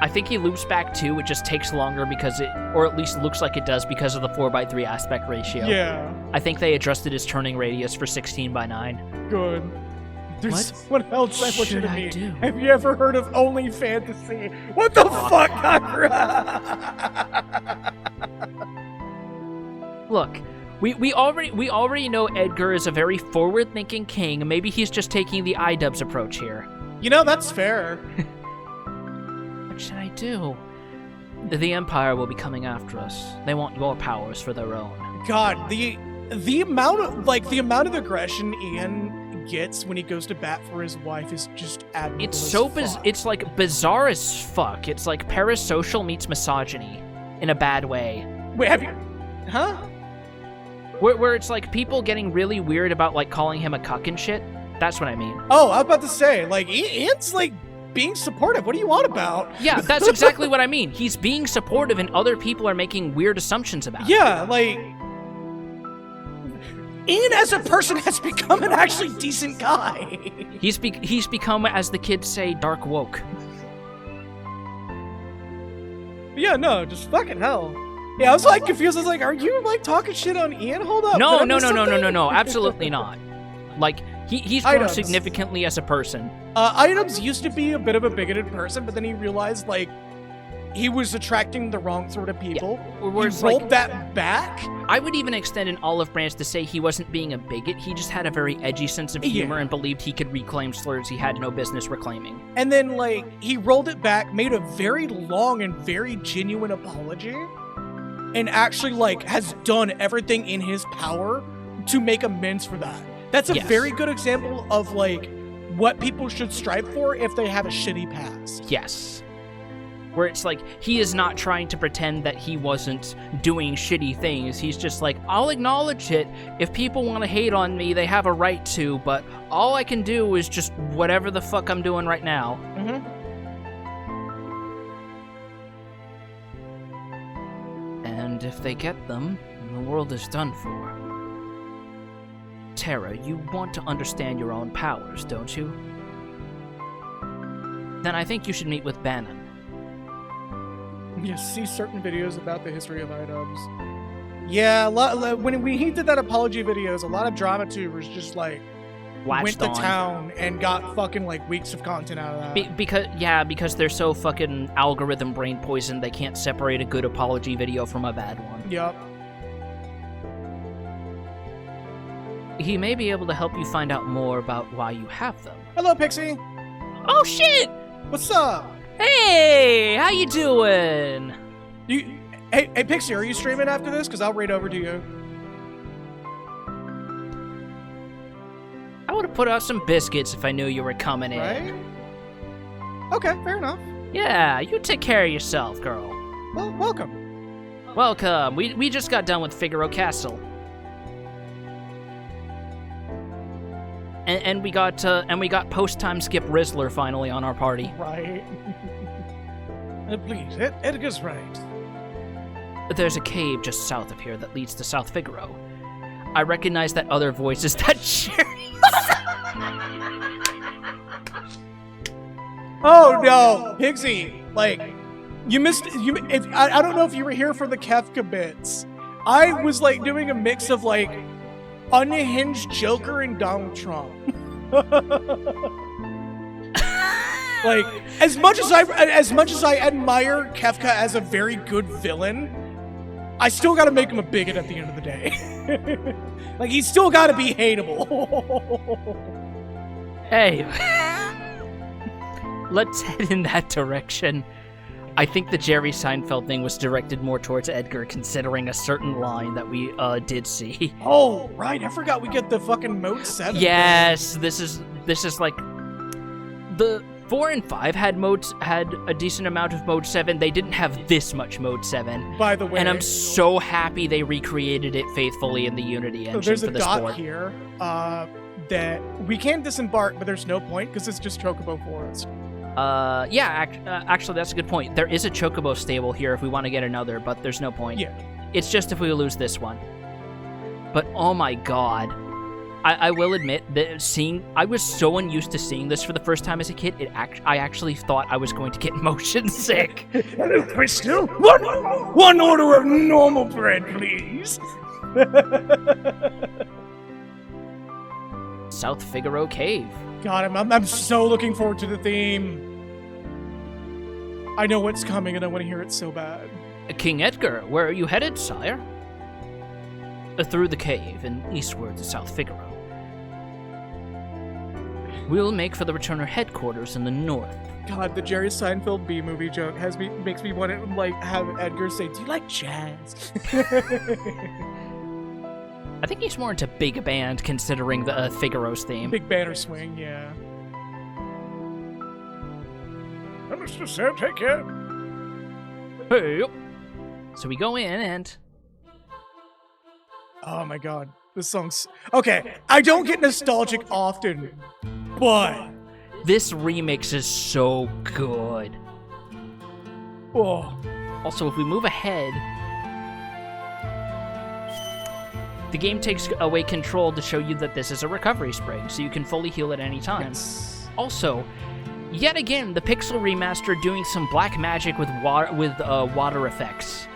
I think he loops back too. It just takes longer because or at least looks like it does because of the 4:3 aspect ratio. Yeah. I think they adjusted his turning radius for 16:9. Good. There's What someone else I want you should to I meet. do? Have you ever heard of Only Fantasy? What the fuck, Kakura? Look, we already know Edgar is a very forward-thinking king. Maybe he's just taking the iDubbbz approach here. You know, that's fair. What should I do? The Empire will be coming after us. They want your powers for their own. God, the amount of aggression Ian gets when he goes to bat for his wife is just admirable. It's so as fuck. it's like bizarre as fuck. It's like parasocial meets misogyny. in a bad way. Wait, have you? Huh? Where it's like people getting really weird about like calling him a cuck and shit. That's what I mean. Oh, I was about to say, like, Ian's like being supportive. What do you want about? Yeah, that's exactly what I mean. He's being supportive and other people are making weird assumptions about it. Yeah, like, Ian as a person has become an actually decent guy. He's become, as the kids say, dark woke. Yeah, no, just fucking hell. Yeah, I was like confused. I was like, are you like talking shit on Ian? Hold up. No, Did I no, miss no, no, no, something? no, no, absolutely not. Like, he's grown Items. significantly as a person. Items used to be a bit of a bigoted person, but then he realized, like, he was attracting the wrong sort of people. Where He it's rolled like- that back. I would even extend an olive branch to say he wasn't being a bigot. He just had a very edgy sense of humor Yeah. and believed he could reclaim slurs he had no business reclaiming. And then, like, he rolled it back, made a very long and very genuine apology, and actually, like, has done everything in his power to make amends for that. That's a Yes. very good example of, like, what people should strive for if they have a shitty past. Yes. Where it's like, he is not trying to pretend that he wasn't doing shitty things. He's just like, I'll acknowledge it. If people want to hate on me, they have a right to, but all I can do is just whatever the fuck I'm doing right now. Mm-hmm. And if they get them, the world is done for. Terra, you want to understand your own powers, don't you? Then I think you should meet with Bannon. You see certain videos about the history of items. Yeah, when he did that apology videos, a lot of drama tubers just like went Latched to on. town and got fucking like weeks of content out of that. Because they're so fucking algorithm brain poisoned, they can't separate a good apology video from a bad one. Yup. He may be able to help you find out more about why you have them. Hello, Pixie. Oh shit! What's up? Hey, how you doing? Hey, Pixie, are you streaming after this? Because I'll raid over to you. I would have put out some biscuits if I knew you were coming in. Right? Okay, fair enough. Yeah, you take care of yourself, girl. Well, welcome. Welcome. We just got done with Figaro Castle. And we got post-time Skip Rizzler finally on our party. Right. Please, Edgar's right. There's a cave just south of here that leads to South Figaro. I recognize that other voice is that Sherry. Oh no, Pixie! Like, you missed. I don't know if you were here for the Kefka bits. I was like doing a mix of like unhinged Joker and Donald Trump. Like, as much as I admire Kefka as a very good villain, I still got to make him a bigot at the end of the day. Like, he's still got to be hateable. Hey, let's head in that direction. I think the Jerry Seinfeld thing was directed more towards Edgar, considering a certain line that we did see. Oh, right. I forgot we get the fucking Mode 7. Yes, this is like the 4 and 5 had a decent amount of Mode 7. They didn't have this much Mode 7. By the way. And I'm so happy they recreated it faithfully in the Unity engine There's for a this dot port. here that we can disembark, but there's no point because it's just Chocobo Forest. Actually, that's a good point. There is a Chocobo stable here if we want to get another, but there's no point. Yeah. It's just if we lose this one. But oh my god. I will admit that I was so unused to seeing this for the first time as a kid, I actually thought I was going to get motion sick. Hello, Crystal. One order of normal bread, please. South Figaro Cave. God, I'm so looking forward to the theme. I know what's coming and I want to hear it so bad. King Edgar, where are you headed, sire? Through the cave and eastward to South Figaro. We'll make for the Returner headquarters in the north. God, the Jerry Seinfeld B-movie joke makes me want to like have Edgar say, "Do you like jazz?" I think he's more into big band, considering the Figaro's theme. Big banner swing, yeah. Mr. Sir, take care. Hey, So we go in and... Oh my god. This song's... Okay, I don't get nostalgic often, but... This remix is so good. Oh. Also, if we move ahead... The game takes away control to show you that this is a recovery spring, so you can fully heal at any time. Yes. Also, yet again, the Pixel Remaster doing some black magic with water effects.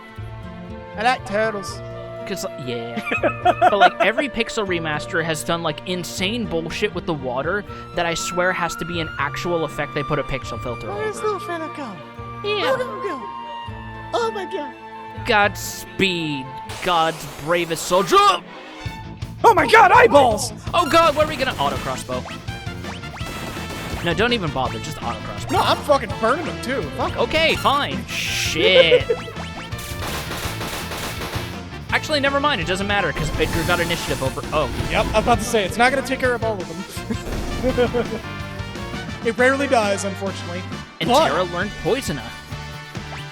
I like turtles. Cause yeah, but like every Pixel Remaster has done like insane bullshit with the water that I swear has to be an actual effect they put a pixel filter Where's over. little Fenna go? Yeah. Look at him go. Oh my god. Godspeed, God's bravest soldier. Oh my god, eyeballs! Oh god, where are we gonna auto crossbow? No, don't even bother, just auto crossbow. No, I'm fucking burning them too. Fuck. Okay, fine. Shit. Actually, never mind. It doesn't matter because Edgar got initiative over. Oh, Yep, I'm about to say it's not gonna take care of all of them. It rarely does, unfortunately. and But Terra learned Poisona.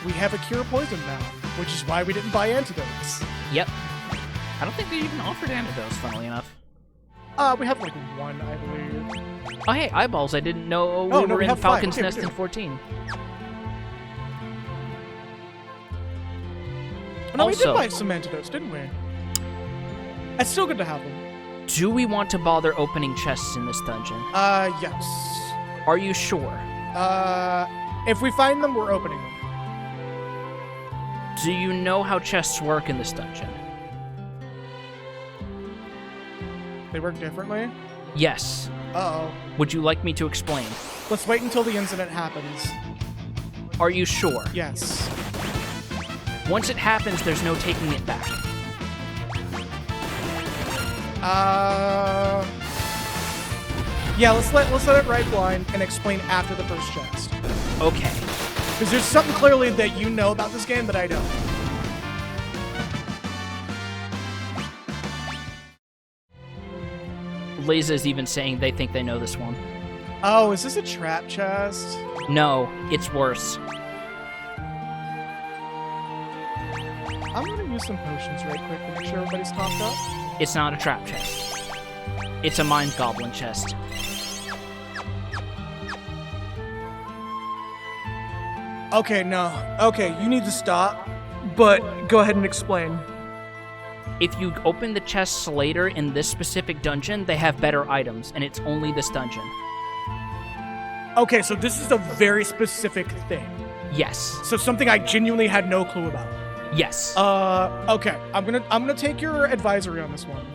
we have a cure poison now, which is why we didn't buy antidotes. Yep. I don't think they even offered antidotes, funnily enough. We have like one, I believe. Oh, hey, eyeballs. I didn't know Oh, we no, were we in have 5. Falcon's Okay, we Nest do. in 14. Oh, no, we did Also- buy some antidotes, didn't we? It's still good to have them. Do we want to bother opening chests in this dungeon? Yes. Are you sure? If we find them, we're opening them. Do you know how chests work in this dungeon? They work differently? Yes. Uh-oh. Would you like me to explain? Let's wait until the incident happens. Are you sure? Yes. Once it happens, there's no taking it back. Yeah, let's let it ride blind and explain after the first chest. Okay. Because there's something clearly that you know about this game that I don't. Liza's even saying they think they know this one. Oh, is this a trap chest? No, it's worse. I'm gonna use some potions right quick to make sure everybody's topped up. It's not a trap chest. It's a mind goblin chest. Okay, no. Okay, you need to stop, but go ahead and explain. If you open the chests later in this specific dungeon, they have better items, and it's only this dungeon. Okay, so this is a very specific thing. Yes. So something I genuinely had no clue about. Yes. Okay. I'm gonna take your advisory on this one.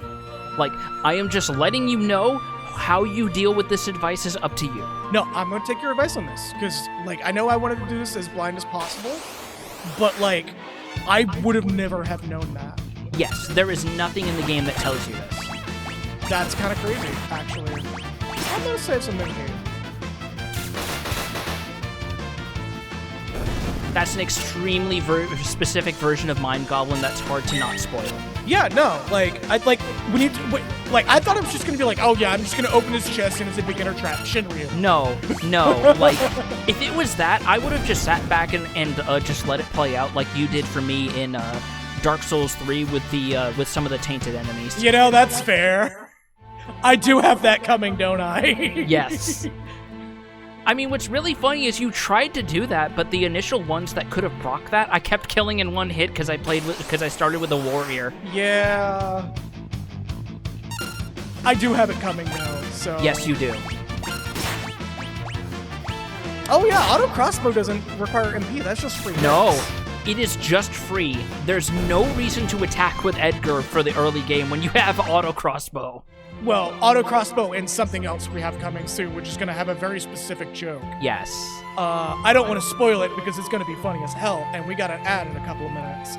Like, I am just letting you know how you deal with this advice is up to you. No, I'm gonna take your advice on this because, like, I know I wanted to do this as blind as possible, but like, I would have never have known that. Yes, there is nothing in the game that tells you this. That's kind of crazy, actually. I'm gonna save some here. That's an extremely specific version of Mind Goblin that's hard to not spoil. Yeah, no, like, I thought it was just gonna be like, oh yeah, I'm just gonna open his chest and it's a beginner trap, Shinryu. No, like, if it was that, I would have just sat back and just let it play out like you did for me in Dark Souls 3 with some of the tainted enemies. You know, that's fair. I do have that coming, don't I? Yes. I mean, what's really funny is you tried to do that, but the initial ones that could have proc that, I kept killing in one hit because I started with a warrior. Yeah. I do have it coming though, so. Yes, you do. Oh yeah, auto crossbow doesn't require MP. That's just free. No, hits. it is just free. There's no reason to attack with Edgar for the early game when you have auto crossbow. Well, auto crossbow and something else we have coming soon, which is gonna have a very specific joke. Yes. I don't want to spoil it because it's gonna be funny as hell, and we got an ad in a couple of minutes.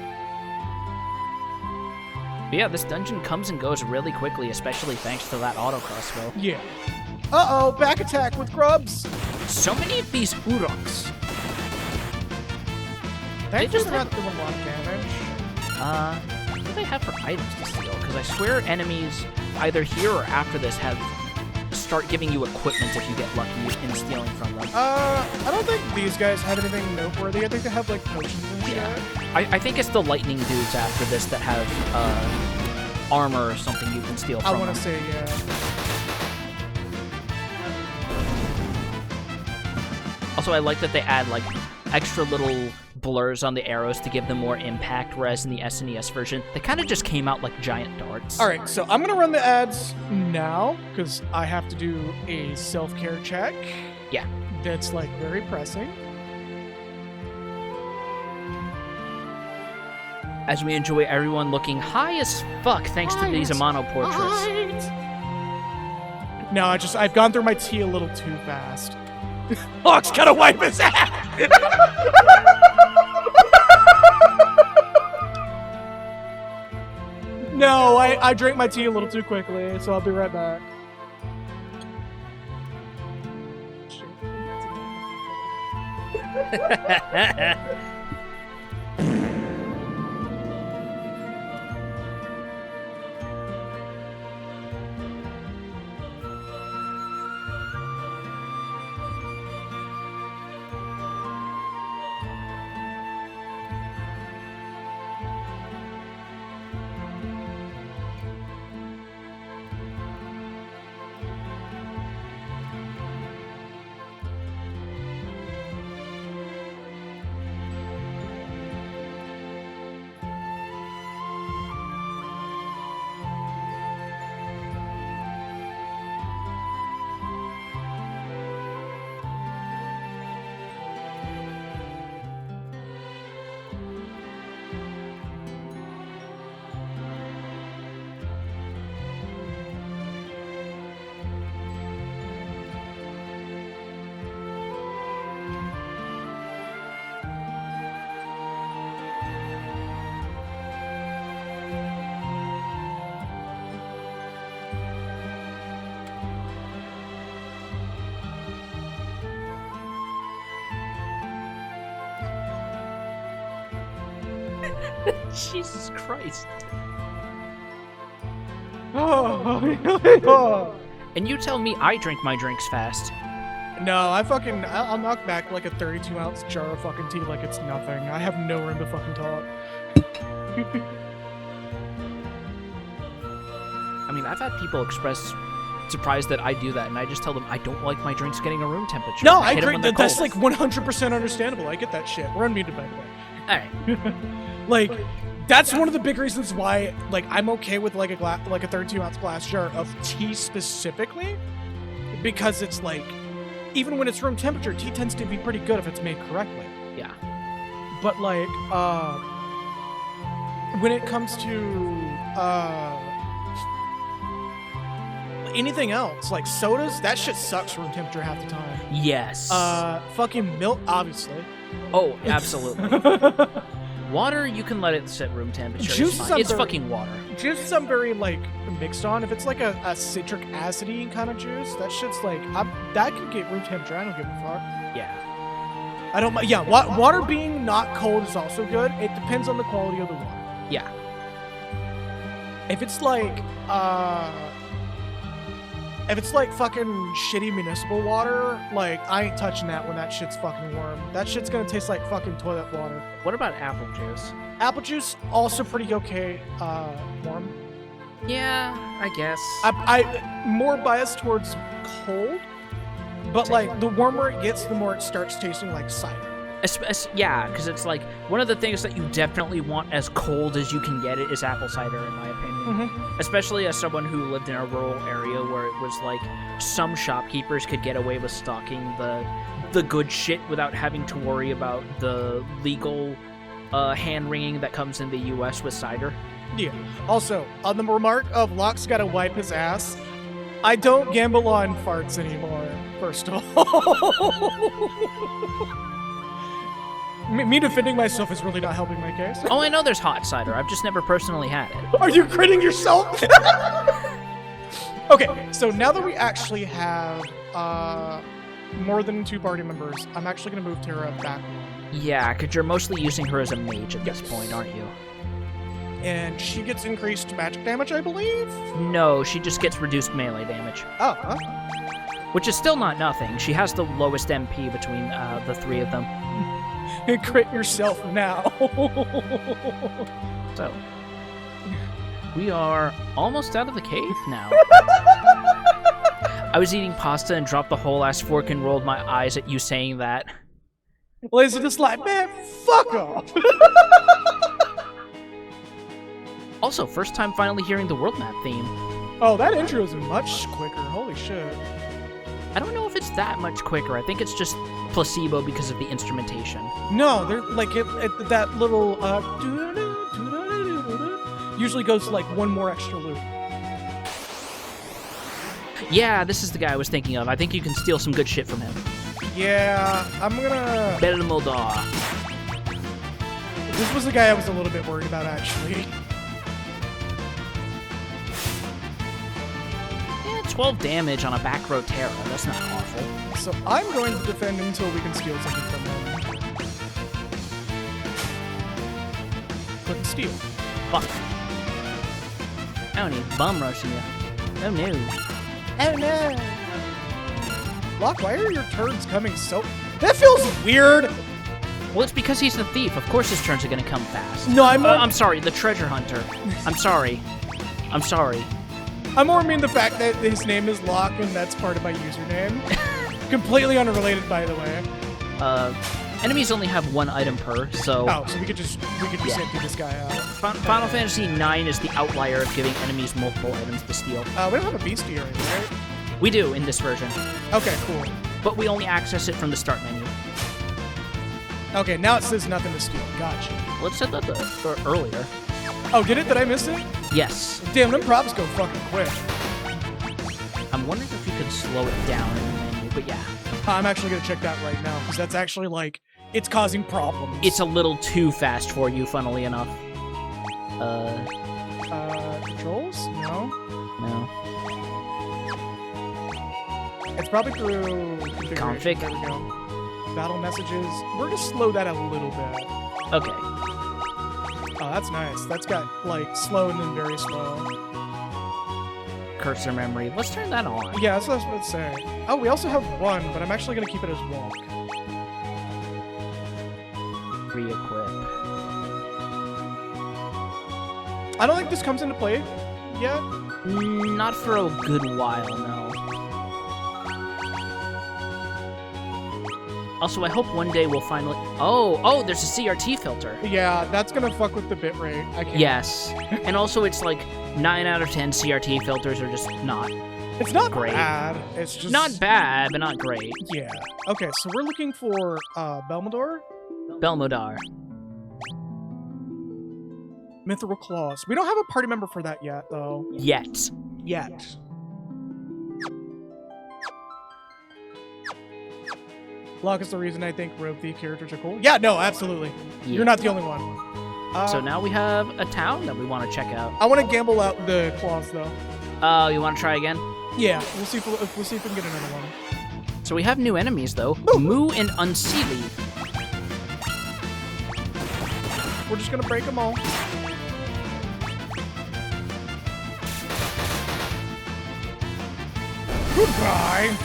But yeah, this dungeon comes and goes really quickly, especially thanks to that auto crossbow. Yeah. Uh-oh, back attack with grubs. So many of these Uruks. They just just not doing a lot of damage. What do they have for items to steal? Because I swear enemies either here or after this have start giving you equipment if you get lucky in stealing from them. I don't think these guys have anything noteworthy. I think they have like potions and shit. I think it's the lightning dudes after this that have armor or something you can steal from I want them. to say, yeah. Also, I like that they add like extra little blurs on the arrows to give them more impact, whereas in the SNES version, they kind of just came out like giant darts. All right, so I'm gonna run the ads now because I have to do a self-care check. Yeah. That's like very pressing. As we enjoy everyone looking high as fuck thanks to these Amano portraits. No, I've gone through my tea a little too fast. Locke's gotta wipe his ass! No, I drank my tea a little too quickly, so I'll be right back. Jesus Christ. Oh. And you tell me I drink my drinks fast. No, I'll knock back like a 32-ounce jar of fucking tea like it's nothing. I have no room to fucking talk. I mean, I've had people express surprise that I do that, and I just tell them I don't like my drinks getting a room temperature. No, I hate 'em agree. when they're That's cold. like 100% understandable. I get that shit. We're unmuted, by the way. Alright. Like, that's one of the big reasons why, like, I'm okay with like a 32-ounce glass jar of tea specifically, because it's like, even when it's room temperature, tea tends to be pretty good if it's made correctly. Yeah. But like, when it comes to anything else, like sodas, that shit sucks room temperature half the time. Yes. Fucking milk, obviously. Oh, absolutely. Water, you can let it sit room temperature. Juice It's is fine. It's under- fucking water. Juices I'm very like mixed on. If it's like a citric acidy kind of juice, that shit's like that can get room temperature. I don't give a fuck. Yeah. I don't. Yeah, water being not cold is also good. It depends on the quality of the water. Yeah. If it's like fucking shitty municipal water, like I ain't touching that when that shit's fucking warm. That shit's gonna taste like fucking toilet water. What about apple juice? Apple juice also pretty okay. Warm. Yeah, I guess. I more biased towards cold, but like the warmer it gets, the more it starts tasting like cider. Yeah, because it's like one of the things that you definitely want as cold as you can get it is apple cider, in my opinion. Mm-hmm. Especially as someone who lived in a rural area where it was like some shopkeepers could get away with stocking the good shit without having to worry about the legal hand wringing that comes in the U.S. with cider. Yeah. Also, on the remark of Locke's gotta wipe his ass, I don't gamble on farts anymore, first of all. Me defending myself is really not helping my case. Oh, I know there's hot cider. I've just never personally had it. Are you critting yourself? Okay, so now that we actually have more than 2 party members, I'm actually gonna move Tara back one. Yeah, because you're mostly using her as a mage at this point, aren't you? and she gets increased magic damage, I believe. No, she just gets reduced melee damage, Oh, huh? which is still not nothing. She has the lowest MP between the three of them. Crit yourself now. So, we are almost out of the cave now. I was eating pasta and dropped the whole ass fork and rolled my eyes at you saying that. Laser just like, man, fuck off. Also, first time finally hearing the world map theme. Oh, that intro is much quicker. Holy shit. I don't know if it's that much quicker. I think it's just placebo because of the instrumentation. No, they're like that little usually goes to like one more extra loop. Yeah, this is the guy I was thinking of. I think you can steal some good shit from him. Yeah, I'm gonna. Belmodar. This was the guy I was a little bit worried about, actually. Yeah, 12 damage on a back row Terra. That's not awful. So I'm going to defend until we can steal something from him. Couldn't steal. Fuck. Oh, he's bum rushing you. Oh no. Oh no! Locke, why are your turns coming so... That feels weird! Well, it's because he's the thief. Of course his turns are gonna come fast. No, I'm sorry, the treasure hunter. I'm sorry. I'm sorry. I more mean the fact that his name is Locke and that's part of my username. Completely unrelated, by the way. Enemies only have one item per, so... Oh, so we could just empty this guy out. Final Fantasy IX is the outlier of giving enemies multiple items to steal. We don't have a beastie or anything, right? We do in this version, Okay, cool. but we only access it from the start menu. Okay, now it says nothing to steal. Gotcha. Let's set that earlier. Oh, did it? Did I miss it? Yes. Damn, them props go fucking quick. I'm wondering if you could slow it down in the menu, but yeah. I'm actually gonna check that right now, because that's actually, like, it's causing problems. It's a little too fast for you, funnily enough. Controls? No. No. It's probably through configuration. Config? There we go. Battle messages. We're gonna slow that a little bit. Okay. Oh, that's nice. That's got, like, slow and then very slow. Cursor memory. Let's turn that on. Yeah, that's what I was about to say. Oh, we also have run, but I'm actually gonna keep it as walk. Re-equip. I don't think this comes into play yet. Not for a good while, no. Also, I hope one day we'll finally... Oh, there's a CRT filter. Yeah, that's gonna fuck with the bitrate. I can't. Yes. And also, it's like 9 out of 10 CRT filters are just not... It's not great. bad. It's just Not bad, but not great. Yeah. Okay, so we're looking for Belmodar, Belmodar. Mithril Claws. We don't have a party member for that yet, though. Yet. Yet. Locke is the reason I think Rogue Thief characters are cool. Yeah, no, absolutely. Yeah. You're not the only one. So now we have a town that we want to check out. I want to gamble out the claws, though. Oh, you want to try again? Yeah, we'll see if we can get another one. So we have new enemies, though. Ooh. Moo and Unseelie. We're just gonna break them all. Goodbye.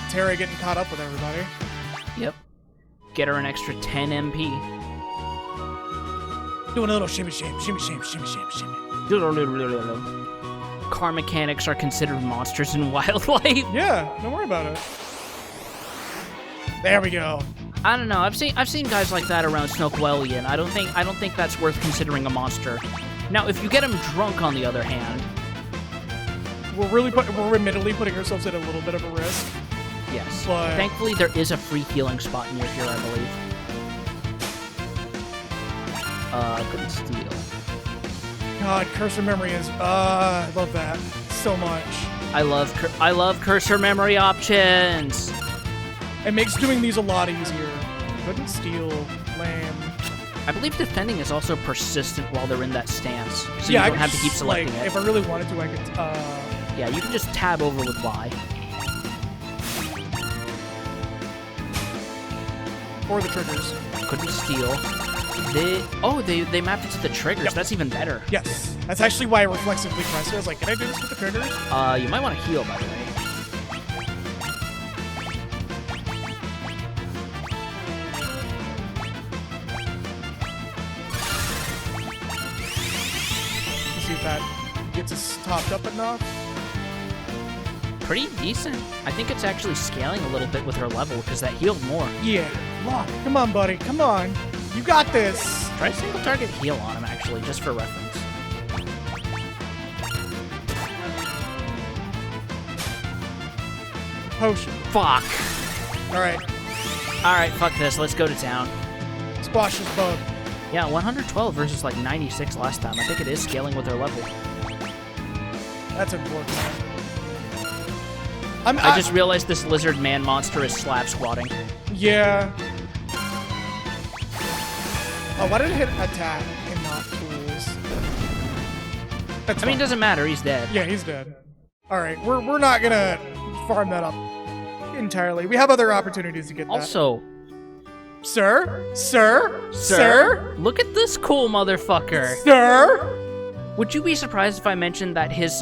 Terry getting caught up with everybody. Yep. Get her an extra 10 MP. Doing a little shimmy, shimmy, shimmy, shimmy, shimmy, shimmy, shimmy. Car mechanics are considered monsters in wildlife. Yeah, don't worry about it. There we go. I don't know. I've seen guys like that around Snoquallion. I don't think that's worth considering a monster. Now, if you get him drunk, on the other hand, we're admittedly putting ourselves at a little bit of a risk. yes. But Thankfully, there is a free healing spot near here, I believe. Couldn't steal. God, cursor memory is I love that so much. I love cursor memory options. It makes doing these a lot easier. Couldn't steal, lame. I believe defending is also persistent while they're in that stance, so Yeah, you I don't have to could keep just, selecting like, it. If I really wanted to, I could. Yeah, you can just tab over with Y. Or the triggers. Could be steel. They mapped it to the triggers. Yep. That's even better. Yes. That's actually why I reflexively pressed it. I was like, can I do this with the triggers? You might want to heal, by the way. Let's see if that gets us topped up enough. Pretty decent. I think it's actually scaling a little bit with her level because that healed more. Yeah. Lock. Come on, buddy. Come on. You got this. Try single target heal on him, actually, just for reference. Potion. Fuck. All right. Alright, fuck this. Let's go to town. Squash this bug. Yeah, 112 versus like 96 last time. I think it is scaling with her level. That's important. I just realized this lizard man monster is slap squatting. Yeah. Oh, why did it hit attack and not tools? That's I mean, it fine. doesn't matter. He's dead. Yeah, he's dead. All right, we're not gonna farm that up entirely. We have other opportunities to get that. Also, Sir? Sir? sir, look at this cool motherfucker. Sir? Would you be surprised if I mentioned that his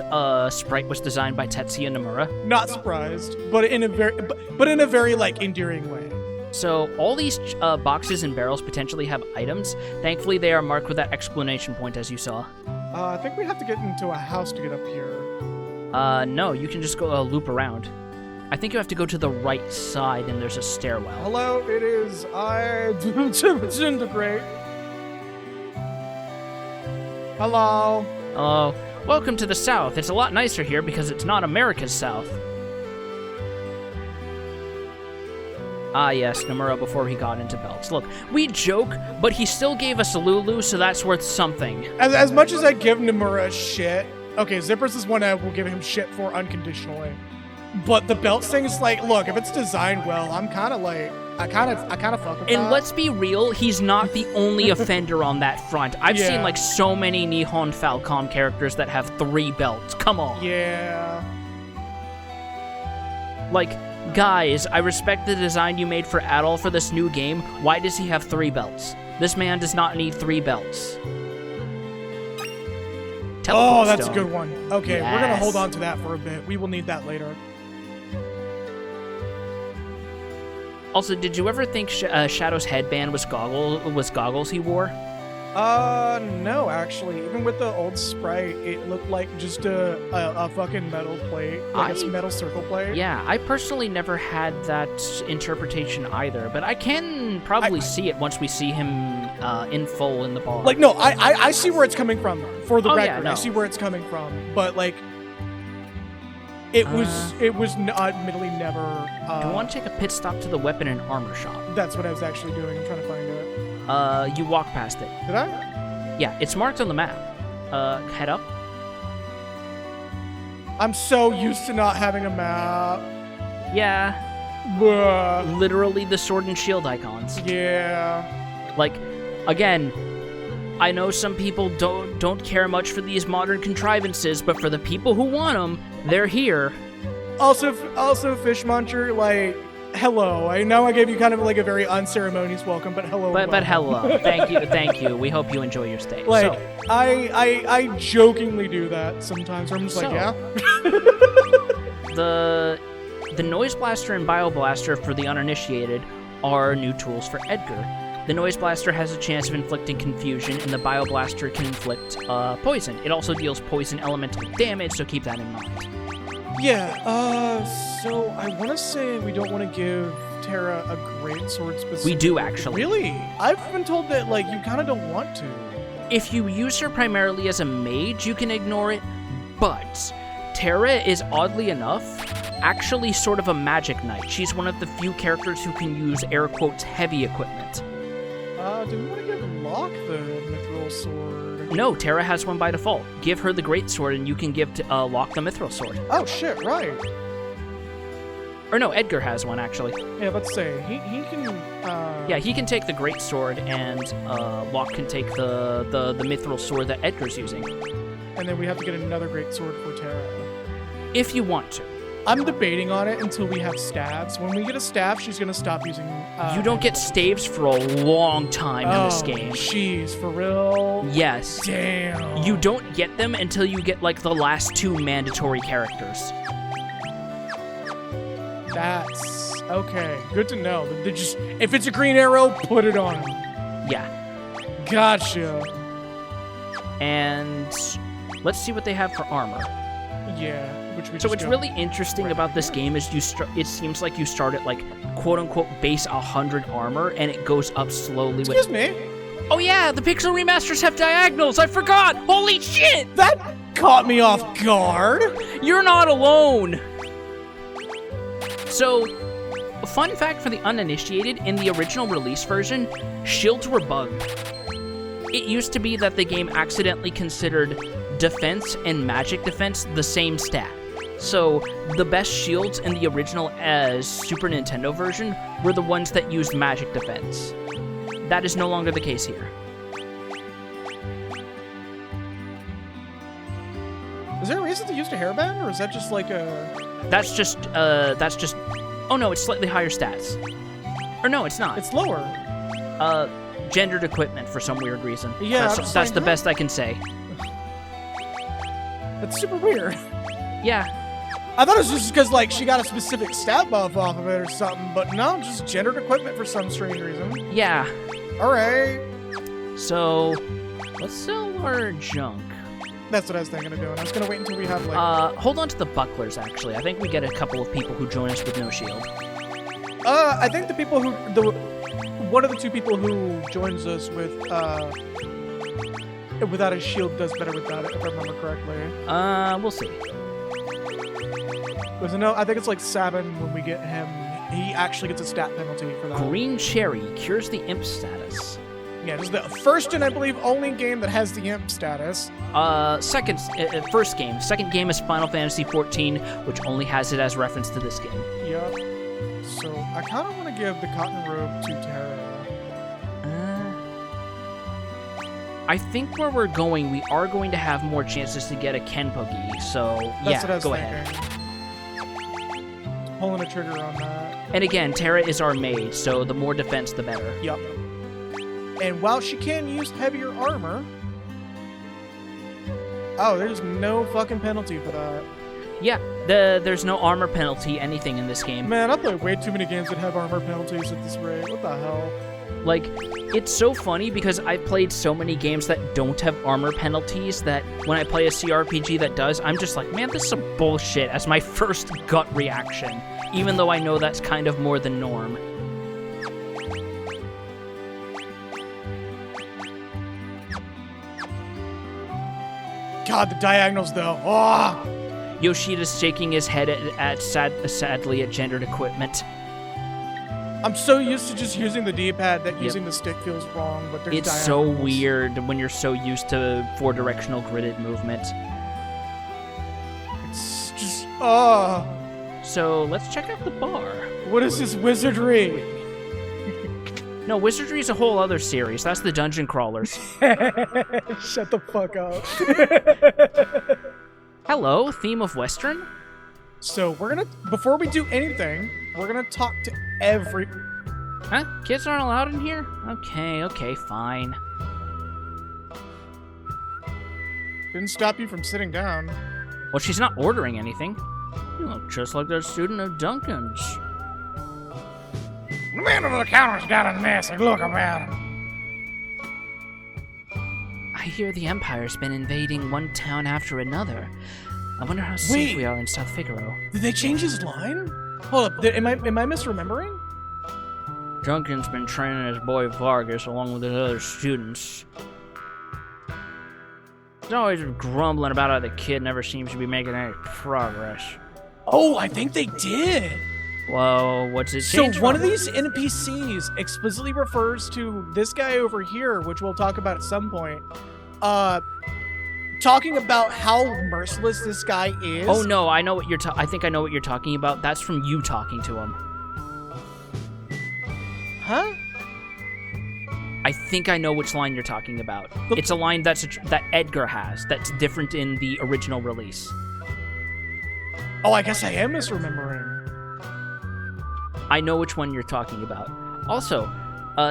sprite was designed by Tetsuya Nomura? Not surprised, but in a very like endearing way. So all these boxes and barrels potentially have items. Thankfully, they are marked with that exclamation point, as you saw. I think we have to get into a house to get up here. No, you can just go loop around. I think you have to go to the right side, and there's a stairwell. Hello, it is I disintegrate. Hello. Hello. Welcome to the South. It's a lot nicer here because it's not America's South. Ah, yes, Nomura before he got into belts. Look, we joke, but he still gave us a Lulu, so that's worth something. As much as I give Nomura shit, okay, Zippers is one I will give him shit for unconditionally. But the belt thing is like, look, if it's designed well, I'm kind of like, I kind of fuck with And that. let's be real, he's not the only offender on that front. I've Yeah. seen like so many Nihon Falcom characters that have 3 belts. Come on. Yeah. Like, guys, I respect the design you made for Adol for this new game. Why does he have 3 belts? This man does not need 3 belts. Oh, Teleport that's a stone. good one. Okay, we're gonna Yes. hold on to that for a bit. We will need that later. Also, did you ever think Shadow's headband was goggles he wore? No, actually. Even with the old sprite, it looked like just a fucking metal plate. Like a metal circle plate. Yeah, I personally never had that interpretation either, but I can probably see it once we see him in full in the bar. Like, no, I see where it's coming from, for the Oh, record. yeah, no. I see where it's coming from. But, like, it was admittedly never... do you want to take a pit stop to the weapon and armor shop? That's what I was actually doing. I'm trying to find it. You walk past it. Did I? Yeah, it's marked on the map. Head up. I'm so used to not having a map. Yeah, Bruh. literally the sword and shield icons. Yeah. Like, again, I know some people don't care much for these modern contrivances, but for the people who want them, they're here. Also, Fish Muncher, like, hello. I know I gave you kind of like a very unceremonious welcome, but hello. But welcome. hello, thank you. We hope you enjoy your stay. Like, So, I jokingly do that sometimes. Where I'm just like, So- yeah. the Noise Blaster and Bio Blaster for the uninitiated are new tools for Edgar. The Noise Blaster has a chance of inflicting confusion, and the Bio Blaster can inflict poison. It also deals poison elemental damage, so keep that in mind. Yeah. So I want to say we don't want to give Terra a great sword specifically. We do, actually. Really? I've been told that like you kind of don't want to. If you use her primarily as a mage, you can ignore it, but Terra is, oddly enough, actually sort of a magic knight. She's one of the few characters who can use air quotes heavy equipment. Do we want to give Locke the mithril sword? No, Terra has one by default. Give her the great sword and you can give Locke the mithril sword. Oh shit! Right. Or no, Edgar has one, actually. Yeah. Let's say he can. Yeah, he can take the great sword and Locke can take the mithril sword that Edgar's using. And then we have to get another great sword for Terra. If you want to. I'm debating on it until we have staves. When we get a staff, she's gonna stop using. You don't get staves for a long time in this game. Jeez, for real? Yes. Damn. You don't get them until you get like the last 2 mandatory characters. That's okay. Good to know. They just if it's a green arrow, put it on. Yeah. Gotcha. And let's see what they have for armor. Yeah. So what's really interesting about this game is it seems like you start at like quote-unquote base 100 armor and it goes up slowly. Excuse me? Oh yeah, the Pixel remasters have diagonals. I forgot. Holy shit! That caught me off guard. You're not alone. So, a fun fact for the uninitiated, in the original release version, shields were bugged. It used to be that the game accidentally considered defense and magic defense the same stat. So, the best shields in the original Super Nintendo version were the ones that used magic defense. That is no longer the case here. Is there a reason to use a hairband, or is that just like a... That's just, oh no, it's slightly higher stats. Or no, it's not. It's lower. Gendered equipment for some weird reason. Yeah, that's the best I can say. That's super weird. Yeah. I thought it was just because, like, she got a specific stat buff off of it or something, but no, just gendered equipment for some strange reason. Yeah. Alright. So, let's sell our junk. That's what I was thinking of doing. I was going to wait until we have, like... Hold on to the bucklers, actually. I think we get a couple of people who join us with no shield. I think the people who... One of the 2 people who joins us with, without a shield does better without it, if I remember correctly. We'll see. Because I think it's like Sabin when we get him, he actually gets a stat penalty for that. Green Cherry cures the imp status. Yeah, this is the first and I believe only game that has the imp status. First game. Second game is Final Fantasy XIV, which only has it as reference to this game. Yep. So I kind of want to give the cotton robe to Terra. I think where we're going, we are going to have more chances to get a Kenpogi, so That's what I was go thinking. ahead. Pulling a trigger on that. And again, Terra is our maid, so the more defense, the better. Yep. And while she can use heavier armor... Oh, there's no fucking penalty for that. Yeah, there's no armor penalty, anything in this game. Man, I play way too many games that have armor penalties at this rate. What the hell? Like, it's so funny because I've played so many games that don't have armor penalties that when I play a CRPG that does, I'm just like, man, this is some bullshit as my first gut reaction, even though I know that's kind of more than norm. God, the diagonals, though. Oh! Yoshida's shaking his head sadly at gendered equipment. I'm so used to just using the D-pad that using the stick feels wrong, but there's It's so weird when you're so used to 4-directional gridded movement. It's just, So, let's check out the bar. What is this wizardry? No, Wizardry is a whole other series. That's the Dungeon Crawlers. Shut the fuck up. Hello, theme of Western? So, before we do anything, we're gonna talk to every... Huh? Kids aren't allowed in here? Okay, fine. Didn't stop you from sitting down. Well, she's not ordering anything. You look just like that student of Duncan's. The man over the counter's got a nasty look about him. I hear the Empire's been invading one town after another. I wonder how safe we are in South Figaro. Did they change his line? Hold up, am I misremembering? Duncan's been training his boy Vargas along with his other students. He's always grumbling about how the kid never seems to be making any progress. Oh, I think they did. Well, what's it So change one from? of these NPCs explicitly refers to this guy over here, which we'll talk about at some point. Talking about how merciless this guy is. Oh no, I know what you're. I think I know what you're talking about. That's from you talking to him. Huh? I think I know which line you're talking about. It's a line that Edgar has. That's different in the original release. Oh, I guess I am misremembering. I know which one you're talking about. Also,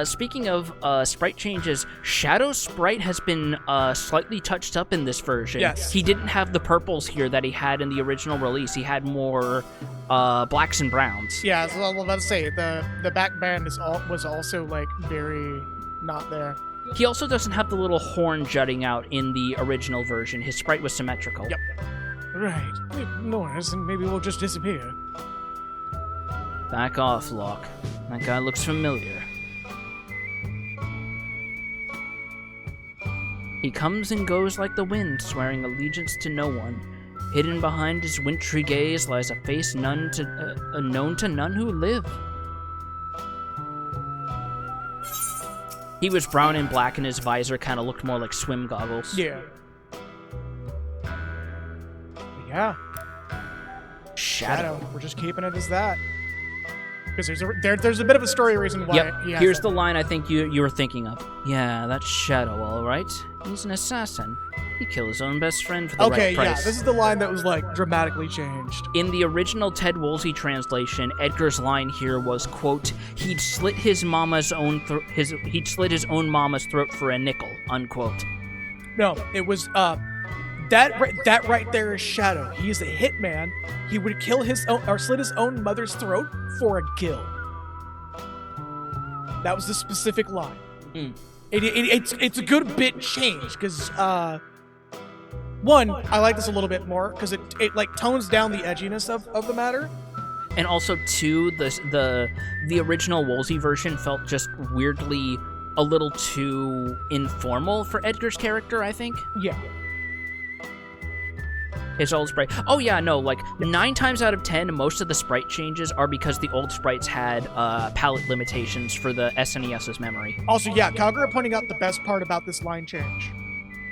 speaking of sprite changes, Shadow's sprite has been slightly touched up in this version. Yes. He didn't have the purples here that he had in the original release. He had more blacks and browns. Yeah, so I was about to say, the back band was also, like, very not there. He also doesn't have the little horn jutting out in the original version. His sprite was symmetrical. Yep. Right. Ignore us and maybe we'll just disappear. Back off, Locke. That guy looks familiar. He comes and goes like the wind, swearing allegiance to no one. Hidden behind his wintry gaze lies a face known to none who live. He was brown and black, and his visor kind of looked more like swim goggles. Yeah. Yeah. Shadow. We're just keeping it as that. Because there's a bit of a story reason why Yep. he has Here's it. the line I think you were thinking of. Yeah, that's Shadow, all right. He's an assassin. He killed his own best friend for the Okay, right price. yeah, this is the line that was, like, dramatically changed. In the original Ted Woolsey translation, Edgar's line here was, quote, he'd slit his mama's own he'd slit his own mama's throat for a nickel, unquote. No, it was, that right there is Shadow. He is a hitman. He would kill his own, or slit his own mother's throat for a gill. That was the specific line. Mm. It's a good bit change, because, one, I like this a little bit more, because it like, tones down the edginess of the matter. And also, too, the original Woolsey version felt just weirdly a little too informal for Edgar's character, I think. Yeah. His old sprite. Oh yeah, no, like 9 times out of 10, most of the sprite changes are because the old sprites had palette limitations for the SNES's memory. Also, yeah, Calgary pointing out the best part about this line change.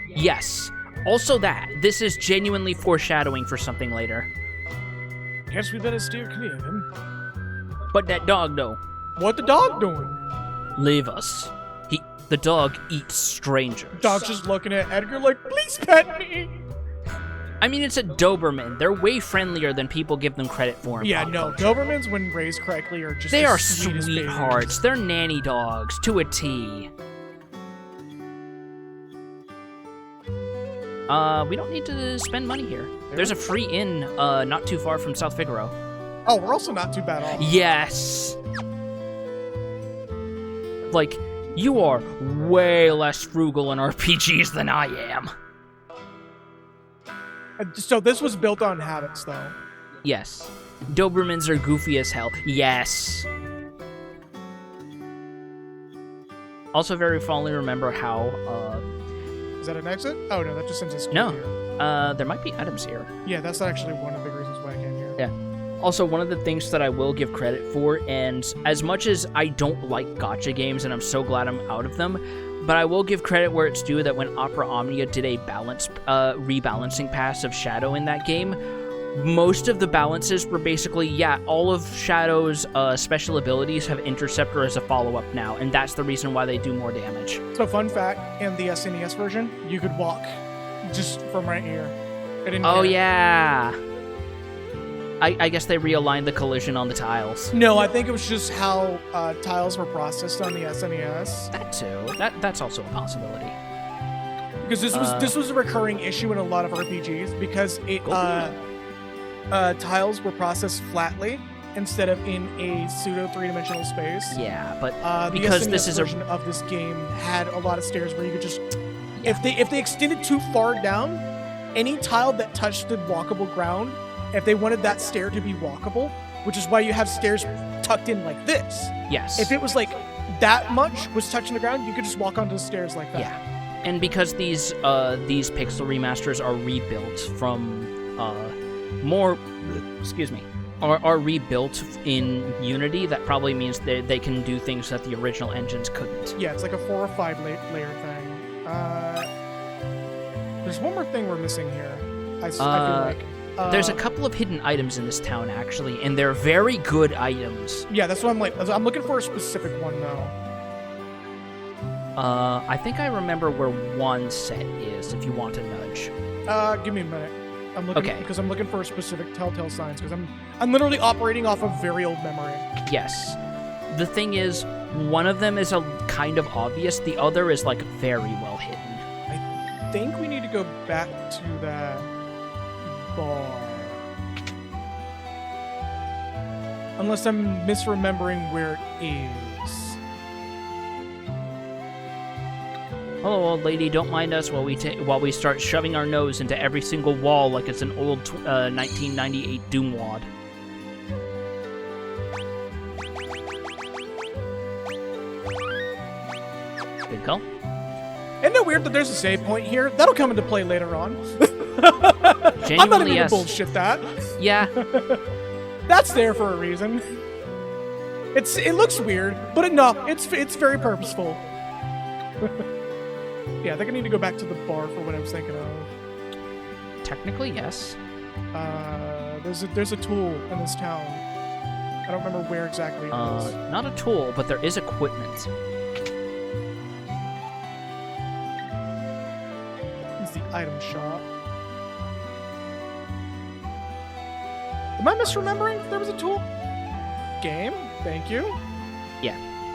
Yes. Also that. This is genuinely foreshadowing for something later. Guess we better steer clear of him. But that dog, though. What the dog doing? Leave us. The dog eats strangers. Dog's just looking at Edgar like, please pet me. I mean, it's a Doberman. They're way friendlier than people give them credit for. In Yeah, pop no, culture. Dobermans, when raised correctly, are just They the are sweetest babies. sweethearts. They're nanny dogs to a T. We don't need to spend money here. There's a free inn not too far from South Figaro. Oh, we're also not too bad off. Yes! Like, you are way less frugal in RPGs than I am. So this was built on habits, though. Yes. Dobermans are goofy as hell. Yes. Also very fondly remember how, Is that an exit? Oh, no, that just sends us No. here. There might be items here. Yeah, that's actually one of the big reasons why I came here. Yeah. Also, one of the things that I will give credit for, and as much as I don't like gacha games, and I'm so glad I'm out of them, but I will give credit where it's due that when Opera Omnia did a rebalancing pass of Shadow in that game, most of the balances were basically, yeah, all of Shadow's special abilities have Interceptor as a follow-up now, and that's the reason why they do more damage. So, fun fact, in the SNES version, you could walk just from right here. I didn't Oh, care. yeah. I guess they realigned the collision on the tiles. No, I think it was just how tiles were processed on the SNES. That too. That's also a possibility. Because this was a recurring issue in a lot of RPGs, because it tiles were processed flatly instead of in a pseudo three-dimensional space. Yeah, but The because SNES this is a version of this game had a lot of stairs where you could just, if they extended too far down, any tile that touched the walkable ground, if they wanted that stair to be walkable, which is why you have stairs tucked in like this. yes. If it was like that much was touching the ground, you could just walk onto the stairs like that. Yeah, and because these pixel remasters are rebuilt from are rebuilt in Unity, that probably means they can do things that the original engines couldn't. Yeah, it's like a 4 or 5 layer thing. There's one more thing we're missing here. I feel like. There's a couple of hidden items in this town, actually, and they're very good items. Yeah, that's what I'm like. I'm looking for a specific one, though. I think I remember where one set is, if you want to nudge. Give me a minute. I'm looking Okay. because I'm looking for specific telltale signs because I'm literally operating off of very old memory. Yes. The thing is, one of them is a kind of obvious. The other is like very well hidden. I think we need to go back to that bar. Unless I'm misremembering where it is. Hello, old lady. Don't mind us while we start shoving our nose into every single wall like it's an old 1998 Doomwad. Good call. Isn't it weird that there's a save point here? That'll come into play later on. I'm not even yes. gonna bullshit that. Yeah. That's there for a reason. It looks weird, but it's very purposeful. Yeah, I think I need to go back to the bar for what I was thinking of. Technically, yes. There's a tool in this town. I don't remember where exactly it is. Not a tool, but there is equipment. It's the item shop. Am I misremembering if there was a tool? Game? Thank you.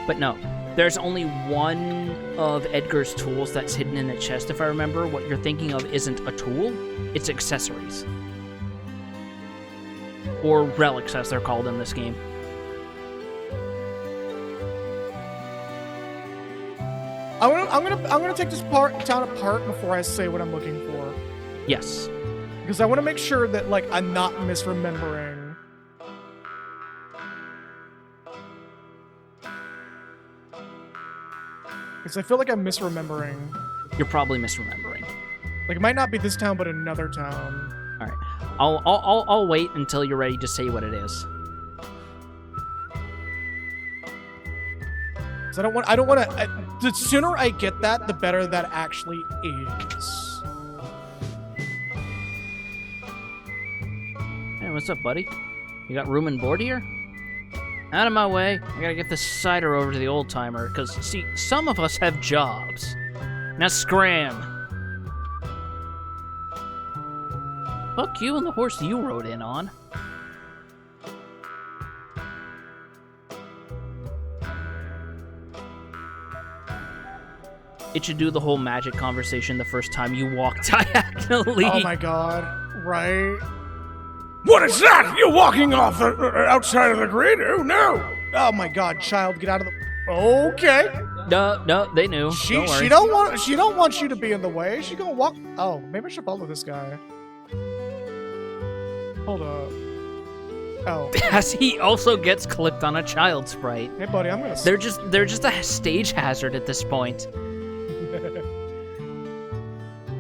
But no, there's only one of Edgar's tools that's hidden in a chest, if I remember. What you're thinking of isn't a tool, it's accessories. Or relics, as they're called in this game. I'm gonna take this town apart before I say what I'm looking for. Yes. Because I want to make sure that, like, I'm not misremembering. Because I feel like I'm misremembering. You're probably misremembering. Like, it might not be this town, but another town. All right. I'll wait until you're ready to say what it is. Because I don't want to. The sooner I get that, the better that actually is. Hey, what's up, buddy? You got room and board here? Out of my way. I gotta get this cider over to the old timer, because, see, some of us have jobs. Now scram. Fuck you and the horse you rode in on. It should do the whole magic conversation the first time you walk diagonally. Oh my god. Right? What is that? You're walking off the outside of the grid? Oh no! Oh my god, child, get out of the. Okay. No, they knew. Don't worry. She don't want you to be in the way. She gonna walk. Oh, maybe I should follow this guy. Hold up. Oh. As he also gets clipped on a child sprite. Hey, buddy, I'm gonna. They're just a stage hazard at this point.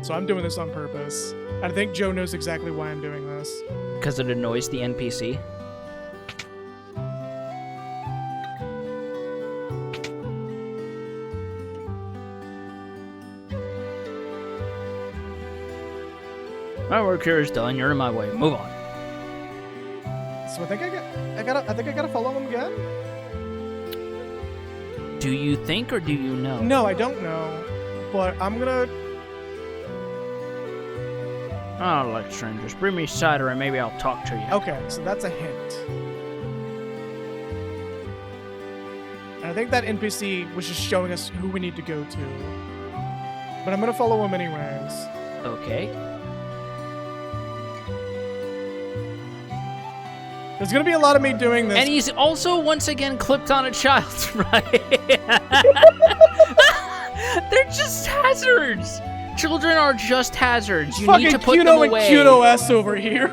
So I'm doing this on purpose. I think Joe knows exactly why I'm doing this. Because it annoys the NPC. My work here is done. You're in my way. Move on. So I think I gotta follow him again. Do you think or do you know? No, I don't know, but I'm gonna. I don't like strangers. Bring me cider and maybe I'll talk to you. Okay, so that's a hint. And I think that NPC was just showing us who we need to go to. But I'm gonna follow him anyways. Okay. There's gonna be a lot of me doing this. And he's also once again clipped on a child, right? They're just hazards. Children are just hazards. You need to put them away. Fucking Cuno and Cuno-S over here.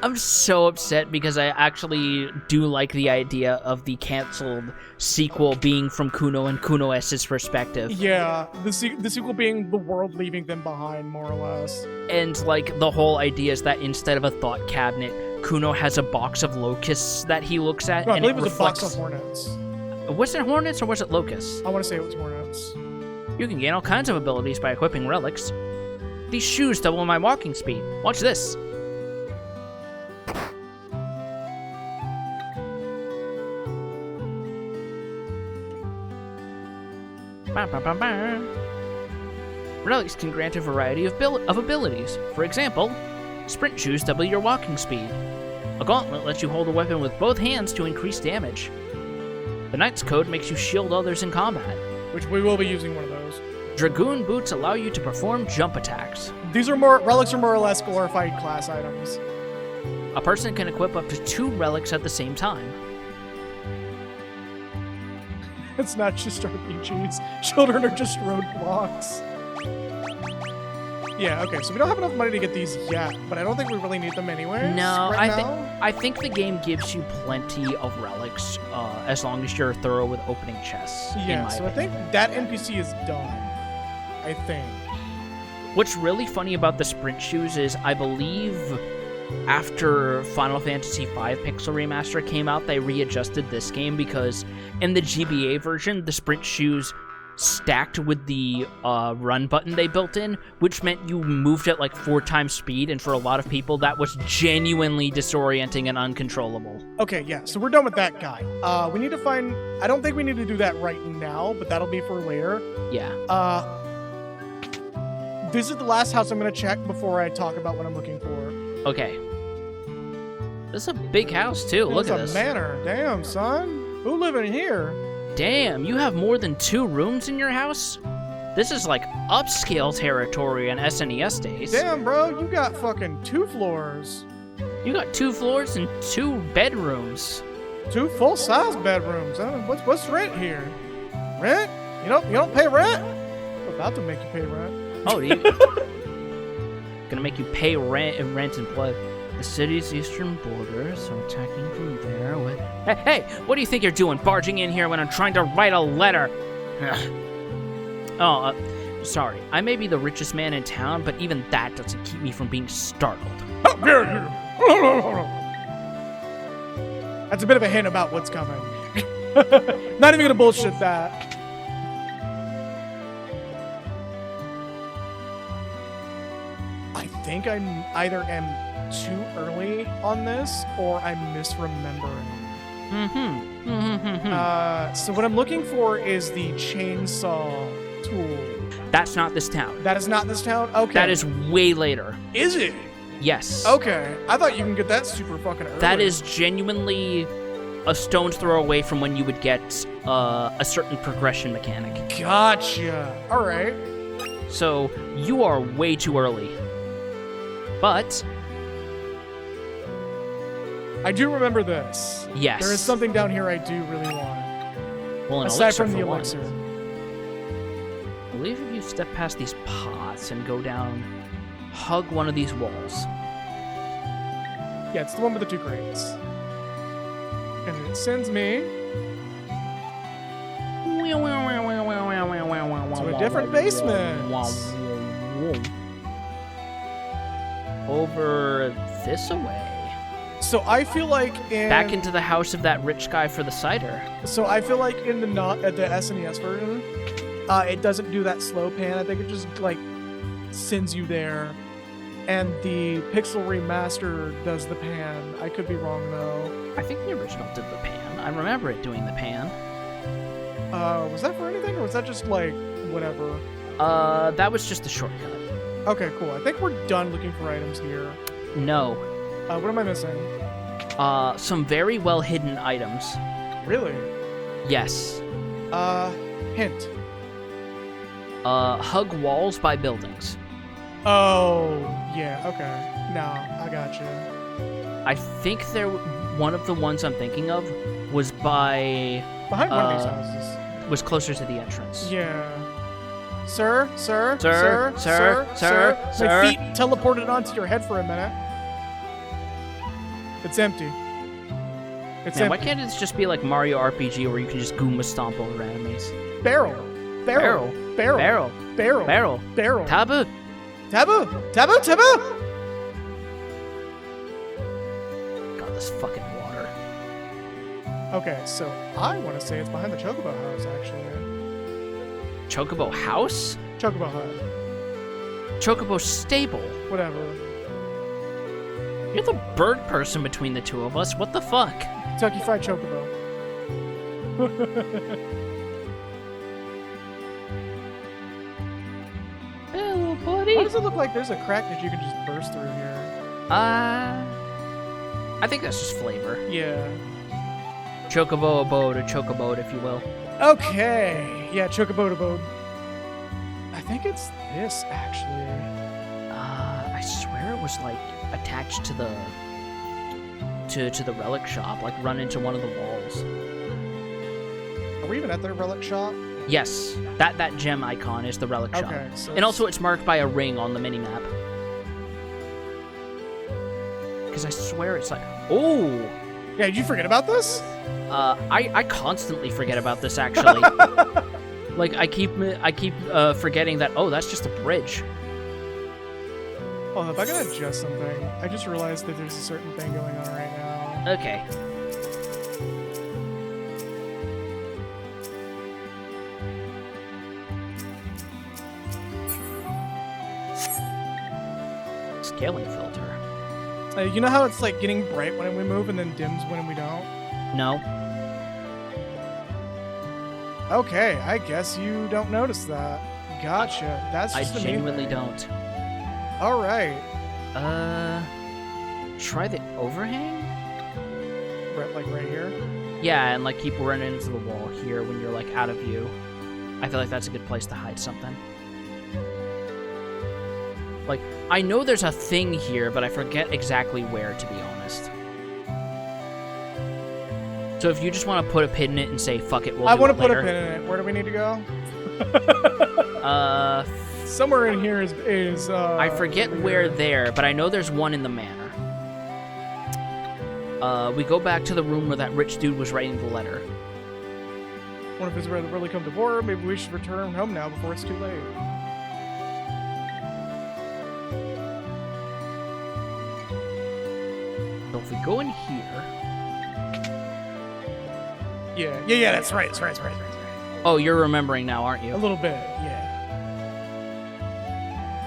I'm so upset because I actually do like the idea of the canceled sequel being from Kuno and Kuno-S's perspective. Yeah, the sequel being the world leaving them behind, more or less. And, like, the whole idea is that instead of a thought cabinet, Kuno has a box of locusts that he looks at, No, I and believe it it was a box reflects... of hornets. Was it hornets or was it locusts? I want to say it was hornets. You can gain all kinds of abilities by equipping relics. These shoes double my walking speed. Watch this. Ba, ba, ba, ba. Relics can grant a variety of abilities. For example, sprint shoes double your walking speed. A gauntlet lets you hold a weapon with both hands to increase damage. The Knight's Code makes you shield others in combat. Which we will be using one of those. Dragoon boots allow you to perform jump attacks. These are relics are more or less glorified class items. A person can equip up to 2 relics at the same time. It's not just RPGs. Children are just roadblocks. Yeah, okay, so we don't have enough money to get these yet, but I don't think we really need them anyway. No, right I now. think the game gives you plenty of relics, as long as you're thorough with opening chests. Yeah, so I think that NPC is done. I think. What's really funny about the sprint shoes is I believe after Final Fantasy V Pixel Remaster came out, they readjusted this game because in the GBA version, the sprint shoes stacked with the run button they built in, which meant you moved at like 4 times speed, and for a lot of people, that was genuinely disorienting and uncontrollable. Okay, yeah, so we're done with that guy. We need to find... I don't think we need to do that right now, but that'll be for later. Yeah. This is the last house I'm going to check before I talk about what I'm looking for. Okay. This is a big house, too. Look at this. It's a manor. Damn, son. Who live in here? Damn, you have more than 2 rooms in your house? This is like upscale territory in SNES days. Damn, bro, you got fucking 2 floors. You got 2 floors and 2 bedrooms. 2 full-size bedrooms. What's rent here? Rent? You don't pay rent? I'm about to make you pay rent. Oh, gonna make you pay rent and blood. The city's eastern border, so attacking from there. Hey, what do you think you're doing, barging in here when I'm trying to write a letter? Sorry. I may be the richest man in town, but even that doesn't keep me from being startled. How dare you! That's a bit of a hint about what's coming. Not even gonna bullshit that. I think I either am too early on this or I'm misremembering. So what I'm looking for is the chainsaw tool. That's not this town. That is not this town? Okay. That is way later. Is it? Yes. Okay. I thought you can get that super fucking early. That is genuinely a stone's throw away from when you would get a certain progression mechanic. Gotcha. All right. So you are way too early. But I do remember this. yes, There is something down here I do really want. well, an Aside elixir from the for one. elixir. I believe if you step past these pots and go down, hug one of these walls. Yeah, it's the one with the 2 crates. And it sends me to a different basement. Over this away. So I feel like Back into the house of that rich guy for the cider. So I feel like in the SNES version, it doesn't do that slow pan. I think it just like sends you there. And the Pixel Remaster does the pan. I could be wrong though. I think the original did the pan. I remember it doing the pan. Was that for anything or was that just like whatever? That was just a shortcut. Okay, cool. I think we're done looking for items here. No. What am I missing? Some very well hidden items. Really? Yes. Hint. Hug walls by buildings. Oh, yeah, okay. No, I gotcha. I think one of the ones I'm thinking of was by Behind one of these houses. was closer to the entrance. Yeah. Sir. Sir. My feet teleported onto your head for a minute. It's empty. It's Man, why empty. can't it just be like Mario RPG where you can just Goomba stomp over enemies? Barrel. Taboo. Taboo. God, this fucking water. Okay, so I want to say it's behind the Chocobo house, actually. Chocobo house? Chocobo hut. Chocobo stable. Whatever. You're the bird person between the two of us. What the fuck? Kentucky Fried Chocobo. Maybe? Why does it look like there's a crack that you can just burst through here? I think that's just flavor. Yeah. Chocobo abode, or chocobo, if you will. Okay. Yeah, Chocobo abode. I think it's this, actually. I swear it was like attached to the relic shop, like run into one of the walls. Are we even at the relic shop? Yes, that gem icon is the relic shop. Okay. So And also it's marked by a ring on the mini-map. Because I swear it's like... Oh! Yeah, did you forget about this? I constantly forget about this, actually. Like, I keep forgetting that, oh, that's just a bridge. Hold up, I gotta adjust something. I just realized that there's a certain thing going on right now. Okay. Scaling filter. You know how it's like getting bright when we move and then dims when we don't? No. Okay, I guess you don't notice that. Gotcha. That's I just the main genuinely thing. don't. All right. Try the overhang? Right, like right here. Yeah, and like keep running into the wall here when you're like out of view. I feel like that's a good place to hide something. Like, I know there's a thing here, but I forget exactly where, to be honest. So if you just want to put a pin in it and say, fuck it, we'll I do want it to put a later. pin in it. Where do we need to go? Somewhere in here is I forget where there, but I know there's one in the manor. We go back to the room where that rich dude was writing the letter. What if it's really come to war? Maybe we should return home now before it's too late. So if we go in here... Yeah, that's right. Oh, you're remembering now, aren't you? A little bit, yeah.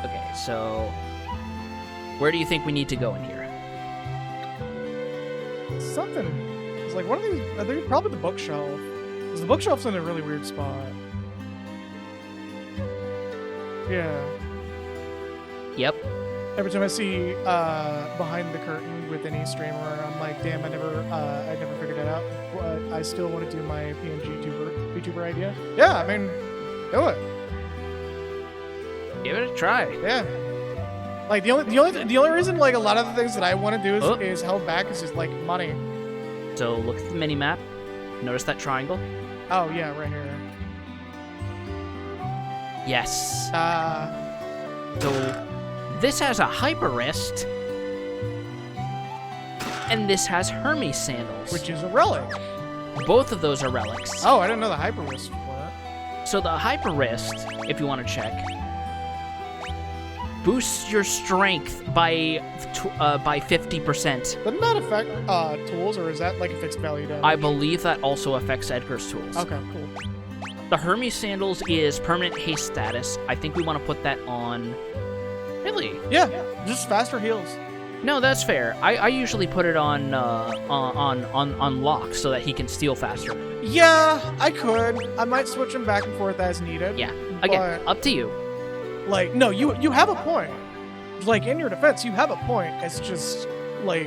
Okay, so... Where do you think we need to go in here? Something. It's like, what are these? Are they probably the bookshelf? Because the bookshelf's in a really weird spot. Yeah. Yep. Every time I see behind the curtain with any streamer, I'm like, damn, I never figured it out. But I still want to do my PNG YouTuber idea. Yeah, I mean, do it. Give it a try. Yeah. Like the only reason like a lot of the things that I want to do is held back is just like money. So look at the mini-map. Notice that triangle? Oh yeah, right here. Yes. So this has a hyper wrist. And this has Hermes sandals. which is a relic. Both of those are relics. Oh, I didn't know the hyper wrist were. So the hyper wrist, if you want to check, boosts your strength by 50%. Doesn't that affect tools, or is that like a fixed value damage? I believe that also affects Edgar's tools. Okay, cool. The Hermes sandals is permanent haste status. I think we want to put that on. Really? Yeah, just faster heals. No, that's fair. I usually put it on lock so that he can steal faster. Yeah, I could. I might switch them back and forth as needed. Yeah. Again, up to you. Like, no, you have a point. Like, in your defense, you have a point. It's just, like...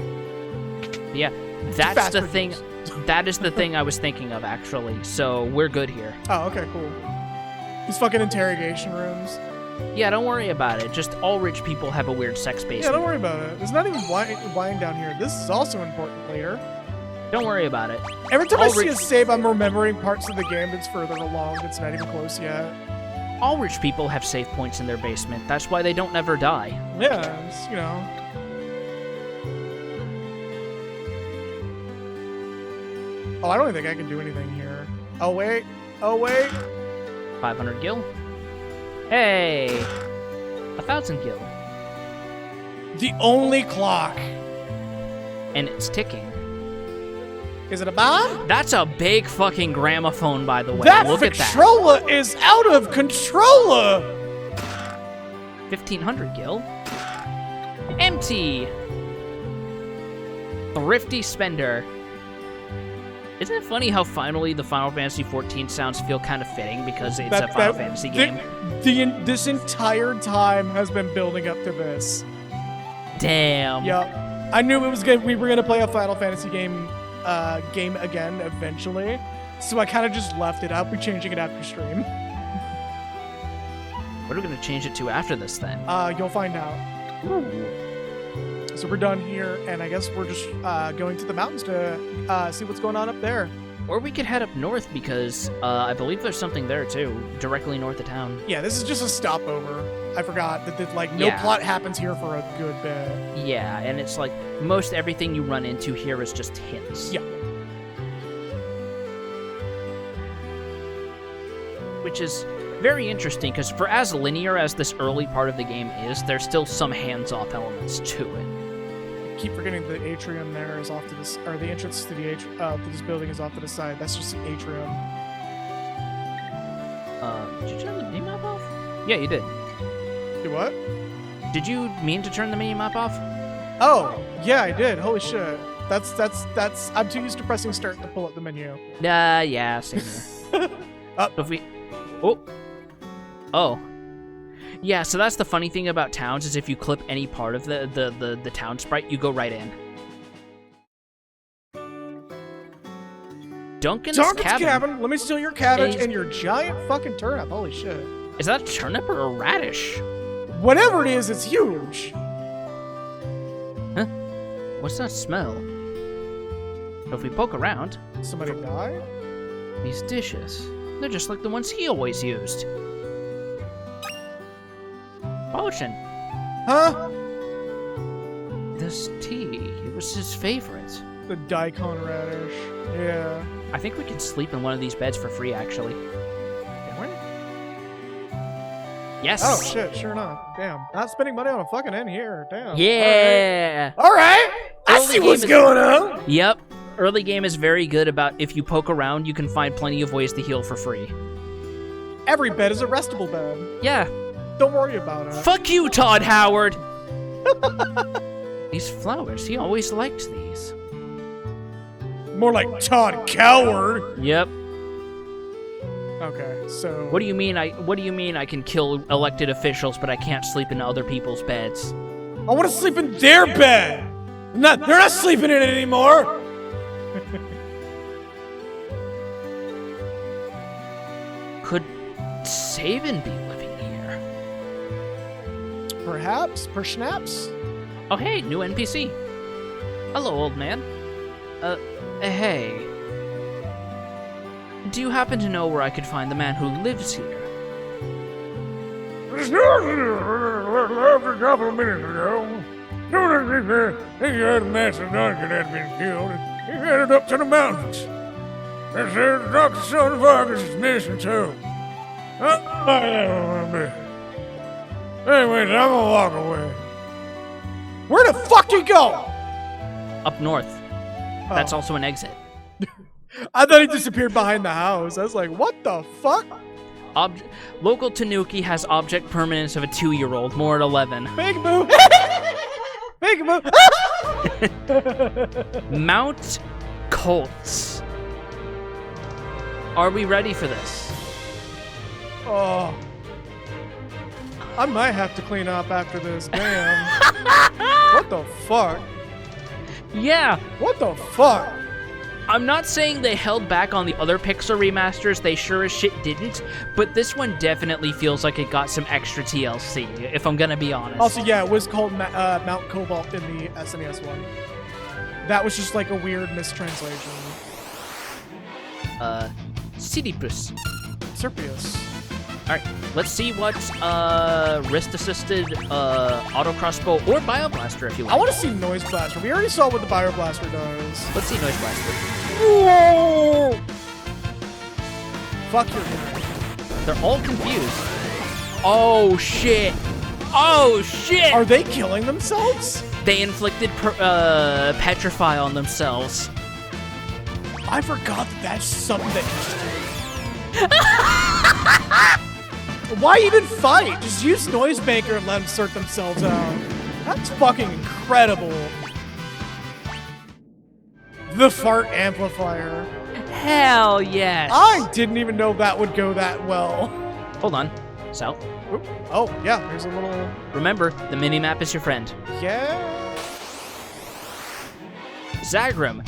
Yeah, that's faster the thing. heals. That is the thing I was thinking of, actually. So we're good here. Oh, okay, cool. These fucking interrogation rooms. Yeah, don't worry about it. Just all rich people have a weird sex Yeah, basement. don't worry about it. There's not even wine down here. This is also important later. Don't worry about it. Every time I All see a rich- save, I'm remembering parts of the game that's further along that's not even close yet. All rich people have save points in their basement. That's why they don't never die. Yeah, it's, you know. Oh, I don't even think I can do anything here. Oh, wait. 500 gil. Hey! 1,000 gil. The only clock. And it's ticking. Is it a bomb? That's a big fucking gramophone, by the way. That Look at that. Victrola is out of control! 1,500 gil. Empty! Thrifty spender. Isn't it funny how finally the Final Fantasy 14 sounds feel kind of fitting because it's a Final Fantasy game? This entire time has been building up to this. Damn. Yep. I knew we were gonna play a Final Fantasy game again eventually, so I kind of just left it. I'll be changing it after stream. What are we gonna change it to after this then? You'll find out. Ooh. So we're done here, and I guess we're just going to the mountains to see what's going on up there. Or we could head up north because I believe there's something there too, directly north of town. Yeah, this is just a stopover. I forgot that like no plot happens here for a good bit. Yeah, and it's like most everything you run into here is just hints. Yeah. Which is very interesting because for as linear as this early part of the game is, there's still some hands-off elements to it. Keep forgetting the atrium there is off to this, or the entrance to the to this building is off to the side. That's just the atrium. Did you turn the mini-map off? Yeah, you did. Do what? Did you mean to turn the mini-map off? Oh, yeah, I did. Holy shit. That's. I'm too used to pressing start to pull up the menu. Yeah, same here. So if we... Oh. Yeah, so that's the funny thing about towns is if you clip any part of the town sprite, you go right in. Duncan's cabin. Let me steal your cabbage and your giant fucking turnip. Holy shit. Is that a turnip or a radish? Whatever it is, it's huge. Huh? What's that smell? So if we poke around... Somebody died? These dishes. They're just like the ones he always used. Potion. Huh? This tea, it was his favorite. The daikon radish. Yeah. I think we can sleep in one of these beds for free, actually. Can we? Yes! Oh, shit, sure enough. Damn. Not spending money on a fucking inn here. Damn. Yeah! All right. I see what's going on. Yep. Early game is very good about if you poke around, you can find plenty of ways to heal for free. Every bed is a restable bed. Yeah. Don't worry about it. Fuck you, Todd Howard! These flowers, he always liked these. More like Todd Coward. Yep. Okay, so... What do you mean I can kill elected officials, but I can't sleep in other people's beds? I want to sleep in their bed! They're not sleeping in it anymore! Could Sabin be living here? Perhaps? Perschnaps? Oh hey, new NPC. Hello, old man. Hey. Do you happen to know where I could find the man who lives here? A couple of minutes ago, he heard Master Duncan had been killed, and he headed up to the mountains. That's where the Dr. Son of Argus is missing too. Anyways, I'm gonna walk away. Where the fuck do you go? Up north. Oh. That's also an exit. I thought he disappeared behind the house. I was like, what the fuck? Local Tanuki has object permanence of a 2-year-old, more at 11. Big boo. Big boo. Mount Colts. Are we ready for this? Oh. I might have to clean up after this. Damn. What the fuck? Yeah. What the fuck? I'm not saying they held back on the other Pixar remasters, they sure as shit didn't, but this one definitely feels like it got some extra TLC, if I'm gonna be honest. Also, yeah, it was called Mount Cobalt in the SNES one. That was just like a weird mistranslation. Sidipus. Serpius. Alright, let's see what wrist-assisted auto-crossbow or bioblaster if you I want. want to see Noise Blaster. We already saw what the Bioblaster does. Let's see Noise Blaster. Whoa! Fuck your guy. They're all confused. Oh shit! Oh shit! Are they killing themselves? They inflicted petrify on themselves. I forgot that that's something that Why even fight? Just use Noisemaker and let them sort themselves out. That's fucking incredible. The fart amplifier. Hell yes. I didn't even know that would go that well. Hold on. Sal, Oop. Oh, yeah, there's a little... remember, the mini-map is your friend. Yeah. Zagrim.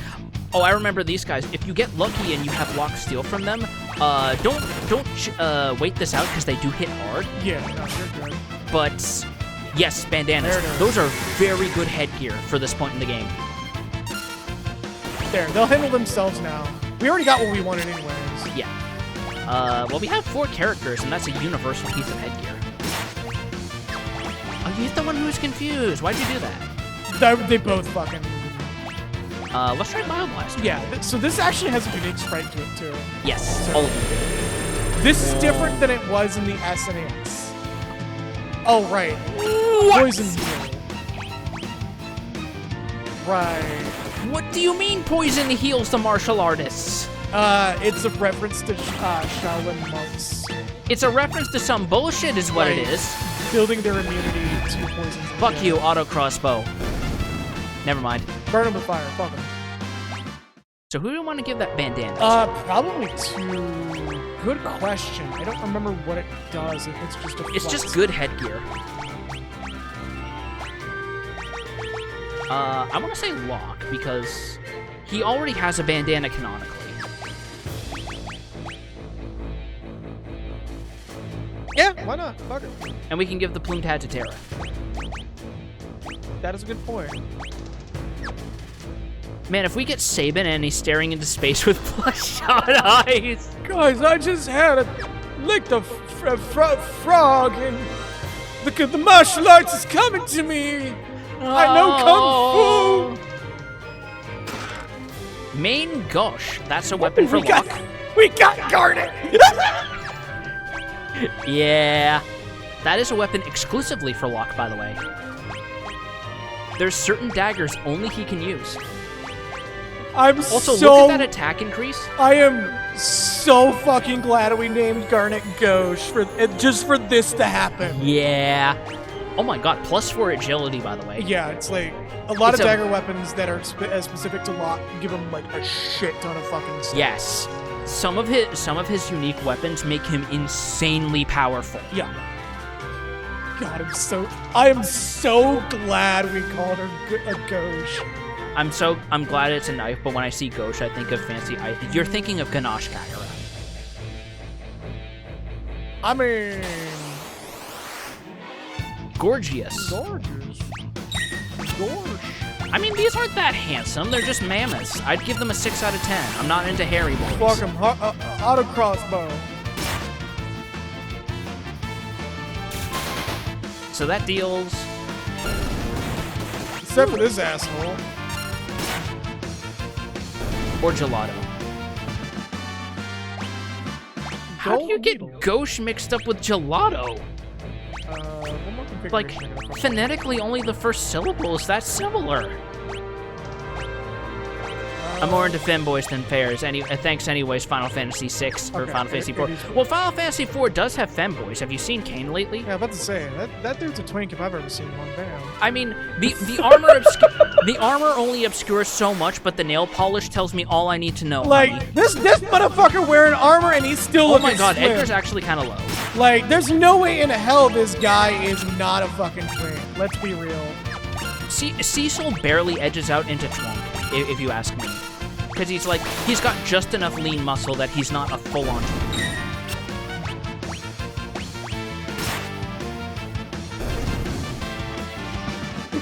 Oh, I remember these guys. If you get lucky and you have lock steal from them, don't wait this out because they do hit hard. Yeah, no, you're good. But yes, bandanas. There it is. Those are very good headgear for this point in the game. There, they'll handle themselves now. We already got what we wanted anyways. Yeah. Well, we have 4 characters, and that's a universal piece of headgear. Oh, you hit the one who was confused. Why'd you do that? They both fucking... Let's try Bioblast. Yeah, so this actually has a unique sprite to it, too. Yes, So- all of them do. This is different than it was in the SNES. Oh, right. Poison heal. Right. What do you mean poison heals the martial artists? It's a reference to Shaolin monks It's a reference to some bullshit is what it Right. is. building their immunity to poisons. and Fuck shit. you, auto crossbow. Never mind. Burn them with fire. Fuck them. So who do you want to give that bandana? Probably to... Good question. I don't remember what it does. If it's just a It's just flex. good headgear. I want to say Locke because he already has a bandana canonically. Yeah, why not? Fuck it. And we can give the plumed hat to Terra. That is a good point. Man, if we get Sabin and he's staring into space with bloodshot eyes. Guys, I just had licked a frog and the martial arts is coming to me. I know Kung Fu. Main Gosh. That's a weapon for we got, Locke. we got Garnet. Yeah. That is a weapon exclusively for Locke, by the way. There's certain daggers only he can use. I'm Also, so... look at that attack increase. I am so fucking glad we named Garnet Gauche just for this to happen. Yeah. Oh my god, +4 agility, by the way. Yeah, it's like a lot It's of a- dagger weapons that are specific to Locke give him like a shit ton of fucking stuff. Yes. Some of his unique weapons make him insanely powerful. Yeah. God, I am so glad we called her a Gauche. I'm glad it's a knife, but when I see Gauche, I think of fancy. You're thinking of Ganache Kagura. I mean, Gorgeous. gorgeous. Gorge. I mean, these aren't that handsome. They're just mammoths. I'd give them a 6 out of 10. I'm not into hairy boys. Fuck him. Auto crossbow. So that deals. Except for this asshole. Or gelato. How do you get gauche mixed up with gelato? One more configuration Like, I gotta fucking- phonetically, only the first syllable is that similar. I'm more into femboys than fairs. Thanks anyways, Final Fantasy VI or Okay, Final Fantasy it IV. is- Well, Final Fantasy IV does have femboys. Have you seen Kane lately? Yeah, I'm about to say that dude's a twink if I've ever seen one. Damn. I mean, the armor the armor only obscures so much, but the nail polish tells me all I need to know. honey. Like this motherfucker wearing armor and he's still Oh looking my god, slim. Edgar's actually kind of low. Like, there's no way in hell this guy is not a fucking twink. Let's be real. Cecil barely edges out into twunk, if you ask me. Because he's got just enough lean muscle that he's not a full-on twink.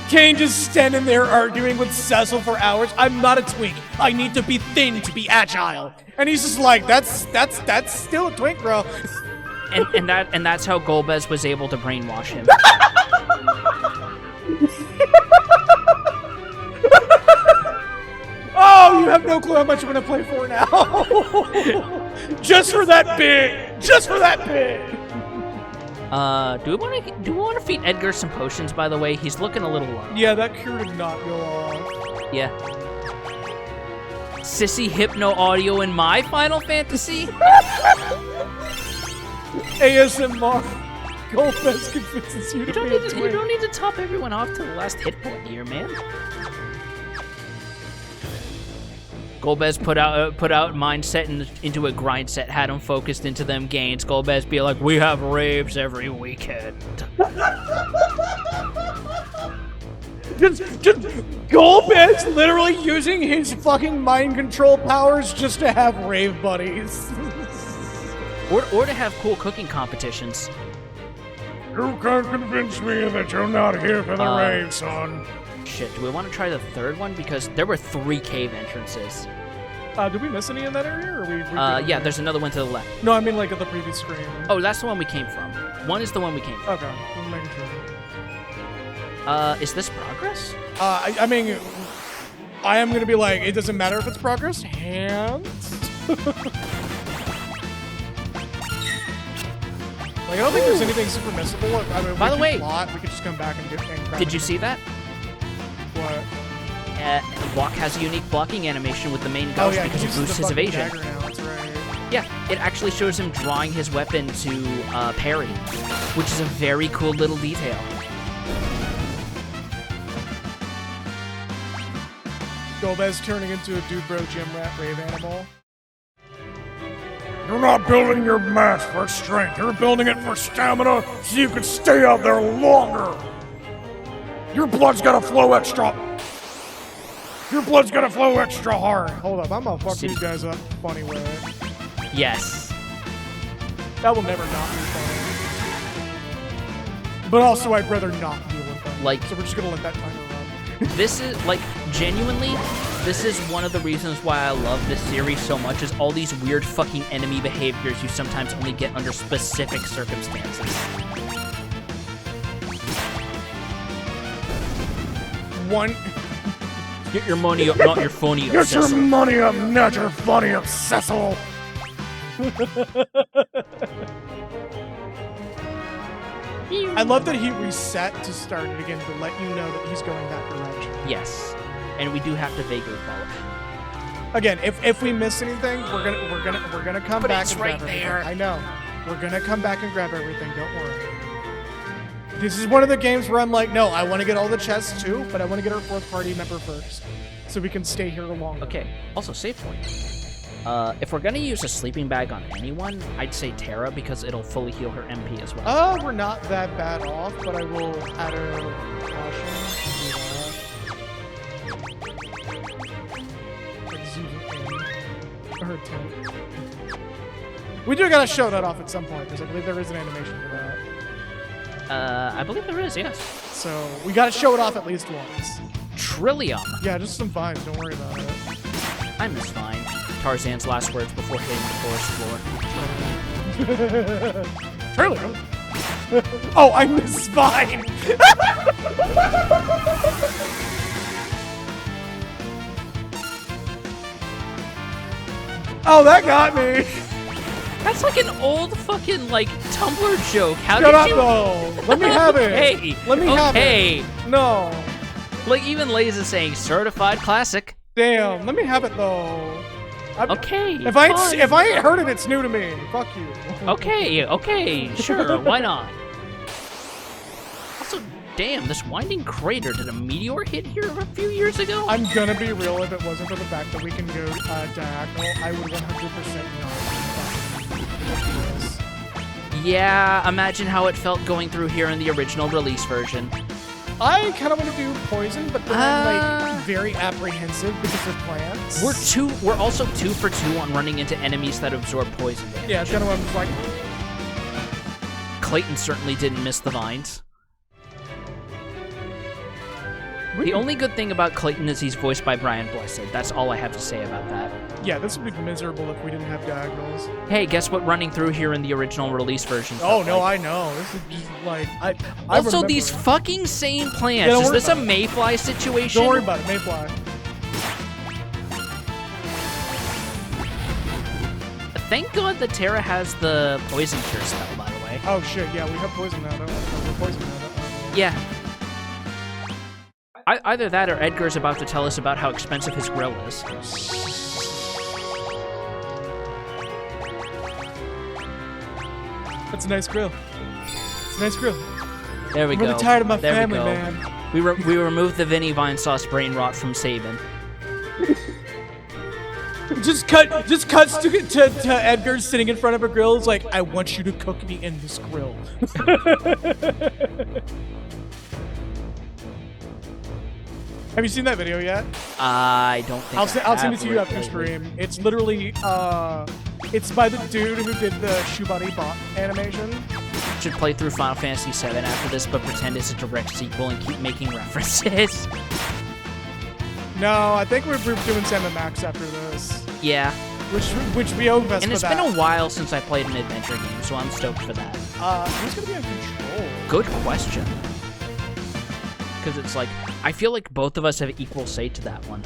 Kane just standing there arguing with Cecil for hours. I'm not a twink. I need to be thin to be agile. And he's just like, that's still a twink, bro. And that's how Golbez was able to brainwash him. Oh, you have no clue how much I'm gonna play for now. Just for that bit. Just for that bit. Do we want to feed Edgar some potions? By the way, he's looking a little low. Yeah, that cure did not go off. Yeah. Sissy hypno audio in my Final Fantasy. ASMR. Goldfest convinces you to be a You twink. don't need to top everyone off to the last hit point here, man. Golbez put out mindset into a grind set, had him focused into them gains. Golbez be like, we have raves every weekend. Just Golbez literally using his fucking mind control powers just to have rave buddies. Or to have cool cooking competitions. You can't convince me that you're not here for the rave, son. Shit, do we want to try the third one? Because there were 3 cave entrances. Did we miss any in that area, or we? Yeah, there's another one to the left. No, I mean like at the previous screen. Oh, that's the one we came from. One is the one we came from. Okay, I'm making sure. Is this progress? I mean, I am gonna be like, it doesn't matter if it's progress. Hands. Like, I don't think there's anything super missable. I mean, By the way, we could just come back and grab did you it. see that? What? Walk has a unique blocking animation with the main Oh ghost yeah, because he it uses boosts the his fucking evasion. dagger now, that's right. Yeah, it actually shows him drawing his weapon to parry, which is a very cool little detail. Golbez turning into a dude bro gym rat rave animal. You're not building your mass for strength. You're building it for stamina so you can stay out there longer. Your blood's gotta flow extra. Your blood's gotta flow extra hard. Hold up, I'm gonna fuck these guys up funny way. Yes. That will never not be funny. But also, I'd rather not deal with them. Like- so we're just gonna let that timer run. This is, like, genuinely, this is one of the reasons why I love this series so much, is all these weird fucking enemy behaviors you sometimes only get under specific circumstances. One. Get your money up, not your phony up, Get your Cecil. money up, not your funny up, Cecil. I love that he reset to start it again to let you know that he's going that direction. Yes. And we do have to vaguely follow. Again, if we miss anything, we're gonna come But back it's and right grab everything. there. I know. We're gonna come back and grab everything, don't worry. This is one of the games where I'm like, no, I want to get all the chests too, but I want to get our 4th party member first. So we can stay here longer. Okay, also save point. If we're gonna use a sleeping bag on anyone, I'd say Terra because it'll fully heal her MP as well. We're not that bad off, but I will add a caution. Her tank. We do gotta show that off at some point because I believe there is an animation for that. I believe there is, yes. So we gotta show it off at least once. Trillium. Yeah, just some vibes. Don't worry about it. I miss fine. Tarzan's last words before hitting the forest floor. Trillium. Oh, I miss Vine. Oh, that got me. That's like an old fucking, like, Tumblr joke. How Shut did up, you... though. Let me have it. Hey, Let me have it. okay. No. Like, even Lays is saying certified classic. Damn. Let me have it though. Okay, If fine. I ain't heard it, it's new to me. Fuck you. Okay, sure, why not? Also, damn, this winding crater, did a meteor hit here a few years ago? I'm gonna be real. If it wasn't for the fact that we can go diagonal, I would 100% not. This. Yeah, imagine how it felt going through here in the original release version. I kind of want to do poison, but then I'm like very apprehensive because of plants. We're also 2 for 2 on running into enemies that absorb poison damage. Yeah, it's kind of what I'm just like. Clayton certainly didn't miss the vines. The only good thing about Clayton is he's voiced by Brian Blessed. That's all I have to say about that. Yeah, this would be miserable if we didn't have diagonals. Hey, guess what running through here in the original release version felt Oh no, like? I know. This is just like I Also, remember. these fucking sane plants. Yeah, don't Is worry this a about it. mayfly situation? Don't worry about it, Mayfly. Thank God that Terra has the poison cure spell, by the way. Oh shit, yeah, we have poison now. Don't we? We're poison now. Don't we? Yeah. Either that or Edgar's about to tell us about how expensive his grill is. That's a nice grill. It's a nice grill. There we I'm go. really tired of my There family, we go. man. We removed the Vinny Vine sauce brain rot from Sabin. Just cuts to Edgar sitting in front of a grill. It's like, I want you to cook me in this grill. Have you seen that video yet? I don't think I'll send it to you have after lately. stream. It's literally it's by the dude who did the Shubari bot animation. Should play through Final Fantasy VII after this, but pretend it's a direct sequel and keep making references. No, I think we're doing Sam and Max after this, Yeah, which we owe us and for it's that. been a while since I played an adventure game, so I'm stoked for that. Who's gonna be in control? Good question. Because it's like, I feel like both of us have equal say to that one.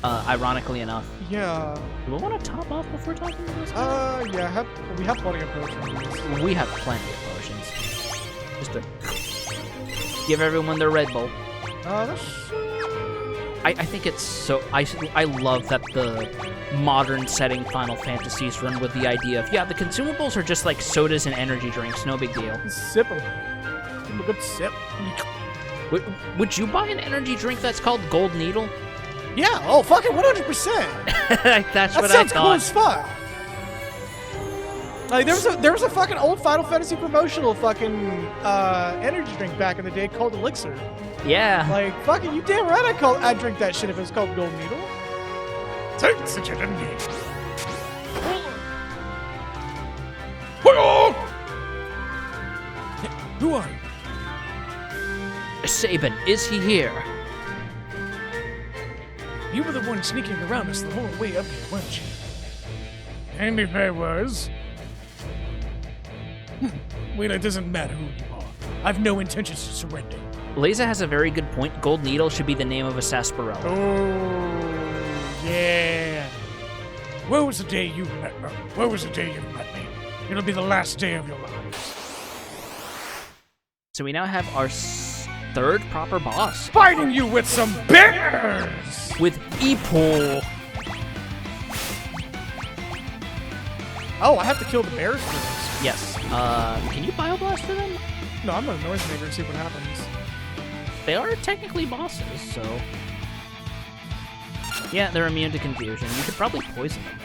Ironically enough. Yeah. Do we want to top off before talking about this? Yeah. We have plenty of potions. We have plenty of potions. Just to give everyone their Red Bull. I think it's so... I love that the modern setting Final Fantasies run with the idea of, yeah, the consumables are just like sodas and energy drinks, no big deal. Sip them. Give 'em a good sip. Would you buy an energy drink that's called Gold Needle? Yeah. Oh, fucking 100%. That's That what I sounds cool thought. as fuck. Like there was a fucking old Final Fantasy promotional fucking energy drink back in the day called Elixir. Yeah. Like fucking, you damn right I'd drink that shit if it was called Gold Needle. Take such a game. Who are you? Sabin, is he here? You were the one sneaking around us the whole way up here, weren't you? And if I was... Well, it doesn't matter who you are. I've no intentions to surrender. Liza has a very good point. Gold Needle should be the name of a sarsaparilla. Oh, yeah. Where was the day you met me? Where was the day you met me? It'll be the last day of your lives. So we now have our third proper boss Fighting you with some bears! with Eepol. Oh, I have to kill the bears for this. Yes. Can you Bioblaster them? No, I'm gonna noisemaker and see what happens. They are technically bosses, so... Yeah, they're immune to confusion. You could probably poison them,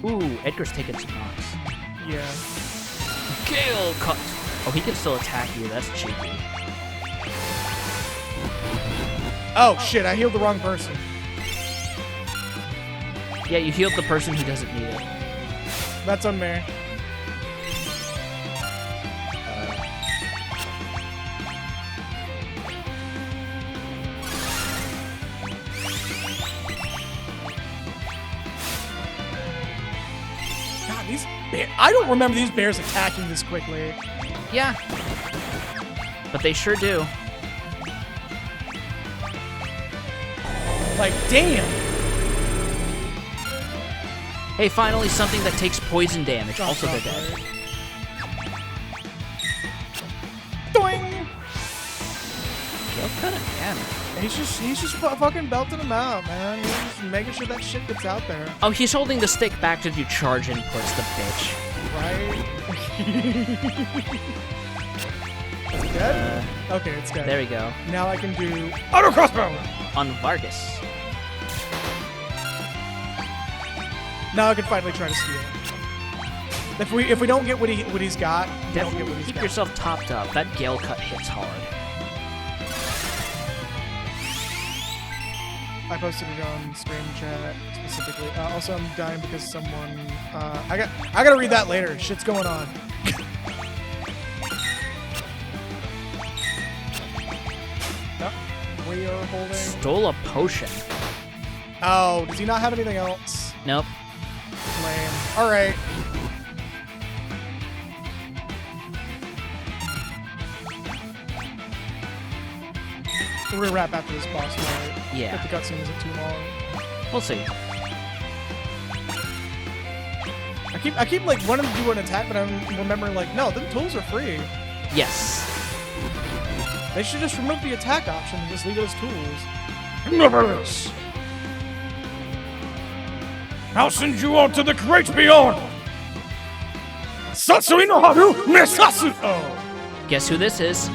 though. Ooh, Edgar's taking some knocks. Yeah. Gale Cut! Oh, he can still attack you. That's cheeky. Oh shit, I healed the wrong person. Yeah, you healed the person who doesn't need it. That's on me. God, these I don't remember these bears attacking this quickly. Yeah. But they sure do. Like, damn. Hey, finally something that takes poison damage. Also, they're dead. Doing. Cut again. He's just fucking belting them out, man. He's just making sure that shit gets out there, Oh, he's holding the stick back to do charge inputs, the bitch. right? It's dead? Okay, it's dead. There we go. Now I can do. Auto crossbow! On Vargas. Now I can finally try to steal. If we don't get what he's got, we don't get Definitely what he's keep got. yourself topped up. That Gale Cut hits hard. I posted it on stream chat specifically. Also, I'm dying because someone. I gotta read that later. Shit's going on. Nope. We are holding. Stole a potion. Oh, does he not have anything else? Nope. Lame. All right. We're gonna wrap after this boss fight. Yeah. If the cutscene isn't too long. We'll see. I keep like wanting to do an attack, but I'm remembering like, no, the tools are free. Yes. They should just remove the attack option and just leave it as tools. Nevertheless, I'll send you all to the great beyond. Satsui no Haru Mesasu! Oh. Guess who this is?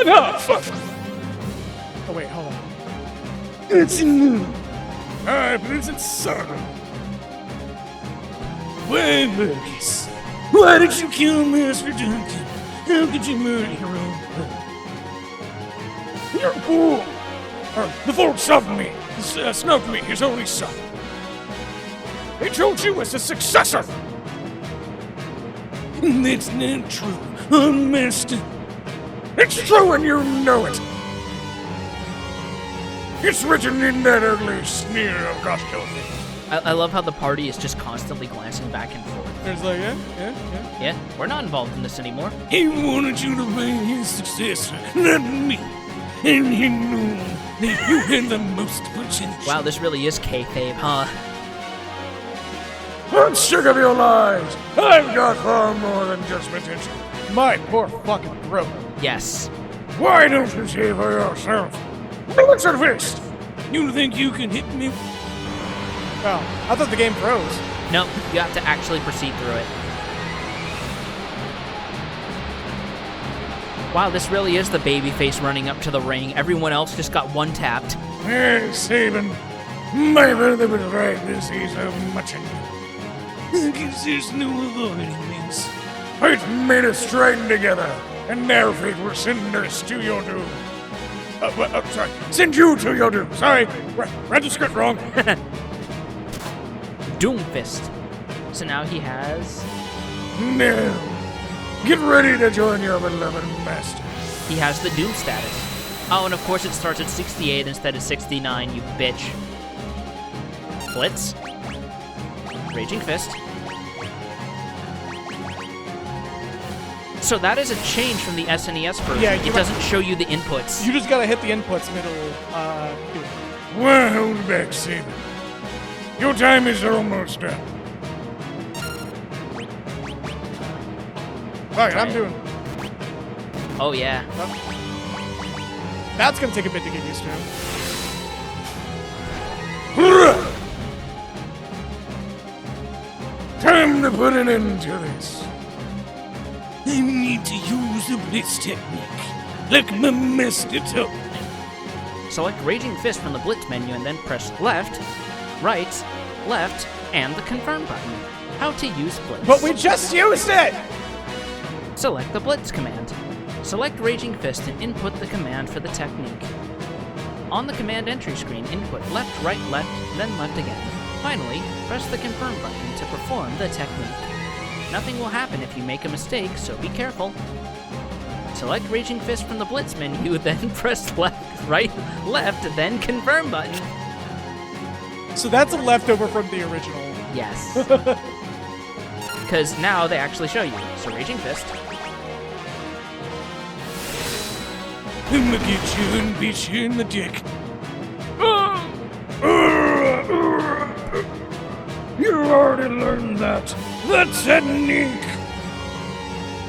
Enough! Oh wait, hold on. It's enough. But it's son. Why, Marcus? Why did you kill Master Duncan? How could you murder your own brother? You're a fool! The fool snubbed me, his only son. He chose you as a successor! That's not true, oh, Master. It's true and you know it! It's written in that ugly sneer across your face. I love how the party is just constantly glancing back and forth. There's like, yeah. Yeah, we're not involved in this anymore. He wanted you to be his successor, not me. And he knew that you had the most potential. Wow, this really is kayfabe, huh? I'm sick of your lies! I've got far more than just potential. My poor fucking throat. Yes. Why don't you see for yourself? What's your fist? You think you can hit me? Oh, I thought the game froze. No, you have to actually proceed through it. Wow, this really is the babyface running up to the ring. Everyone else just got one tapped. Hey, Saban. My brother was right to see so much in you. I guess there's no avoiding this. Fate made us train together, and now fate will send us to your doom. Sorry, send you to your doom. Sorry, read the script wrong. Doomfist. So now he has... Now, get ready to join your beloved master. He has the Doom status. Oh, and of course it starts at 68 instead of 69, you bitch. Blitz. Raging Fist. So that is a change from the SNES version. Yeah, it doesn't show you the inputs. You just gotta hit the inputs and it'll do it. Well, hold back, Saban. Your time is almost up. Alright, I'm doing. Oh, yeah. That's gonna take a bit to get used to. Time to put an end to this. I need to use the blitz technique, like my master taught me. Select Raging Fist from the Blitz menu and then press left, right, left, and the confirm button. How to use Blitz. But we just used it! Select the Blitz command. Select Raging Fist and input the command for the technique. On the command entry screen, input left, right, left, then left again. Finally, press the confirm button to perform the technique. Nothing will happen if you make a mistake, so be careful. Select Raging Fist from the Blitz menu, then press left, right, left, then confirm button. So that's a leftover from the original. Yes. Because now they actually show you. So Raging Fist. I'm gonna get you and beat you in the dick. You already learned that. The technique.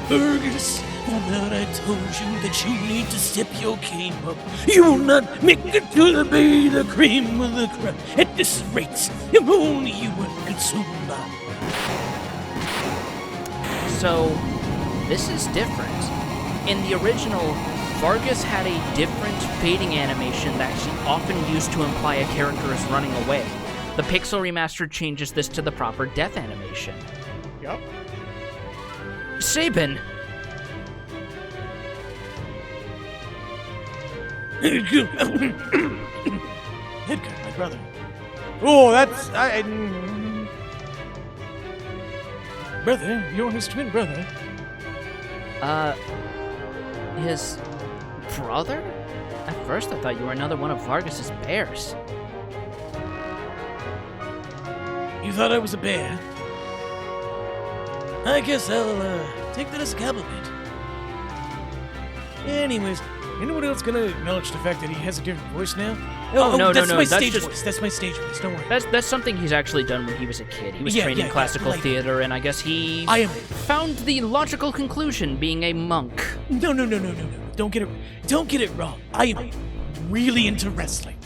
Fergus, I thought I told you that you need to step your game up. You will not make it to be the cream of the crop. At this rate, if only you were Katsumba. So, this is different. In the original, Vargas had a different fading animation that she often used to imply a character is running away. The Pixel Remastered changes this to the proper death animation. Yep. Sabin! Edgar, my brother. Oh, that's... Brother, you're his twin brother. His brother? At first I thought you were another one of Vargas's bears. You thought I was a bear? I guess I'll take that as a compliment. Anyways, anyone else gonna acknowledge the fact that he has a different voice now? No, that's no, my that's stage just- voice. That's my stage voice. Don't worry. That's something he's actually done when he was a kid. He was training classical theater, and I guess he I am. found the logical conclusion being a monk. No. Don't get it wrong. I am really into wrestling.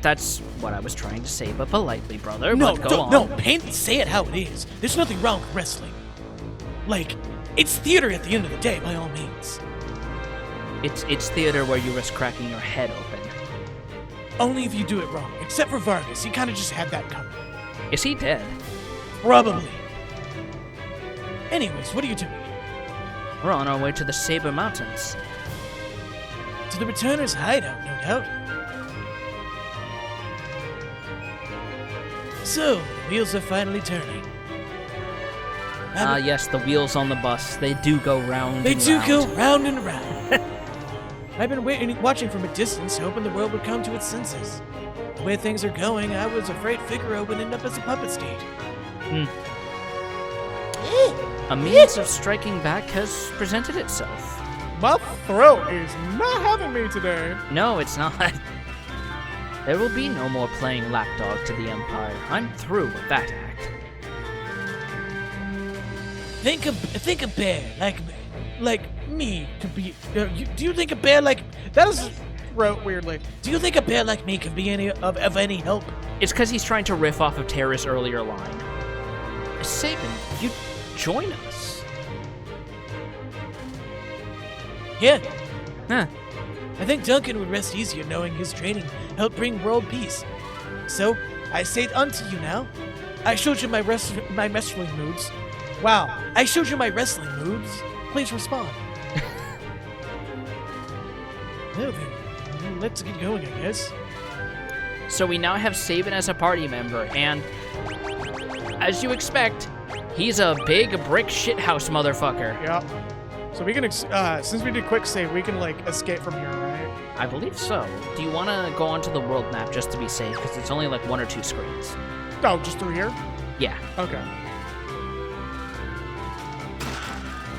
That's what I was trying to say, but politely, brother. No, but go on. no. Say it how it is. There's nothing wrong with wrestling. Like, it's theater at the end of the day, by all means. It's theater where you risk cracking your head open. Only if you do it wrong. Except for Vargas, he kind of just had that coming. Is he dead? Probably. Anyways, what are you doing? We're on our way to the Saber Mountains. To the Returner's hideout, no doubt. So, the wheels are finally turning. Yes, the wheels on the bus. They do go round They and do round. go round and round. I've been watching from a distance, hoping the world would come to its senses. The way things are going, I was afraid Figaro would end up as a puppet state. A means of striking back has presented itself. My throat is not having me today. No, it's not. There will be no more playing lapdog to the Empire. I'm through with that act. Think a bear like me could be. Do you think a bear like That is wrote weirdly. Do you think a bear like me could be of any help? It's because he's trying to riff off of Terra's earlier line. Sabin, you join us. Yeah, Huh. I think Duncan would rest easier knowing his training helped bring world peace. So I say it unto you now. I showed you my wrestling moves. Wow, I showed you my wrestling moves. Please respond. Well then, let's get going, I guess. So we now have Sabin as a party member, and as you expect, he's a big brick shithouse motherfucker. Yep. So we can, since we did quick save, we can like escape from here, right? I believe so. Do you want to go onto the world map just to be safe? Because it's only like 1 or 2 screens. Oh, just through here? Yeah. Okay.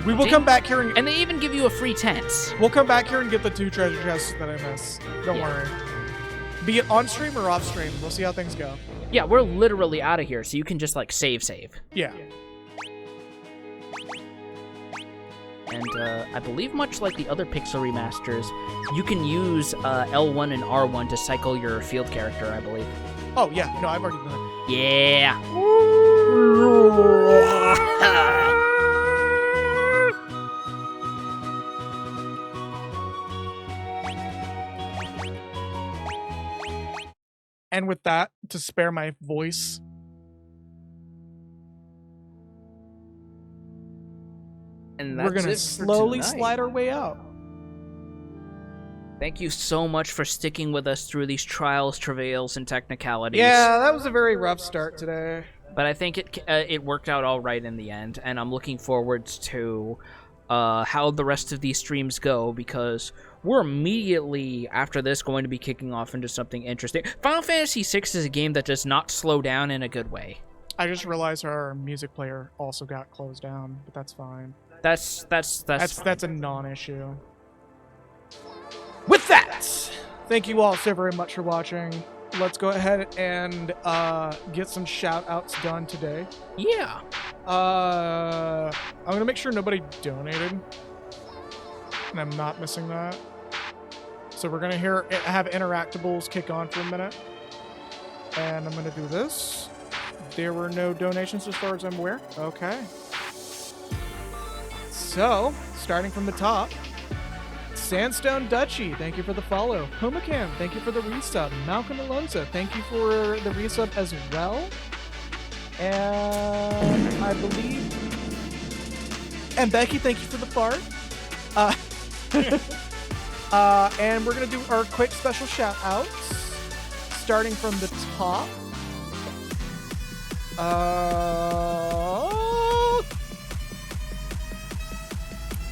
We will come back here And they even give you a free tent. we'll come back here and get the 2 treasure chests that I missed. Don't Yeah. worry. Be it on stream or off stream. We'll see how things go. Yeah, we're literally out of here, so you can just like save. Yeah. And I believe much like the other Pixel remasters, you can use L1 and R1 to cycle your field character, I believe. Oh, yeah. No, I've already done it. Yeah. And with that, to spare my voice, And we're that's gonna it for slowly tonight. slide our way out. Thank you so much for sticking with us through these trials, travails, and technicalities. Yeah, that was a very rough start today. But I think it worked out all right in the end, and I'm looking forward to how the rest of these streams go, because we're immediately after this going to be kicking off into something interesting. Final Fantasy VI is a game that does not slow down in a good way. I just realized our music player also got closed down, but that's fine. That's That's a non-issue. With that, thank you all so very much for watching. Let's go ahead and get some shout-outs done today. yeah. I'm gonna make sure nobody donated, and I'm not missing that. So we're gonna have Interactables kick on for a minute, and I'm gonna do this. There were no donations as far as I'm aware. Okay. So, starting from the top, Sandstone Dutchy, thank you for the follow. Homacan, thank you for the resub. Malcolm Alonso, thank you for the resub as well. And I believe... And Becky, thank you for the fart. And we're going to do our quick special shout-outs, starting from the top.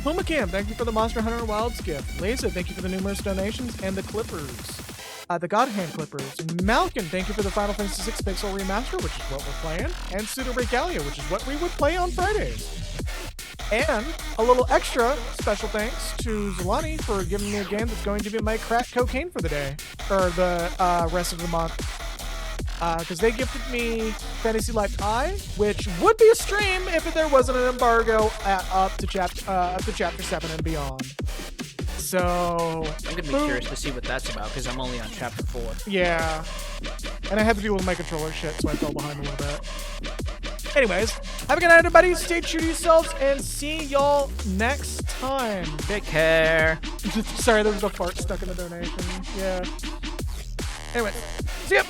Homacam, thank you for the Monster Hunter Wilds gift. Laza, thank you for the numerous donations. And the Clippers. The God Hand Clippers. Malkin, thank you for the Final Fantasy VI Pixel Remaster, which is what we're playing. And Pseudo Regalia, which is what we would play on Fridays. And a little extra special thanks to Zolani for giving me a game that's going to be my crack cocaine for the day. Or the rest of the month. Because they gifted me Fantasy Life I, which would be a stream if there wasn't an embargo up to chapter 7 and beyond. So I'm gonna be curious to see what that's about, because I'm only on chapter 4. yeah, and I had to deal with my controller shit, so I fell behind a little bit. Anyways, have a good night, everybody. Stay true to yourselves, and see y'all next time. Take care. Sorry, there was a fart stuck in the donation. Yeah. Anyway, see ya.